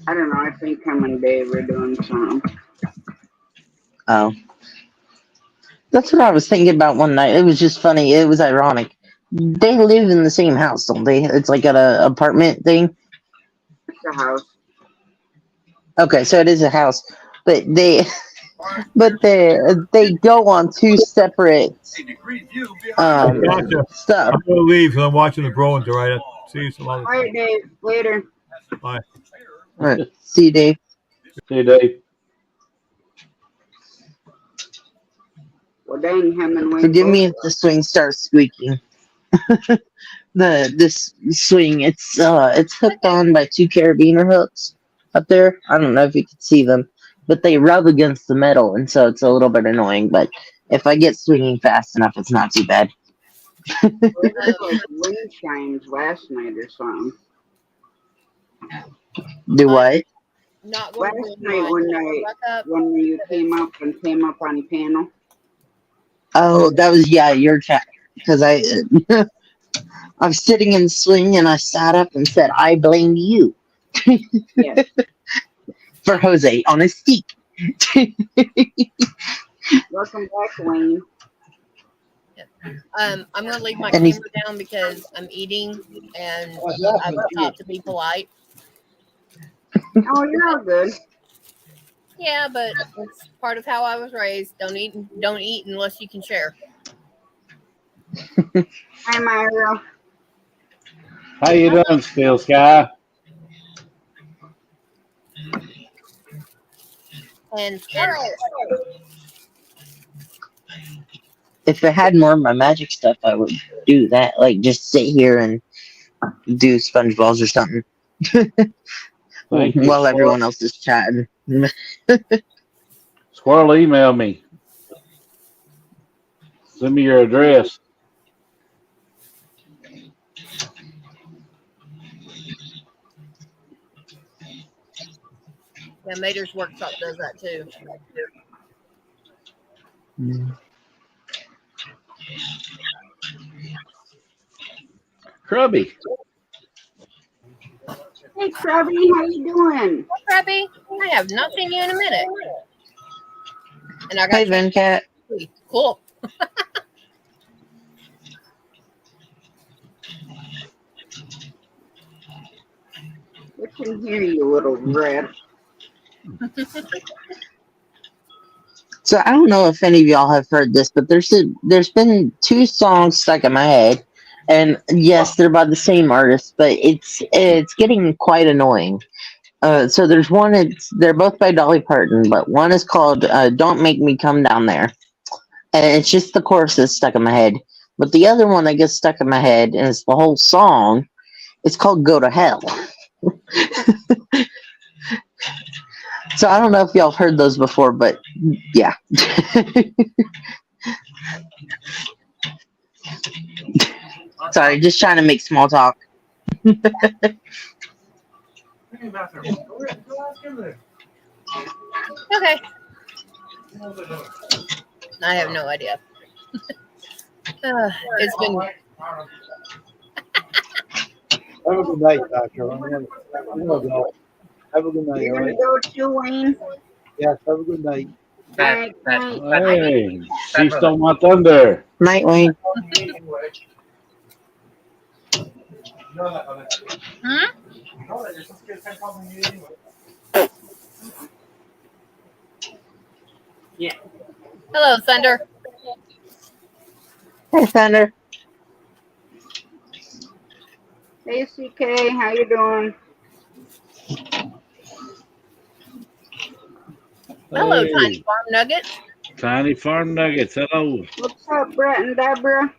I don't know. I think him and Dave are doing something. Oh. That's what I was thinking about one night. It was just funny. It was ironic. They live in the same house, don't they? It's like an apartment thing. It's a house. Okay, so it is a house, but they go on two separate stuff. I'm gonna leave because I'm watching the Bruins. All right, see you some other. All right, Dave. Later. Bye. All right, see you, Dave. See you, Dave. Well, dang, him and Wayne. Forgive me if the swing starts squeaking. This swing, it's hooked on by two carabiner hooks up there. I don't know if you can see them, but they rub against the metal, and so it's a little bit annoying. But if I get swinging fast enough, it's not too bad. Well, they had like wind chimes last night or something. Do what? Not Last going night when you came up on panel. Oh, that was your chat, because I was sitting in the swing and I sat up and said, "I blame you." Yes. For Jose on his seat. Welcome back, Wayne. I'm gonna leave my camera down because I'm eating and I've got to be polite. Oh, you're all good. Yeah, but it's part of how I was raised. Don't eat unless you can share. Hi, Myra. How you doing, Steel Sky? And squirrel. If I had more of my magic stuff, I would do that. Like just sit here and do sponge balls or something Thank you, while Squirrel. everyone else is chatting. Squirrel, email me. Send me your address. Yeah, Mater's Workshop does that too. Krubby. Hey, Krabby, how you doing? Hey, Crappy, I have not seen you in a minute. And I Hey, got Venkat. cool. We can hear you, little rat. So I don't know if any of y'all have heard this, but there's been two songs stuck in my head, and yes, they're by the same artist, but it's getting quite annoying. So there's one. They're both by Dolly Parton, but one is called "Don't Make Me Come Down There," and it's just the chorus that's stuck in my head. But the other one that gets stuck in my head, and it's the whole song. It's called "Go to Hell." So I don't know if y'all have heard those before, but yeah. Sorry, just trying to make small talk. Okay. I have no idea. It's been. Have a good night, Doctor. I'm gonna go. Have a good night, You're all gonna right? go too, Wayne? Yes, have a good night. Alright, night. Hey, she stole my thunder. Night, Wayne. Hmm? Hello, Thunder. Hey, Thunder. Hey, CK, how you doing? Hello, Hey, Tiny Farm Nuggets. Tiny Farm Nuggets. Hello. What's up, Brett and Deborah?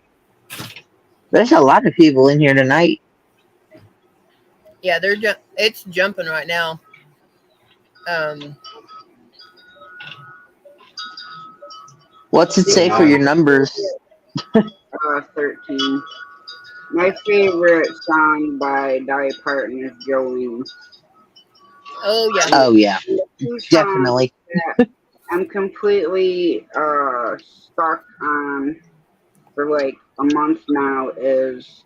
There's a lot of people in here tonight. Yeah, it's jumping right now. What's it say for your numbers? 13. My favorite song by Dolly Parton is Jolene. Oh yeah. Oh yeah, Two songs definitely. that I'm completely stuck on for like a month now is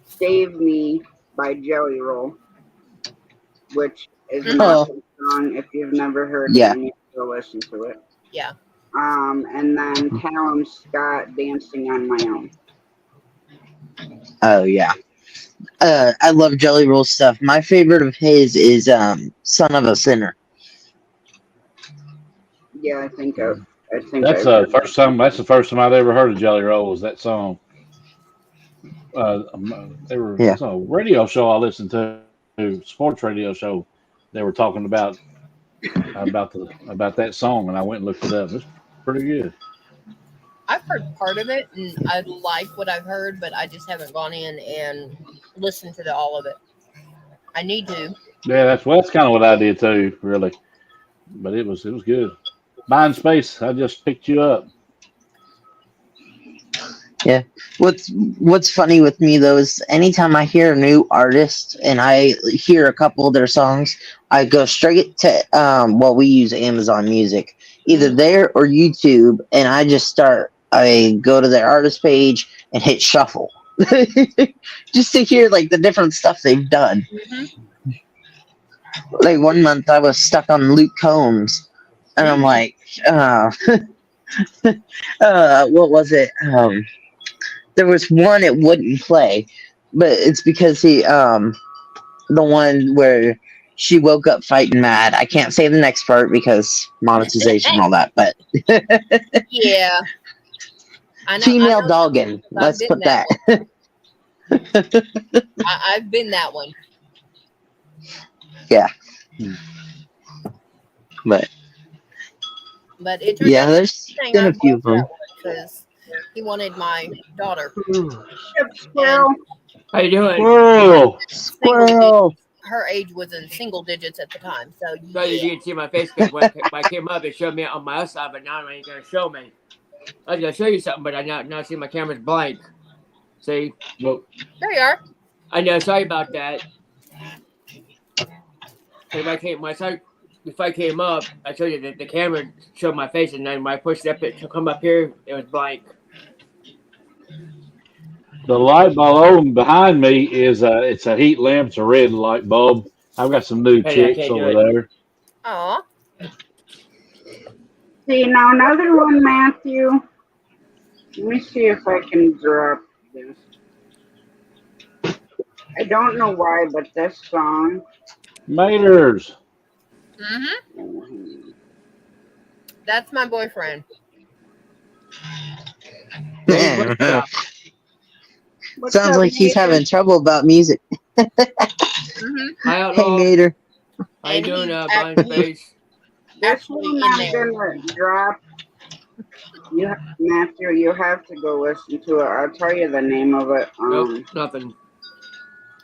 Save Me by Jelly Roll, which is an Oh. awesome song. If you've never heard Yeah. it, you need to go listen to it. Yeah. And then Callum Scott, Dancing on My Own. Oh yeah. I love Jelly Roll stuff. My favorite of his is "Son of a Sinner." Yeah, I think I've That's the first time. That's the first time I'd ever heard of Jelly Roll. Was that song? Yeah. It's a radio show I listened to, sports radio show. They were talking about that song, and I went and looked it up. It's pretty good. I've heard part of it, and I like what I've heard, but I just haven't gone in and listened to all of it. I need to. Yeah, that's kind of what I did too, really. But it was good. Mind Space, I just picked you up. Yeah. What's funny with me though is anytime I hear a new artist and I hear a couple of their songs, I go straight to we use Amazon Music, either there or YouTube, and I go to their artist page and hit shuffle. Just to hear like the different stuff they've done. Mm-hmm. Like one month I was stuck on Luke Combs, and I'm like, what was it? There was one it wouldn't play, but it's because the one where she woke up fighting mad. I can't say the next part because monetization and all that, but Yeah, I know. female dogging. I've Let's been put that. I've been that one. But But it turned yeah, out there's thing been I a few loved of them. that one because he wanted my daughter. Ship squirrel. How you doing? Whoa! Squirrel. Her age was in single digits at the time, so So you yeah. didn't see my face because when I came up, it showed me on my other side, but now it ain't gonna show me. I was gonna show you something, but I now see my camera's blank. See? Well, There you are. I know. Sorry about that. If I came up, I showed you that the camera showed my face, and then when I pushed up it to come up here, it was blank. the light bulb behind me is it's a heat lamp. It's a red light bulb. I've got some new Hey, I chicks can't do over it. there. Aw. See, now another one, Matthew. Let me see if I can drop this. I don't know why, but this song. Maters. That's my boyfriend. What's Sounds up, like he's Nathan? having trouble about music. I don't Hey, know. Mater. How you And doing, he's blind space? This actually one in I'm there. gonna drop. Matthew, you have to go listen to it. I'll tell you the name of it. Nope, nothing.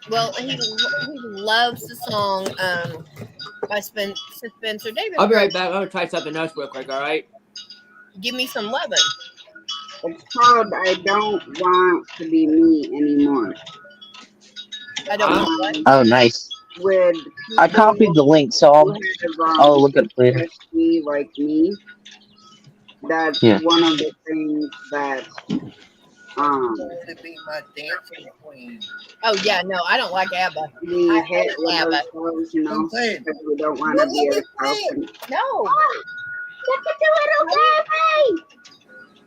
Well, he loves the song by Spencer Davis. I'll be right back. I'm gonna try something else real quick. All right. Give me some lovin'. It's called "I Don't Want to Be Me Anymore." I don't know what. Oh, nice. With I people copied the link, so who I'll have look at it later. PTSD like me. That's Yeah. one of the things that To be my dancing queen. Oh yeah, no, I don't like ABBA. we I hit hate with ABBA. ourselves, you know, I'm saying. because we don't want to be ourselves. No, Look at the little baby!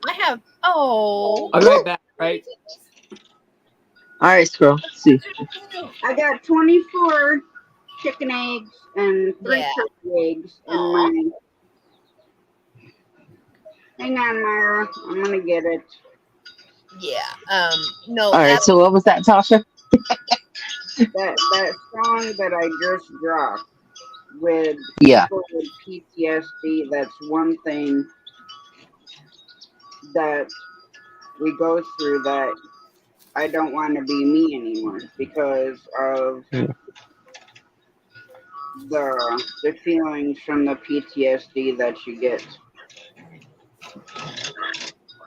I have. Oh, I'll be right back. Right. All right, Squirrel. Let's see. I got 24 chicken eggs and 3 Yeah. turkey eggs in Aw. my. Hang on, Myra. I'm gonna get it. yeah. No. All right. So what was that, Tasha? That song that I just dropped with Yeah. people with PTSD. That's one thing that we go through that I don't want to be me anymore because of the feelings from the PTSD that you get.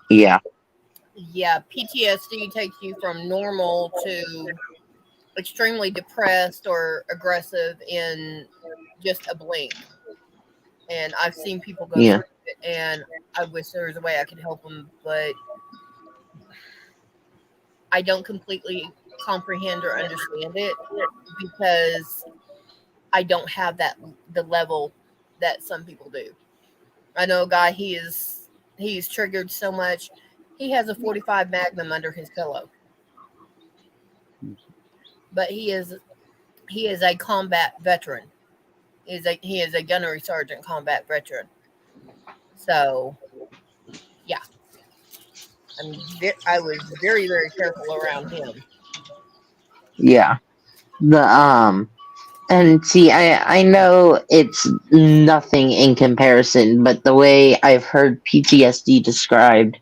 Yeah. Yeah, PTSD takes you from normal to extremely depressed or aggressive in just a blink. And I've seen people go Yeah. through it, and I wish there was a way I could help them, but I don't completely comprehend or understand it because I don't have the level that some people do. I know a guy, he's triggered so much. He has a 45 Magnum under his pillow. But he is a combat veteran. He is a gunnery sergeant combat veteran. So, yeah. I was very, very careful around him. Yeah. And see, I know it's nothing in comparison, but the way I've heard PTSD described,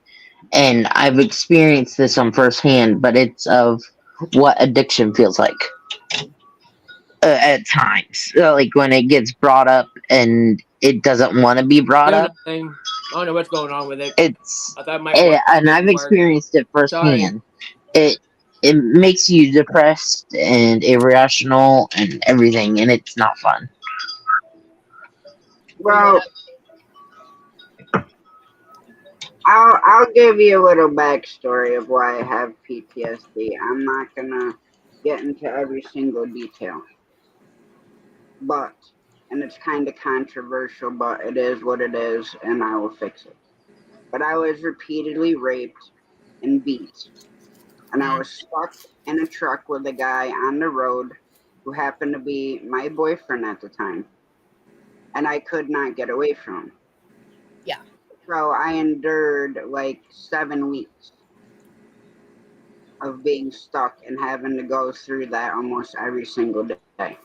and I've experienced this on firsthand, but it's of what addiction feels like at times. Like when it gets brought up and it doesn't want to be brought No, up. nothing. I don't know what's going on with it. It's I thought it might work. and I've Didn't work. experienced it firsthand. It makes you depressed and irrational and everything, and it's not fun. Well, I'll give you a little backstory of why I have PTSD. I'm not gonna get into every single detail, but and it's kind of controversial, but it is what it is, and I will fix it. But I was repeatedly raped and beat, and I was stuck in a truck with a guy on the road who happened to be my boyfriend at the time, and I could not get away from him. Yeah. So I endured like 7 weeks of being stuck and having to go through that almost every single day.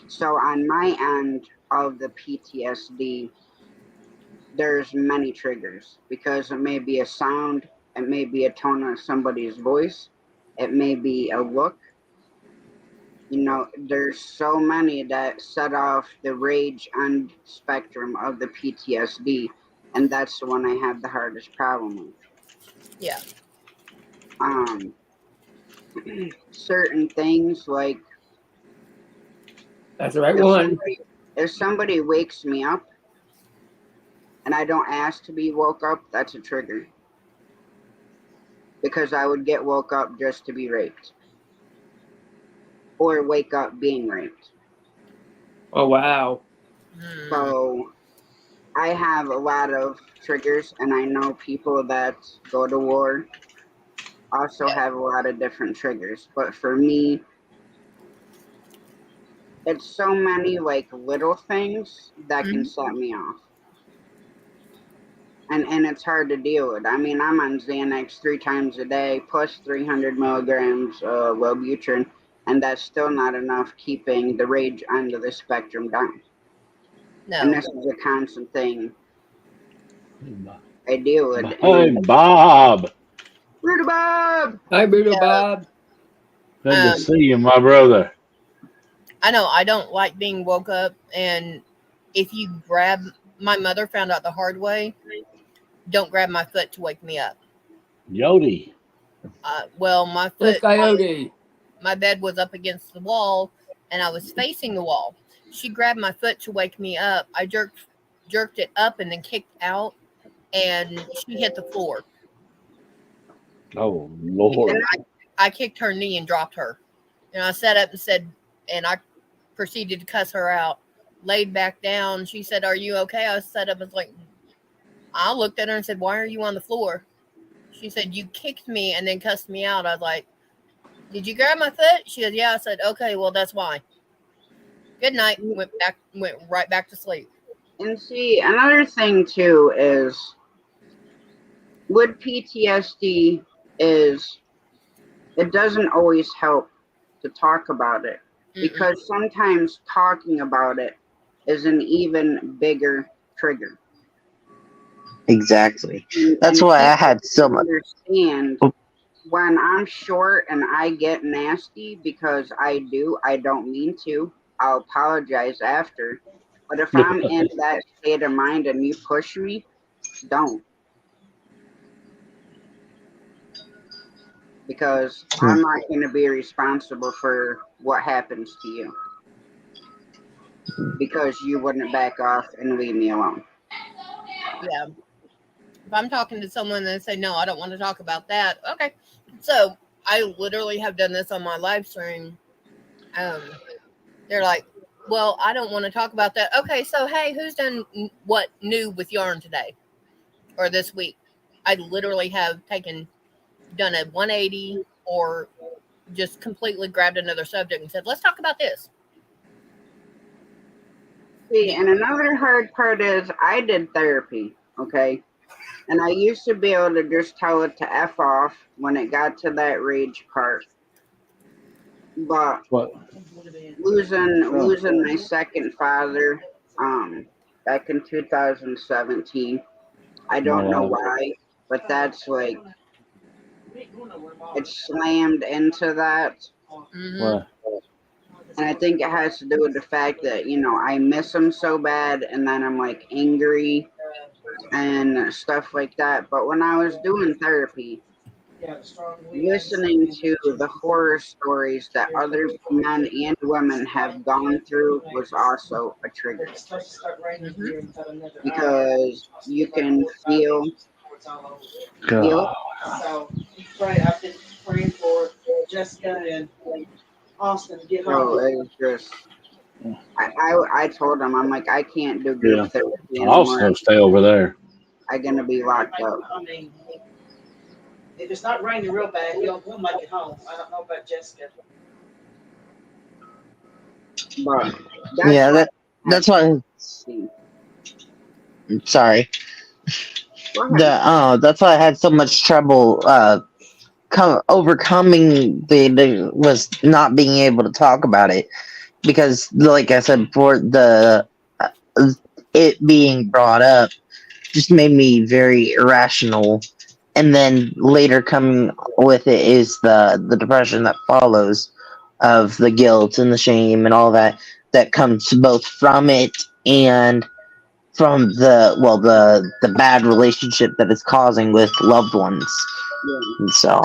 So on my end of the PTSD, there's many triggers because it may be a sound, it may be a tone of somebody's voice, it may be a look. You know, there's so many that set off the rage end spectrum of the PTSD, and that's the one I have the hardest problem with. Yeah. Certain things like That's the right if one. somebody wakes me up and I don't ask to be woke up, that's a trigger. Because I would get woke up just to be raped. Or wake up being raped. Oh, wow. So I have a lot of triggers, and I know people that go to war also have a lot of different triggers. But for me, it's so many like little things that can set me off. And it's hard to deal with. I mean, I'm on Xanax 3 times a day, plus 300 milligrams of Wellbutrin, and that's still not enough keeping the rage end of the spectrum down. No. And this is a constant thing I deal with. Hey, Bob. Rudy Bob! Hi, Brutal Yeah. Bob. Good to see you, my brother. I know I don't like being woke up, and if you grab, my mother found out the hard way, don't grab my foot to wake me up. Yodi. Well, my Where's foot, Coyote? my bed was up against the wall, and I was facing the wall. She grabbed my foot to wake me up. I jerked it up and then kicked out, and she hit the floor. Oh, Lord. And I kicked her knee and dropped her. And I sat up and said, and I proceeded to cuss her out. Laid back down. She said, "Are you okay?" I sat up and was like, I looked at her and said, "Why are you on the floor?" She said, "You kicked me and then cussed me out." I was like, "Did you grab my foot?" She goes, "Yeah." I said, "Okay, well, that's why." Good night. Went right back to sleep. And see, another thing too is with PTSD is it doesn't always help to talk about it. Because sometimes talking about it is an even bigger trigger. Exactly. That's why I had so much. Understand when I'm short and I get nasty because I don't mean to. I'll apologize after. But if I'm in that state of mind and you push me, don't. Because I'm not going to be responsible for what happens to you. Because you wouldn't back off and leave me alone. Yeah. If I'm talking to someone and they say, "No, I don't want to talk about that." Okay. So I literally have done this on my live stream. They're like, "Well, I don't want to talk about that." Okay. So, hey, who's done what new with yarn today or this week? I literally have done a 180 or just completely grabbed another subject and said, "Let's talk about this." See, and another hard part is I did therapy, okay? And I used to be able to just tell it to F off when it got to that rage part. But losing my second father back in 2017, I don't know why, but that's like it slammed into that. Well, And I think it has to do with the fact that, you know, I miss him so bad and then I'm like angry and stuff like that. But when I was doing therapy, listening to the horror stories that other men and women have gone through was also a trigger. Because you can feel God. So I've been praying for Jessica and Austin to get home. So it's just, I told him, I'm like, I can't do group therapy I'll anymore. also stay over there. I'm gonna be locked up. I mean, if it's not raining real bad, he'll make it home. I don't know about Jessica. But that's Yeah, why that's why. Sorry. Go ahead. That's why I had so much trouble overcoming the was not being able to talk about it because, like I said before, the it being brought up just made me very irrational, and then later coming with it is the depression that follows of the guilt and the shame and all that comes both from it and from the bad relationship that it's causing with loved ones. Yeah. And so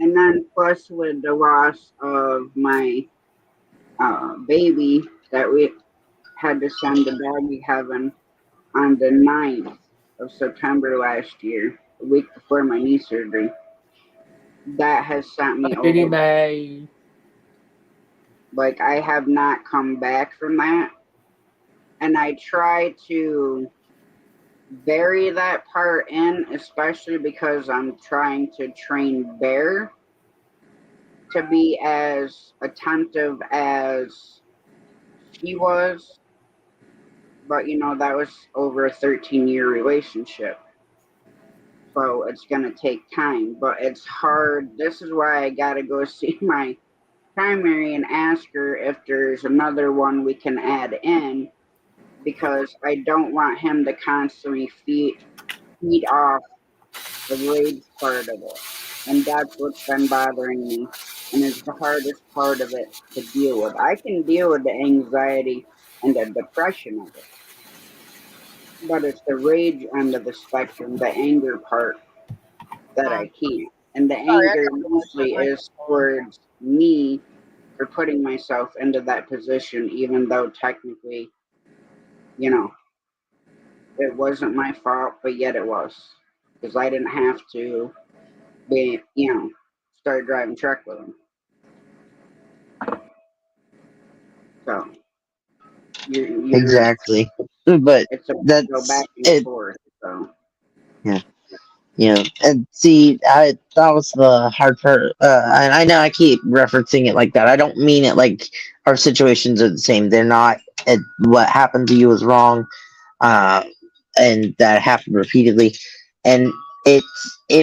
And then plus with the loss of my baby that we had to send to doggy heaven on the 9th of September last year, a week before my knee surgery. That has sent me Diddy over. May. Like, I have not come back from that. And I try to vary that part in, especially because I'm trying to train Bear to be as attentive as she was. But, that was over a 13-year relationship. So it's going to take time. But it's hard. This is why I got to go see my primary and ask her if there's another one we can add in, because I don't want him to constantly feed off the rage part of it. And that's what's been bothering me. And it's the hardest part of it to deal with. I can deal with the anxiety and the depression of it. But it's the rage end of the spectrum, the anger part, that I can't. And the anger mostly is towards me for putting myself into that position, even though technically, it wasn't my fault, but yet it was. Because I didn't have to start driving truck with him. So, you're exactly, but it's a that's go back and it. forth. So, Yeah, and see, that was the hard part. And I know I keep referencing it like that. I don't mean it like our situations are the same. They're not. What happened to you was wrong, uh, and that happened repeatedly. And it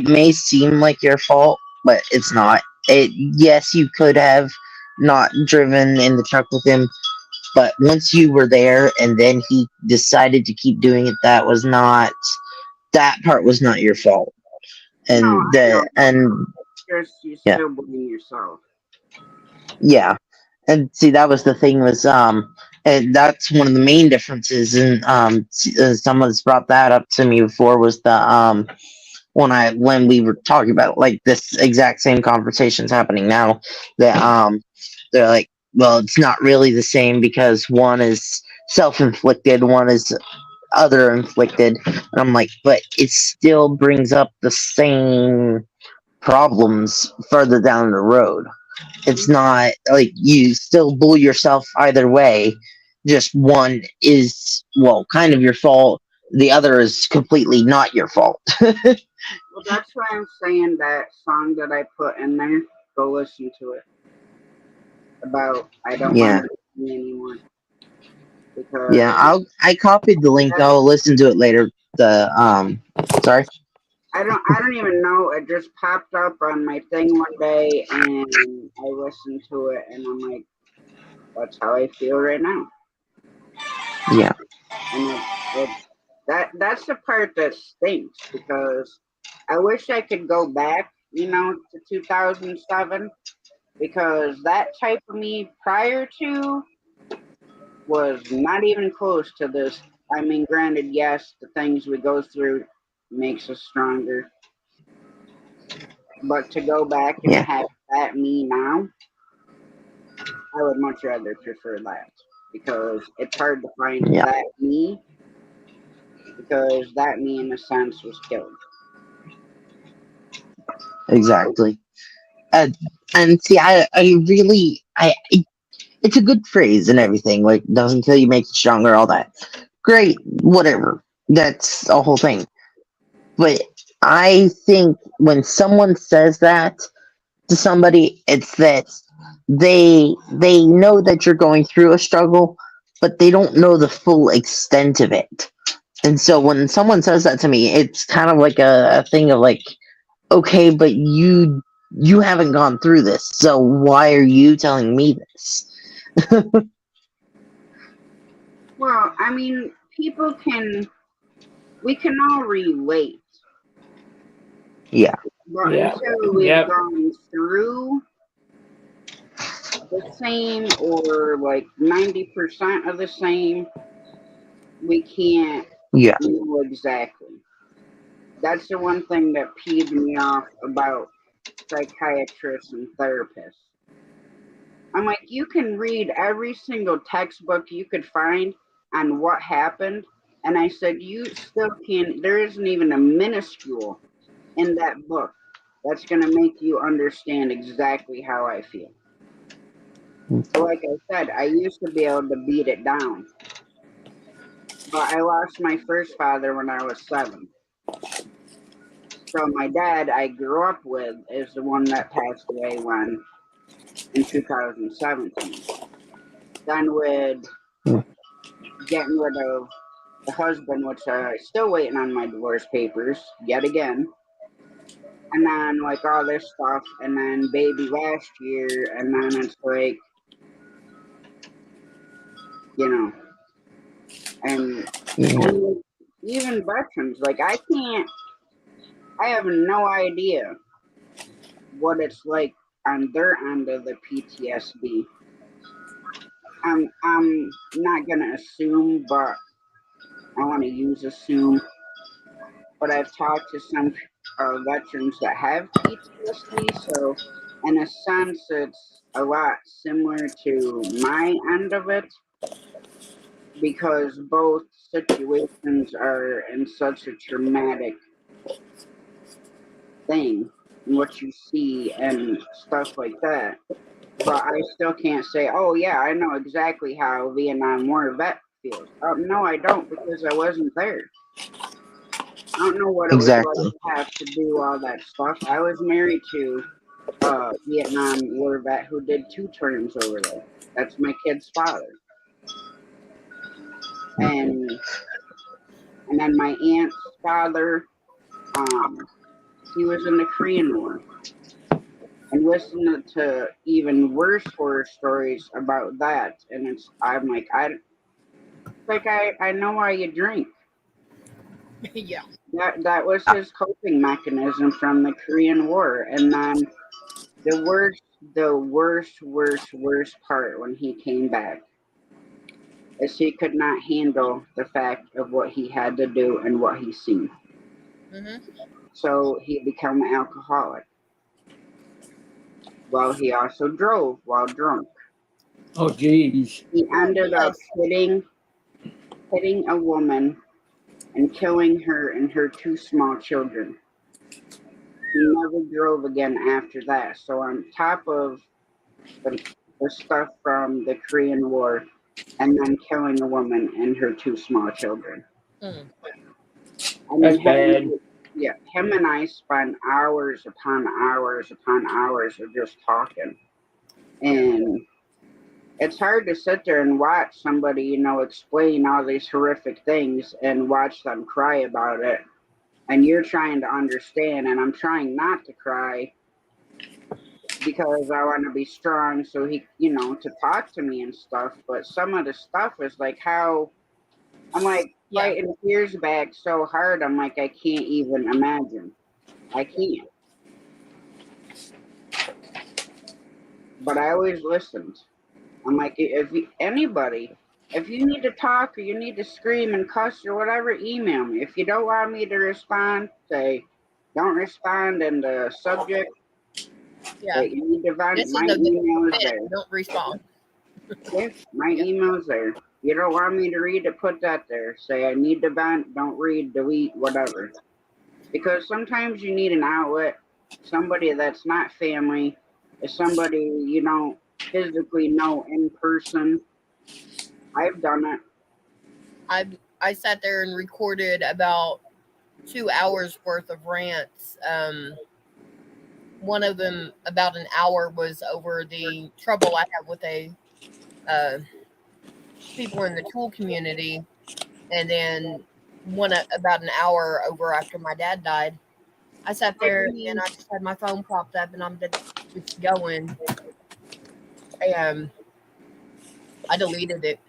may seem like your fault, but it's not. Yes, you could have not driven in the truck with him, but once you were there, and then he decided to keep doing it, that part was not your fault. no, And I know. You yeah, still blame yourself. yeah. And see, that was the thing was and that's one of the main differences. And someone's brought that up to me before was the when we were talking about like this exact same conversations happening now, that they're like, well, it's not really the same because one is self-inflicted, one is other inflicted. And I'm like, but it still brings up the same problems further down the road. It's not like you still bull yourself either way. Just one is, well, kind of your fault. The other is completely not your fault. Well, that's why I'm saying that song that I put in there, go listen to it. About I don't Yeah. want to be anymore. Because Yeah, I copied the link. I'll listen to it later. Sorry. I don't even know. It just popped up on my thing one day, and I listened to it, and I'm like, that's how I feel right now. Yeah. And that's the part that stinks, because I wish I could go back, to 2007, because that type of me prior to was not even close to this. I mean, granted, yes, the things we go through makes us stronger, but to go back and have that me now, I would much rather prefer that, because it's hard to find that me, because that me in a sense was killed. Exactly. And see, I really, it's a good phrase and everything. Like, doesn't kill you, makes you stronger, all that. Great, whatever. That's the whole thing. But I think when someone says that to somebody, it's that they know that you're going through a struggle, but they don't know the full extent of it. And so when someone says that to me, it's kind of like a thing of like, okay, but you haven't gone through this, so why are you telling me this? Well, I mean, we can all relate. Yeah. But Yeah. until we've Yep. gone through the same or like 90% of the same, we can't Yeah. know exactly. That's the one thing that peeved me off about psychiatrists and therapists. I'm like, you can read every single textbook you could find on what happened. And I said, you still can't, there isn't even a minuscule in that book that's going to make you understand exactly how I feel. So like I said, I used to be able to beat it down. But I lost my first father when I was 7. So my dad I grew up with is the one that passed away in 2017. Then with getting rid of the husband, which still waiting on my divorce papers yet again. And then like all this stuff, and then baby last year, and then it's like, you know, and even veterans, like I have no idea what it's like on their end of the PTSD. I'm not gonna assume, but I want to use assume. But I've talked to some veterans that have PTSD, so in a sense, it's a lot similar to my end of it because both situations are in such a traumatic thing, what you see and stuff like that. But I still can't say, oh yeah, I know exactly how Vietnam War vet feels. No, I don't because I wasn't there. I don't know what it was like to have to do all that stuff. I was married to a Vietnam War vet who did 2 terms over there. That's my kid's father. And then my aunt's father, he was in the Korean War. And listening to even worse horror stories about that, and I'm like, I know why you drink. Yeah. That was his coping mechanism from the Korean War. And then the worst part when he came back is he could not handle the fact of what he had to do and what he seen. Mm-hmm. So he became an alcoholic. Well, he also drove while drunk. Oh, geez. He ended up hitting a woman and killing her and her 2 small children. He never drove again after that. So on top of the stuff from the Korean War, and then killing a woman and her 2 small children. Mm. I mean, That's bad. Him and I spent hours upon hours upon hours of just talking. And it's hard to sit there and watch somebody, explain all these horrific things and watch them cry about it. And you're trying to understand, and I'm trying not to cry because I want to be strong so he, to talk to me and stuff. But some of the stuff is like how I'm like fighting tears back so hard. I'm like, I can't even imagine. I can't. But I always listened. I'm like, if you need to talk or you need to scream and cuss or whatever, email me. If you don't want me to respond, say, don't respond in the subject. Yeah. You need to vent. My email is there. Don't respond. Yeah, my email's there. You don't want me to read it, put that there. Say I need to vent, don't read, delete, whatever. Because sometimes you need an outlet. Somebody that's not family, is somebody you don't physically know in person. I've done it. I sat there and recorded about 2 hours worth of rants one of them about an hour was over the trouble I have with people in the tool community, and then one about an hour over after my dad died. I sat there and I just had my phone propped up and I'm just going. I deleted it.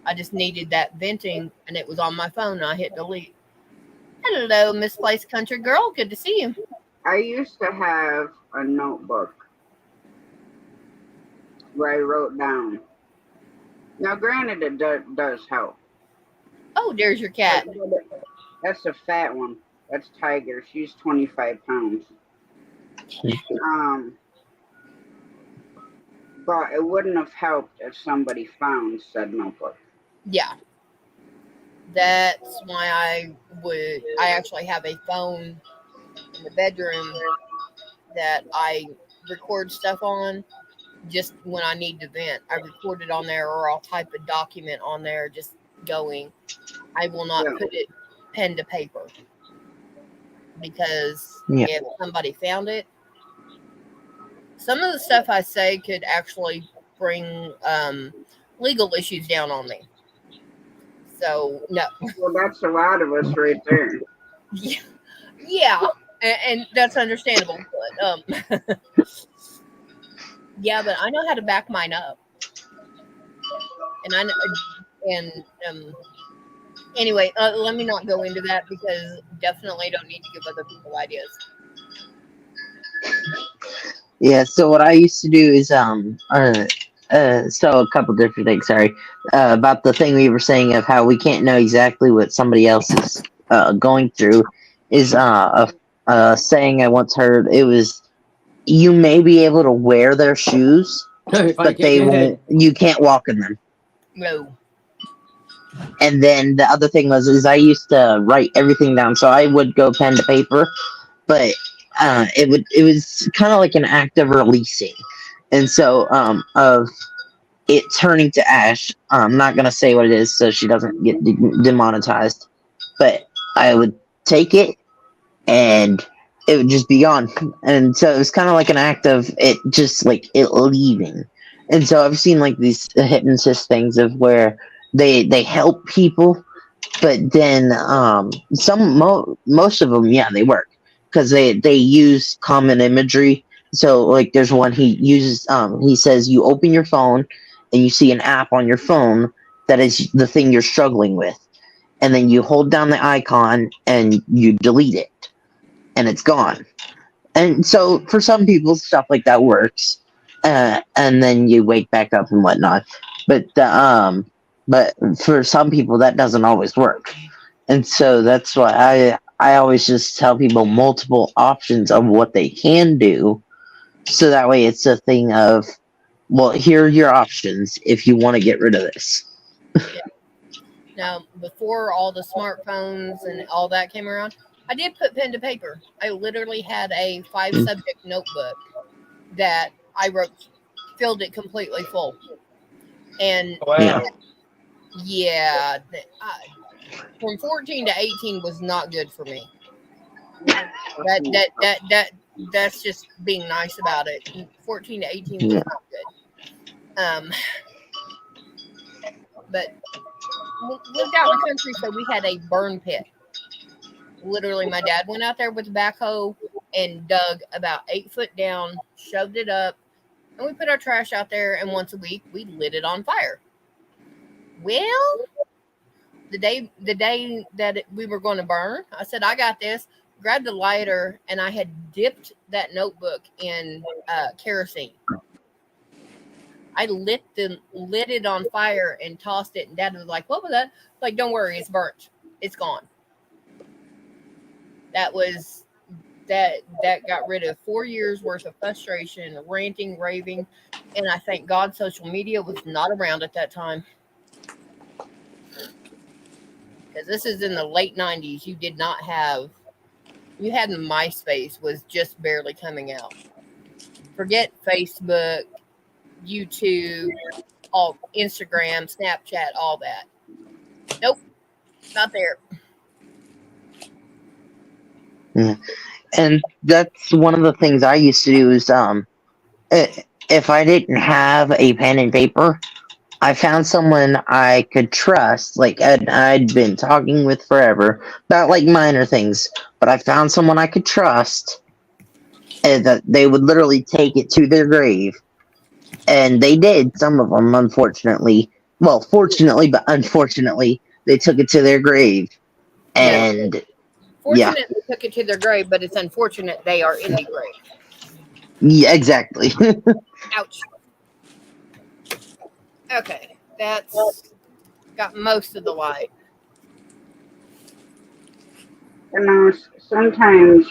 I just needed that venting, and it was on my phone. And I hit delete. Hello, misplaced country girl. Good to see you. I used to have a notebook where I wrote down. Now, granted, it does help. Oh, there's your cat. That's a fat one. That's Tiger. She's 25 pounds. But it wouldn't have helped if somebody found said notebook. Yeah. That's why I actually have a phone in the bedroom that I record stuff on just when I need to vent. I record it on there, or I'll type a document on there just going. I will not put it pen to paper, because if somebody found it, some of the stuff I say could actually bring legal issues down on me. So, no. Well, that's a lot of us right there. Yeah, and that's understandable. But, yeah, but I know how to back mine up. Anyway, let me not go into that, because definitely don't need to give other people ideas. Yeah, so what I used to do is so a couple different things, sorry. About the thing we were saying of how we can't know exactly what somebody else is going through is a saying I once heard. It was, you may be able to wear their shoes, but you can't walk in them. No. And then the other thing is I used to write everything down, so I would go pen to paper, but it was kind of like an act of releasing, and so of it turning to ash. I'm not gonna say what it is so she doesn't get demonetized, but I would take it and it would just be gone, and so it was kind of like an act of it just like it leaving. And so I've seen like these hypnotist things of where they help people, but then most of them, yeah, they work because they use common imagery. So like there's one he uses, he says you open your phone and you see an app on your phone that is the thing you're struggling with, and then you hold down the icon and you delete it and it's gone. And so for some people stuff like that works, and then you wake back up and whatnot, but for some people that doesn't always work. And so that's why I always just tell people multiple options of what they can do. So that way it's a thing of, well, here are your options if you want to get rid of this. Yeah. Now, before all the smartphones and all that came around, I did put pen to paper. I literally had a 5-subject notebook that I filled it completely full. And yeah, from 14 to 18 was not good for me. That's just being nice about it. 14 to 18 was not good. But we lived out in the country, so we had a burn pit. Literally, my dad went out there with a backhoe and dug about 8 foot down, shoved it up, and we put our trash out there, and once a week we lit it on fire. Well, the day that we were going to burn, I said, I got this. Grabbed the lighter, and I had dipped that notebook in kerosene. I lit it on fire and tossed it, and Dad was like, what was that? Like, don't worry, it's burnt. It's gone. That got rid of 4 years worth of frustration, ranting, raving, and I thank God social media was not around at that time. Because this is in the late 90s. You did not have, you had MySpace was just barely coming out. Forget Facebook, YouTube, all Instagram, Snapchat, all that. Nope, not there. And that's one of the things I used to do is if I didn't have a pen and paper, I found someone I could trust, like I'd been talking with forever about like minor things, but I found someone I could trust, and that they would literally take it to their grave, and they did. Some of them, unfortunately, well, fortunately, but unfortunately, they took it to their grave, Yeah. and yeah, Fortunate they took it to their grave, but it's unfortunate they are in the grave. yeah, exactly. Ouch. Okay, that's got most of the light. Sometimes,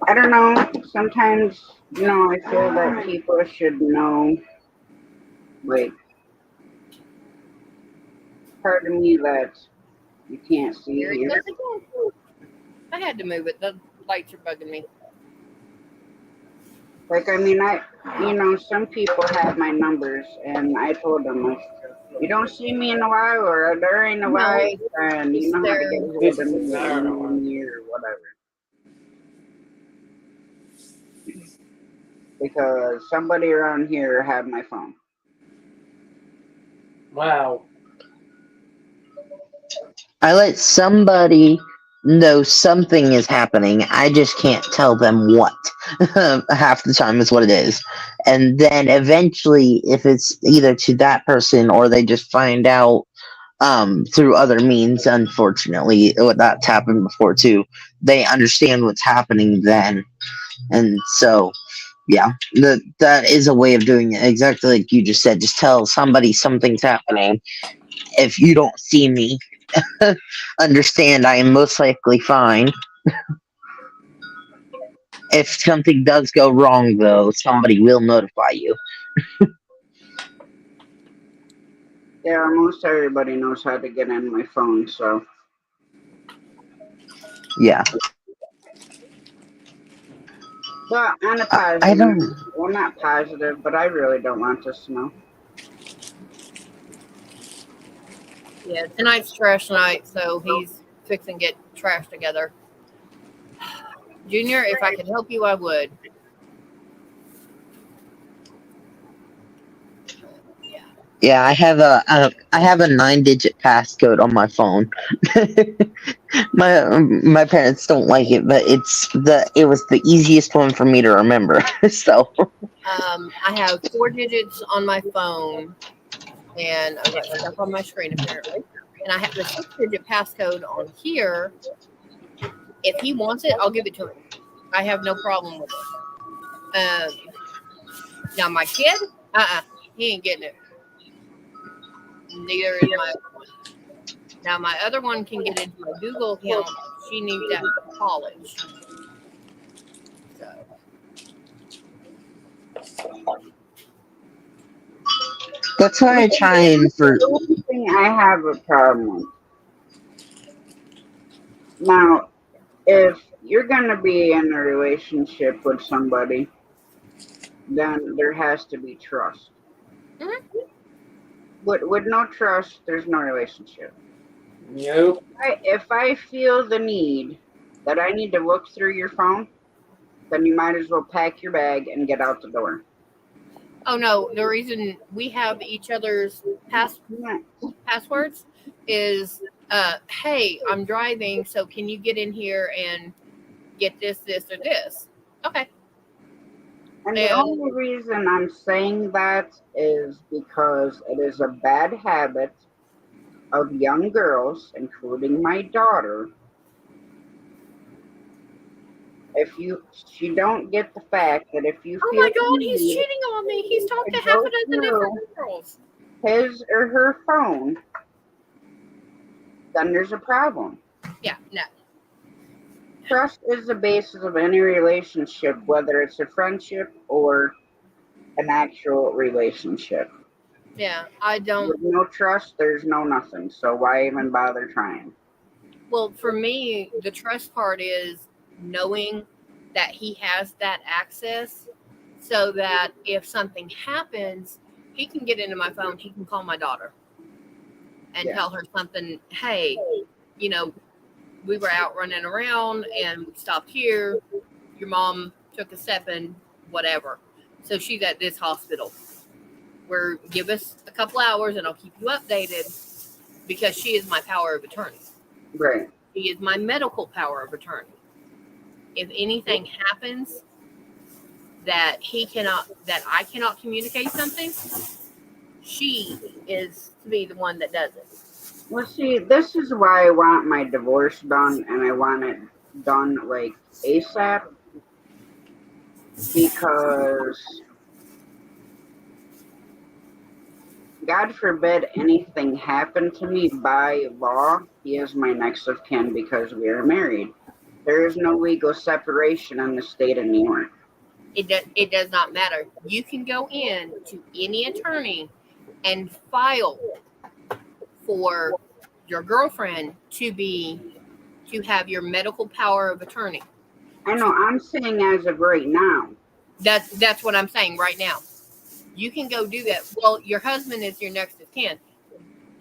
I don't know. Sometimes, I feel that people should know, like, part of me that you can't see Here it here. goes again. I had to move it. The lights are bugging me. Like, some people have my numbers, and I told them, like, you don't see me in a while, or during a while, and you know how to get a hold of me in a year or whatever. Because somebody around here had my phone. Wow. I let somebody know something is happening. I just can't tell them what. Half the time is what it is. And then eventually, if it's either to that person or they just find out through other means, unfortunately, that's happened before too, they understand what's happening then. And so, yeah, that is a way of doing it. Exactly like you just said. Just tell somebody something's happening. If you don't see me, understand I am most likely fine. If something does go wrong, though, somebody will notify you. Yeah, almost everybody knows how to get in my phone, so. Yeah. But on a positive, I don't. well, not positive, but I really don't want this to know. Yeah, tonight's trash night, so he's fixing to get trash together. Junior, if I could help you, I would. Yeah, I have a 9-digit passcode on my phone. my parents don't like it, but it was the easiest one for me to remember. So I have 4 digits on my phone, and I've got stuff on my screen apparently. And I have the 6-digit passcode on here. If he wants it, I'll give it to him. I have no problem with it. Now my kid, he ain't getting it. Neither is my other one. Now my other one can get into my Google account. She needs that for college. So. that's why I try and for. The only thing I have a problem with. Now, if you're gonna be in a relationship with somebody, then there has to be trust. Mm-hmm. With no trust, there's no relationship. Nope. If I feel the need that I need to look through your phone, then you might as well pack your bag and get out the door. Oh no, the reason we have each other's passwords is, hey, I'm driving, so can you get in here and get this, or this? Okay. And the only reason I'm saying that is because it is a bad habit of young girls, including my daughter. She don't get the fact that if you oh feel my god, he's cheating on me. He's talked to half a dozen different girls. His or her phone, then there's a problem. Yeah, no. Trust is the basis of any relationship, whether it's a friendship or an actual relationship. Yeah, I don't. With no trust, there's no nothing. So why even bother trying? Well, for me, the trust part is knowing that he has that access so that if something happens, he can get into my phone, he can call my daughter and tell her something, hey, we were out running around and we stopped here. Your mom took a step and whatever. So she's at this hospital. Give us a couple hours and I'll keep you updated because she is my power of attorney. Right. She is my medical power of attorney. If anything happens that I cannot communicate something, she is to be the one that does it. Well, see, this is why I want my divorce done, and I want it done like ASAP, because God forbid anything happen to me. By law, he is my next of kin because we are married. There is no legal separation in the state of New York. It does not matter. You can go in to any attorney and file for your girlfriend to have your medical power of attorney. I know. I'm saying as of right now. That's what I'm saying right now. You can go do that. Well, your husband is your next of kin.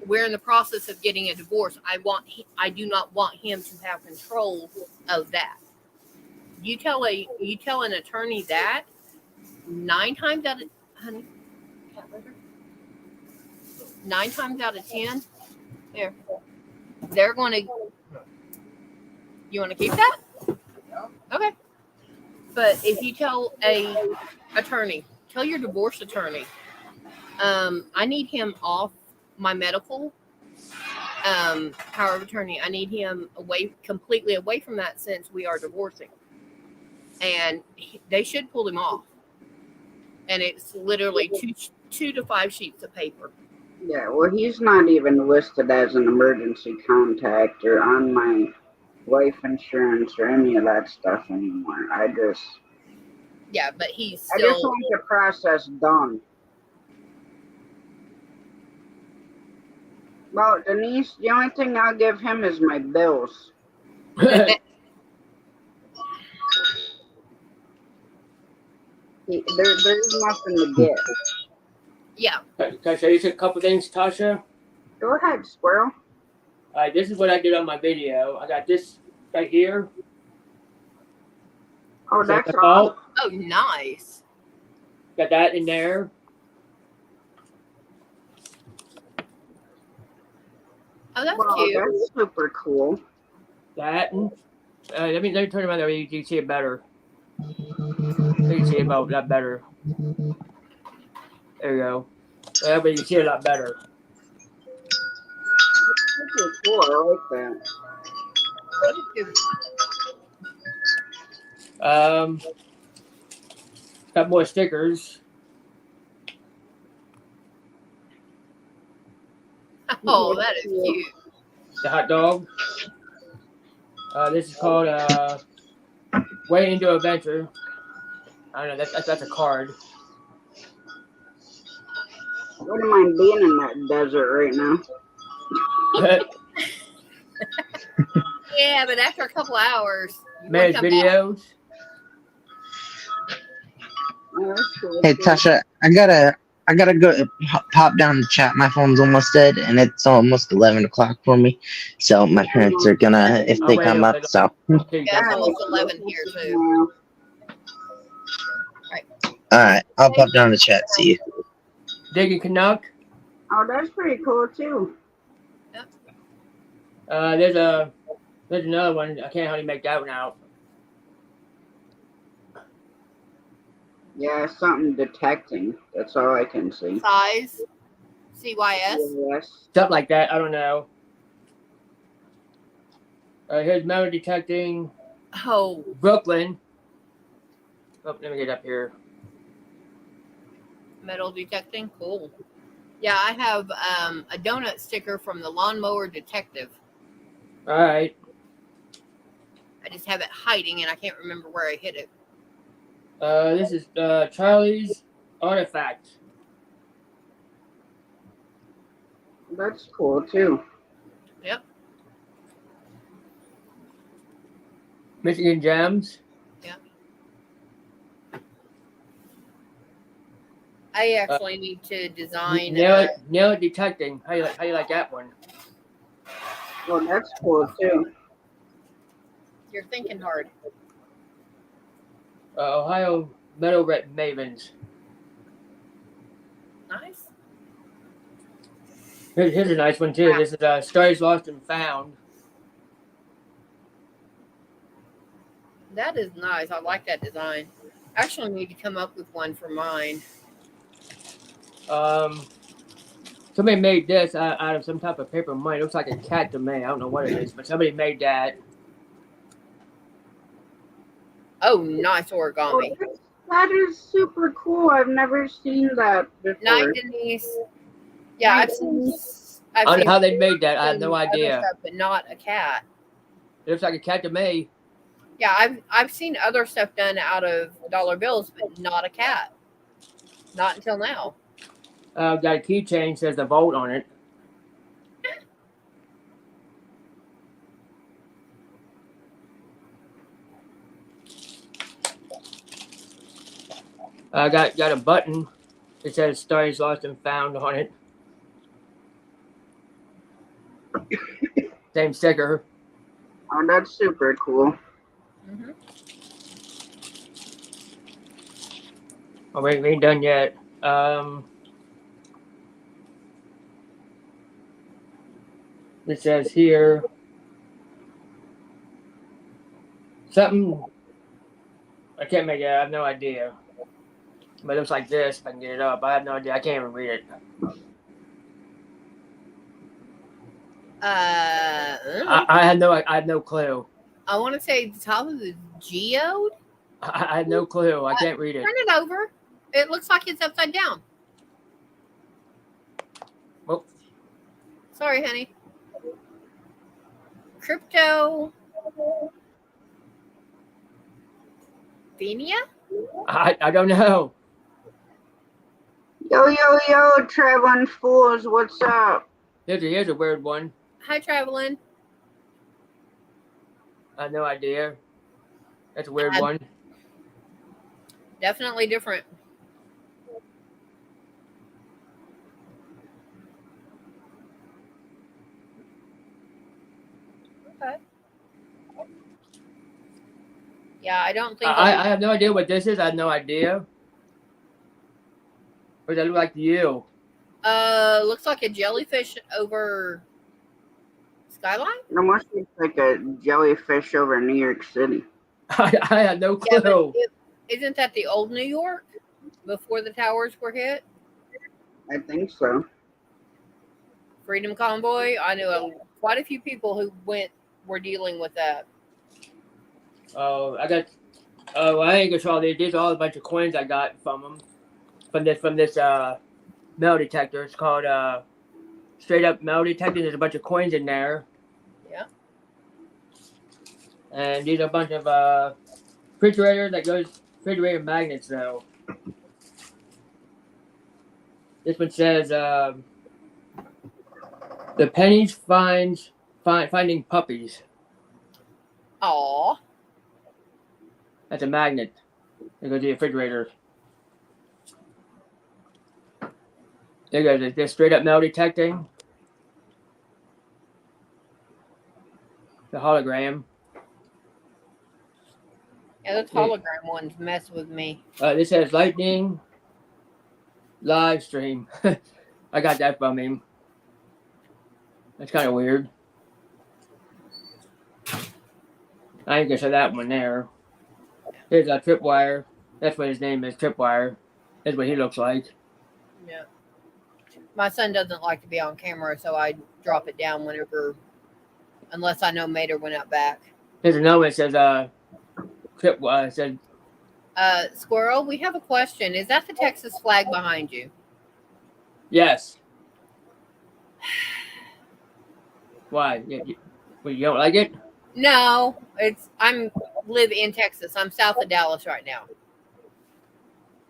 We're in the process of getting a divorce. I do not want him to have control of that. You tell an attorney that 9 times out of 10, they're going to. You want to keep that? Okay. But if you tell tell your divorce attorney, I need him off my medical power of attorney. I need him completely away from that since we are divorcing. And they should pull him off. And it's literally 2 to 5 sheets of paper. Yeah, well, he's not even listed as an emergency contact or on my life insurance or any of that stuff anymore. Yeah, but he's I still. just want the process done. Well, Denise, the only thing I'll give him is my bills. There's nothing to get. Yeah. Can I show you a couple things, Tasha? Go ahead, squirrel. This is what I did on my video. I got this right here. Oh, Is that that's the all. fault? Oh, nice. Got that in there. Oh, that's Wow, cute. that's super cool. That. Let me turn around there. You can see it better. You can see about that better. There you go. But you can see it a lot better. Super cool. I like that. Got more stickers. Oh, that is cute. The hot dog. This is called Way Into Adventure. I don't know. That's a card. I wouldn't mind being in that desert right now. Yeah, but after a couple hours, Man's videos. Oh, that's cool. Hey Tasha, I gotta go pop down the chat. My phone's almost dead, and it's almost 11 o'clock for me. So my parents are gonna, if they come up. So Okay, Yeah, it's almost 11 here too. all right, I'll pop down the chat. See you. Digging Canuck. Oh, that's pretty cool too. There's another one. I can't hardly make that one out. Yeah, something detecting. That's all I can see. Size, CYS. Yes. Stuff like that. I don't know. Here's metal detecting. Oh, Brooklyn. Oh, let me get up here. metal detecting. Cool. Yeah, I have a donut sticker from the Lawnmower Detective. All right. I just have it hiding, and I can't remember where I hit it. This is Charlie's Artifact. That's cool too. Yep. Michigan Gems. Yep. I actually need to design. Nail it detecting. How you like that one? Well, that's cool too. You're thinking hard. Ohio Meadow Red Mavens. Nice. Here's a nice one too. This is Stories Lost and Found. That is nice. I like that design. Actually, I need to come up with one for mine. Somebody made this out of some type of paper money. It looks like a cat to me. I don't know what it is, but somebody made that. Oh, nice origami. That is super cool. I've never seen that before. Night, Denise. Yeah, I've seen. I don't know how they made that. I have no idea. Stuff, but not a cat. It looks like a cat to me. Yeah, I've seen other stuff done out of dollar bills, but not a cat. Not until now. Got a keychain, says the Volt on it. Got a button. It says Stories Lost and Found on it. Same sticker. Oh, that's super cool. Mm-hmm. Oh, we ain't done yet. It says here something. I can't make it. I have no idea. But it looks like this. If I can get it up, I have no idea. I can't even read it. I had no clue. I want to say the top of the geode. I had no clue. I can't read it. Turn it over. It looks like it's upside down. Oh. Sorry, honey. Crypto. Venia? I don't know. Yo, traveling fools, what's up? Here's a weird one. Hi, traveling. I have no idea. That's a weird one. Definitely different. Okay. Yeah, I don't think. I have no idea what this is. I have no idea. What does that look like to you? Looks like a jellyfish over skyline. It must look like a jellyfish over New York City. I had no clue. Yeah, isn't that the old New York before the towers were hit? I think so. Freedom Convoy. I knew quite a few people who were dealing with that. Oh, I ain't gonna show all these. These are all a bunch of coins I got from them. From this metal detector. It's called straight up metal detector. There's a bunch of coins in there. Yeah. And these are a bunch of refrigerator magnets though. This one says the pennies finding puppies. Aw. That's a magnet. It goes to the refrigerator. There goes this straight up metal detecting. The hologram. Yeah, those hologram ones mess with me. This says lightning live stream. I got that from him. That's kind of weird. I ain't gonna show that one there. Here's a Tripwire. That's what his name is, Tripwire. That's what he looks like. Yeah. My son doesn't like to be on camera, so I drop it down unless I know Mater went out back. Here's another one that says Tripwire. Said Squirrel, we have a question. Is that the Texas flag behind you? yes. Why? You don't like it? No, I'm live in Texas. I'm south of Dallas right now.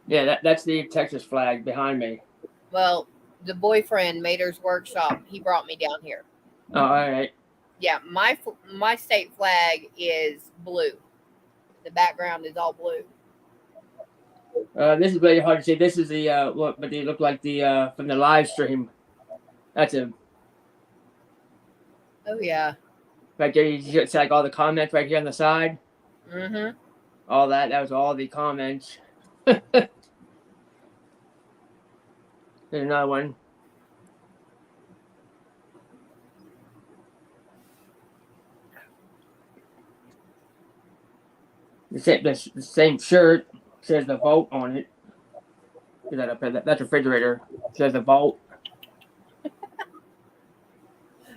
Yeah, that's the Texas flag behind me. Well, the boyfriend, Mater's workshop, he brought me down here. Oh, all right. Yeah, my state flag is blue. The background is all blue. This is really hard to see. This is the look, but they look like the from the live stream. That's a. Oh yeah. Right there, you see like all the comments right here on the side. Mm-hmm. All that was all the comments. There's another one. The same shirt says the vote on it. Is that up there? That's a refrigerator. It says the vote.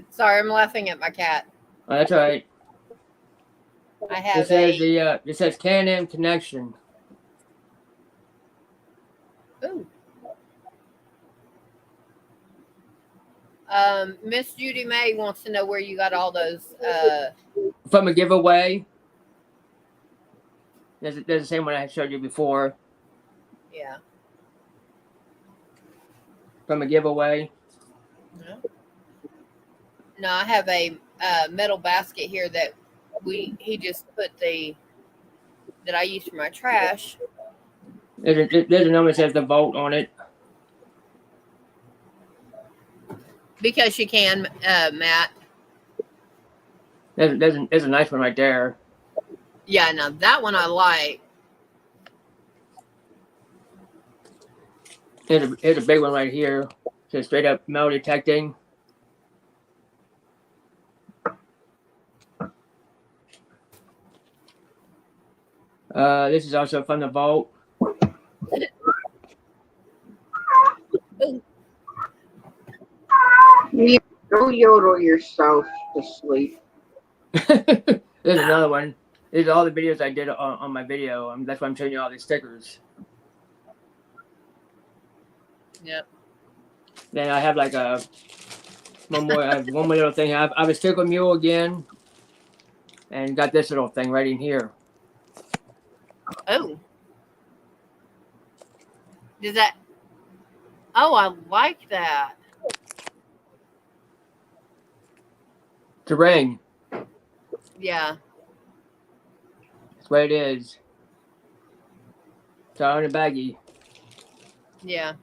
Sorry, I'm laughing at my cat. Oh, that's all right. I have It says it says Can-Am Connection. Ooh. Miss Judy May wants to know where you got all those. From a giveaway. There's the same one I showed you before. Yeah. From a giveaway. No, I have a metal basket here that he just put that I use for my trash. There's a number that says the vote on it. Because you can, Matt. There's a nice one right there. Yeah, no, that one I like. Here's a big one right here. It says straight up metal detecting. This is also from the vault. You go yodel yourself to sleep. There's another one. These are all the videos I did on my video. That's why I'm showing you all these stickers. Yep. Then I have like one more little thing. I have a sticker mule again, and got this little thing right in here. Oh. Does that? Oh, I like that. It's a ring. Yeah. That's what it is. It's all in a baggie. Yeah.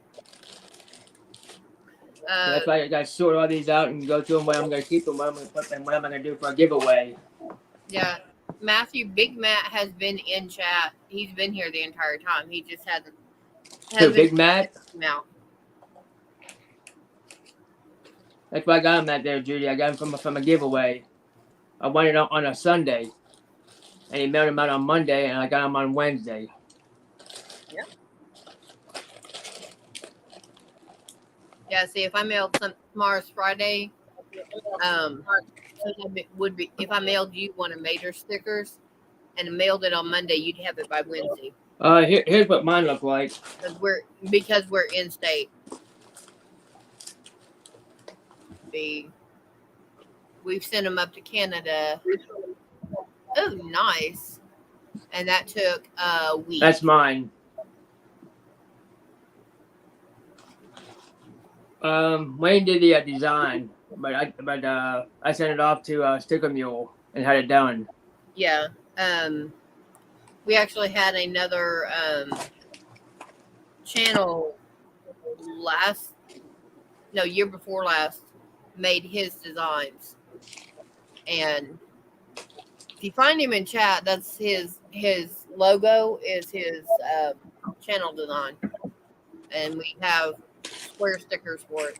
So that's why I got to sort all these out and go through them. What I'm going to keep them, what I'm going to put them, what am I going to do for a giveaway. Yeah. Matthew, Big Matt has been in chat. He's been here the entire time. He just hasn't. Big Matt? No. That's why I got him that there, Judy. I got him from a giveaway. I won it on a Sunday. And he mailed him out on Monday, and I got him on Wednesday. Yeah. Yeah, see, if I mailed tomorrow's Friday, it would be if I mailed you one of Major stickers and mailed it on Monday, you'd have it by Wednesday. Here's what mine look like. Because we're in state. We've sent them up to Canada. Oh, nice. And that took a week. That's mine. Wayne did the design, but I sent it off to Sticker Mule and had it done. Yeah. We actually had another channel year before last made his designs. And if you find him in chat, that's his logo is his channel design. And we have square stickers for it.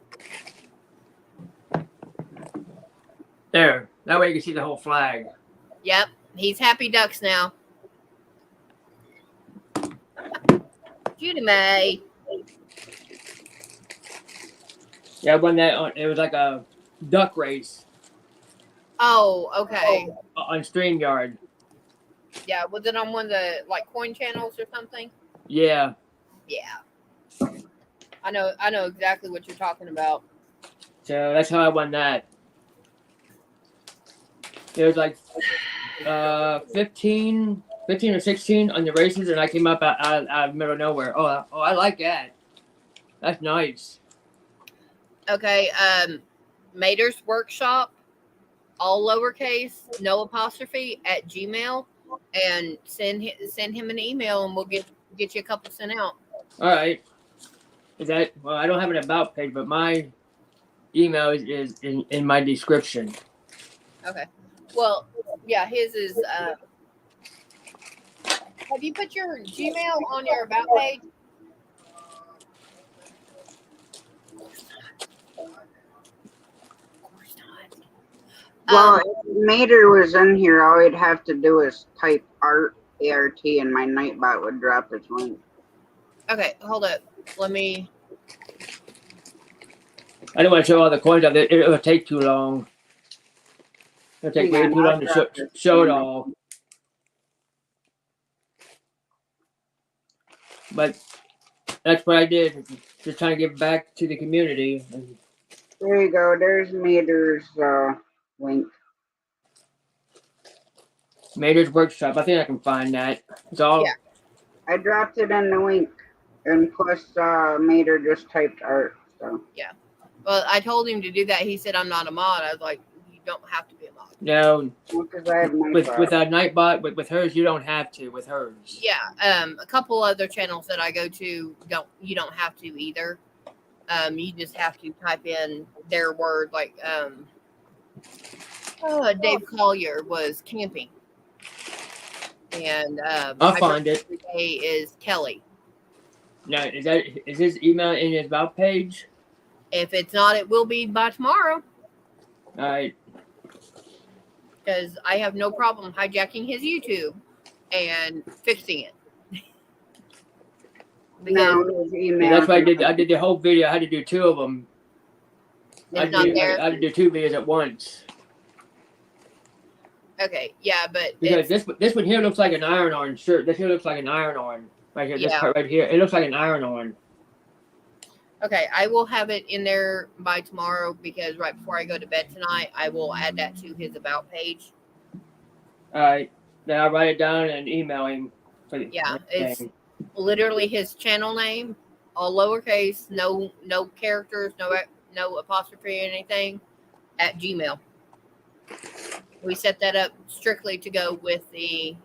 There. That way you can see the whole flag. Yep. He's Happy Ducks now. Judy May. Yeah, I won that. It was like a duck race. Oh, okay. On StreamYard. Yeah, was it on one of the coin channels or something? Yeah. Yeah. I know exactly what you're talking about. So that's how I won that. There was 15 or 16 on the races, and I came up out of the middle of nowhere. Oh, I like that. That's nice. Okay, Mater's Workshop, all lowercase, no apostrophe, at Gmail, and send him an email, and we'll get you a couple sent out. All right. Is that I don't have an about page, but my email is in my description. Okay. Well, yeah, his is. Have you put your Gmail on your about page? Well, if Mater was in here, all he'd have to do is type art, ART, and my Nightbot would drop his link. Okay, hold up. Let me. I don't want to show all the coins of it. It'll take too long. It'll take way Hang too on, long I'll to drop this show it in. all. But that's what I did. Just trying to give back to the community. There you go. There's Mater's link. Mater's Workshop. I think I can find that. It's all. Yeah. I dropped it in the link, and plus Mater just typed art. So. Yeah. Well, I told him to do that. He said I'm not a mod. I was like, you don't have to be a mod. No. Because I have with a Nightbot, with hers, you don't have to. With hers. Yeah. A couple other channels that I go to you don't have to either. You just have to type in their word, like Dave Collier was camping, and I'll find it. Today is Kelly. Now, is his email in his about page? If it's not, it will be by tomorrow. All right. Because I have no problem hijacking his YouTube and fixing it. That's what I did. I did the whole video. I had to do two of them. I had to do two videos at once. Okay, yeah, but because this one here looks like an iron-on shirt. This here looks like an iron-on right here. This part right here, it looks like an iron-on. Okay, I will have it in there by tomorrow because right before I go to bed tonight, I will add that to his about page. All right, then I'll write it down and email him. Yeah, it's literally his channel name, all lowercase, no characters, no apostrophe or anything, at Gmail. We set that up strictly to go with the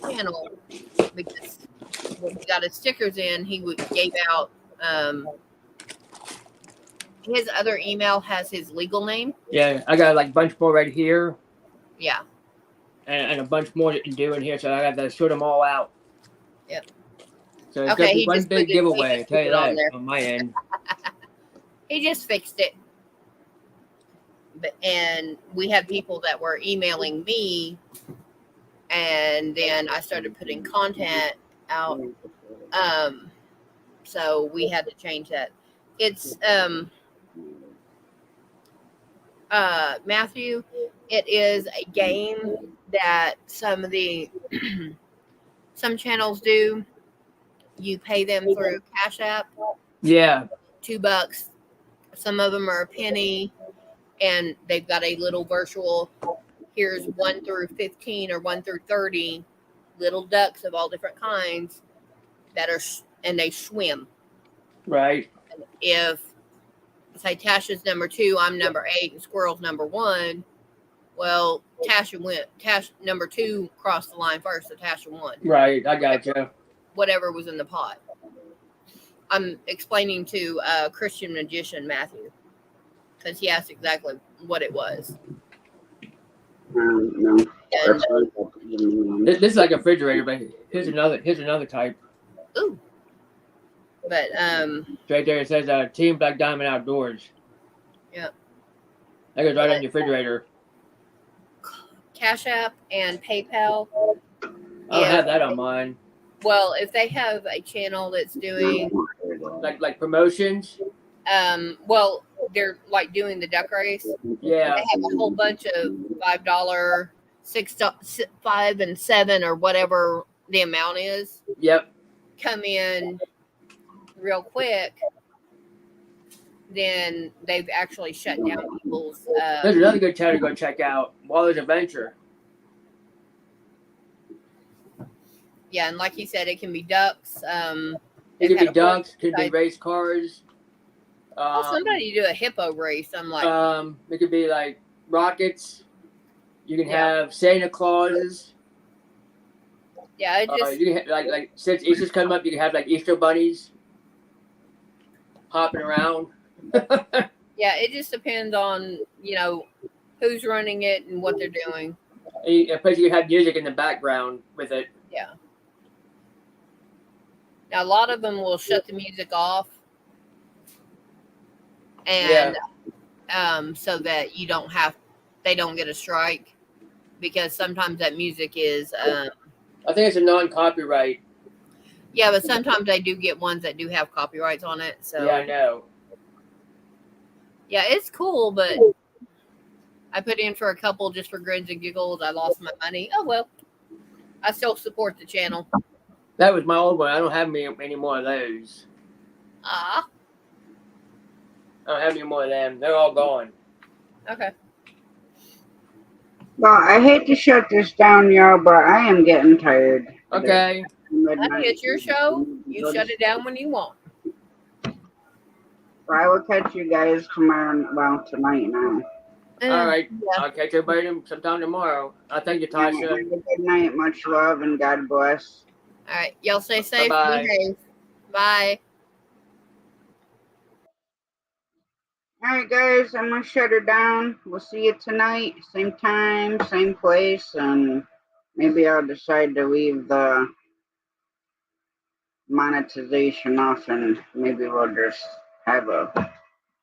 channel because when he got his stickers in, he gave out his other email has his legal name. Yeah, I got like a bunch more right here. Yeah. And a bunch more to do in here, so I got to sort them all out. Yep. So it's gonna be one big giveaway. I tell you that on my end. He just fixed it. And we had people that were emailing me, and then I started putting content out. So we had to change that. It's Matthew. It is a game that some of the some channels do. You pay them through Cash App. Yeah. $2. Some of them are a penny. And they've got a little virtual, here's 1 through 15 or 1 through 30 little ducks of all different kinds that are, and they swim. Right. And if, say, Tasha's number 2, I'm number 8, and Squirrel's number 1, well, Tasha number 2 crossed the line first, so Tasha won. Right, I got you. Whatever was in the pot. I'm explaining to Christian magician Matthew. Because he asked exactly what it was. No. This is like a refrigerator, but here's another type. Ooh. But right there it says Team Black Diamond Outdoors. Yep. That goes right on your refrigerator. Cash App and PayPal. I don't have that on mine. Well, if they have a channel that's doing like promotions. Well, they're like doing the duck race. Yeah. They have a whole bunch of $5, $6, $5 and $7 or whatever the amount is. Yep. Come in real quick. Then they've actually shut down people's. There's another good channel to go check out. Waller's Adventure. Yeah, and like you said, it can be ducks. It can be ducks. It can be race cars. Somebody do a hippo race. I'm like, it could be like rockets. You can have Santa Clauses. Yeah, it just you can like since Easter's coming up, you can have like Easter bunnies hopping around. Yeah, it just depends on who's running it and what they're doing. Plus, you have music in the background with it. Yeah. Now, a lot of them will shut the music off, and so that they don't get a strike, because sometimes that music is. I think it's a non-copyright. Yeah, but sometimes they do get ones that do have copyrights on it. So Yeah, I know. Yeah, it's cool, but I put in for a couple just for grins and giggles. I lost my money. Oh well, I still support the channel. That was my old one. I don't have any more of those. Ah. I don't have any more of them. They're all gone. Okay. Well, I hate to shut this down, y'all, but I am getting tired. Okay. Honey, it's your show. You shut it down when you want. I will catch you guys tomorrow. Well, tonight now. All right. Yeah. I'll catch everybody sometime tomorrow. Thank you, Tasha. Have a good night. Much love and God bless. All right. Y'all stay safe. Bye-bye. Behave. Bye. All right, guys. I'm going to shut her down. We'll see you tonight. Same time, same place. And maybe I'll decide to leave the monetization off, and maybe we'll just have a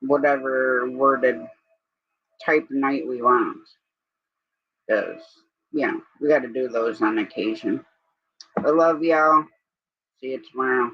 whatever worded type night we want. Because, yeah, we got to do those on occasion. I love y'all. See you tomorrow.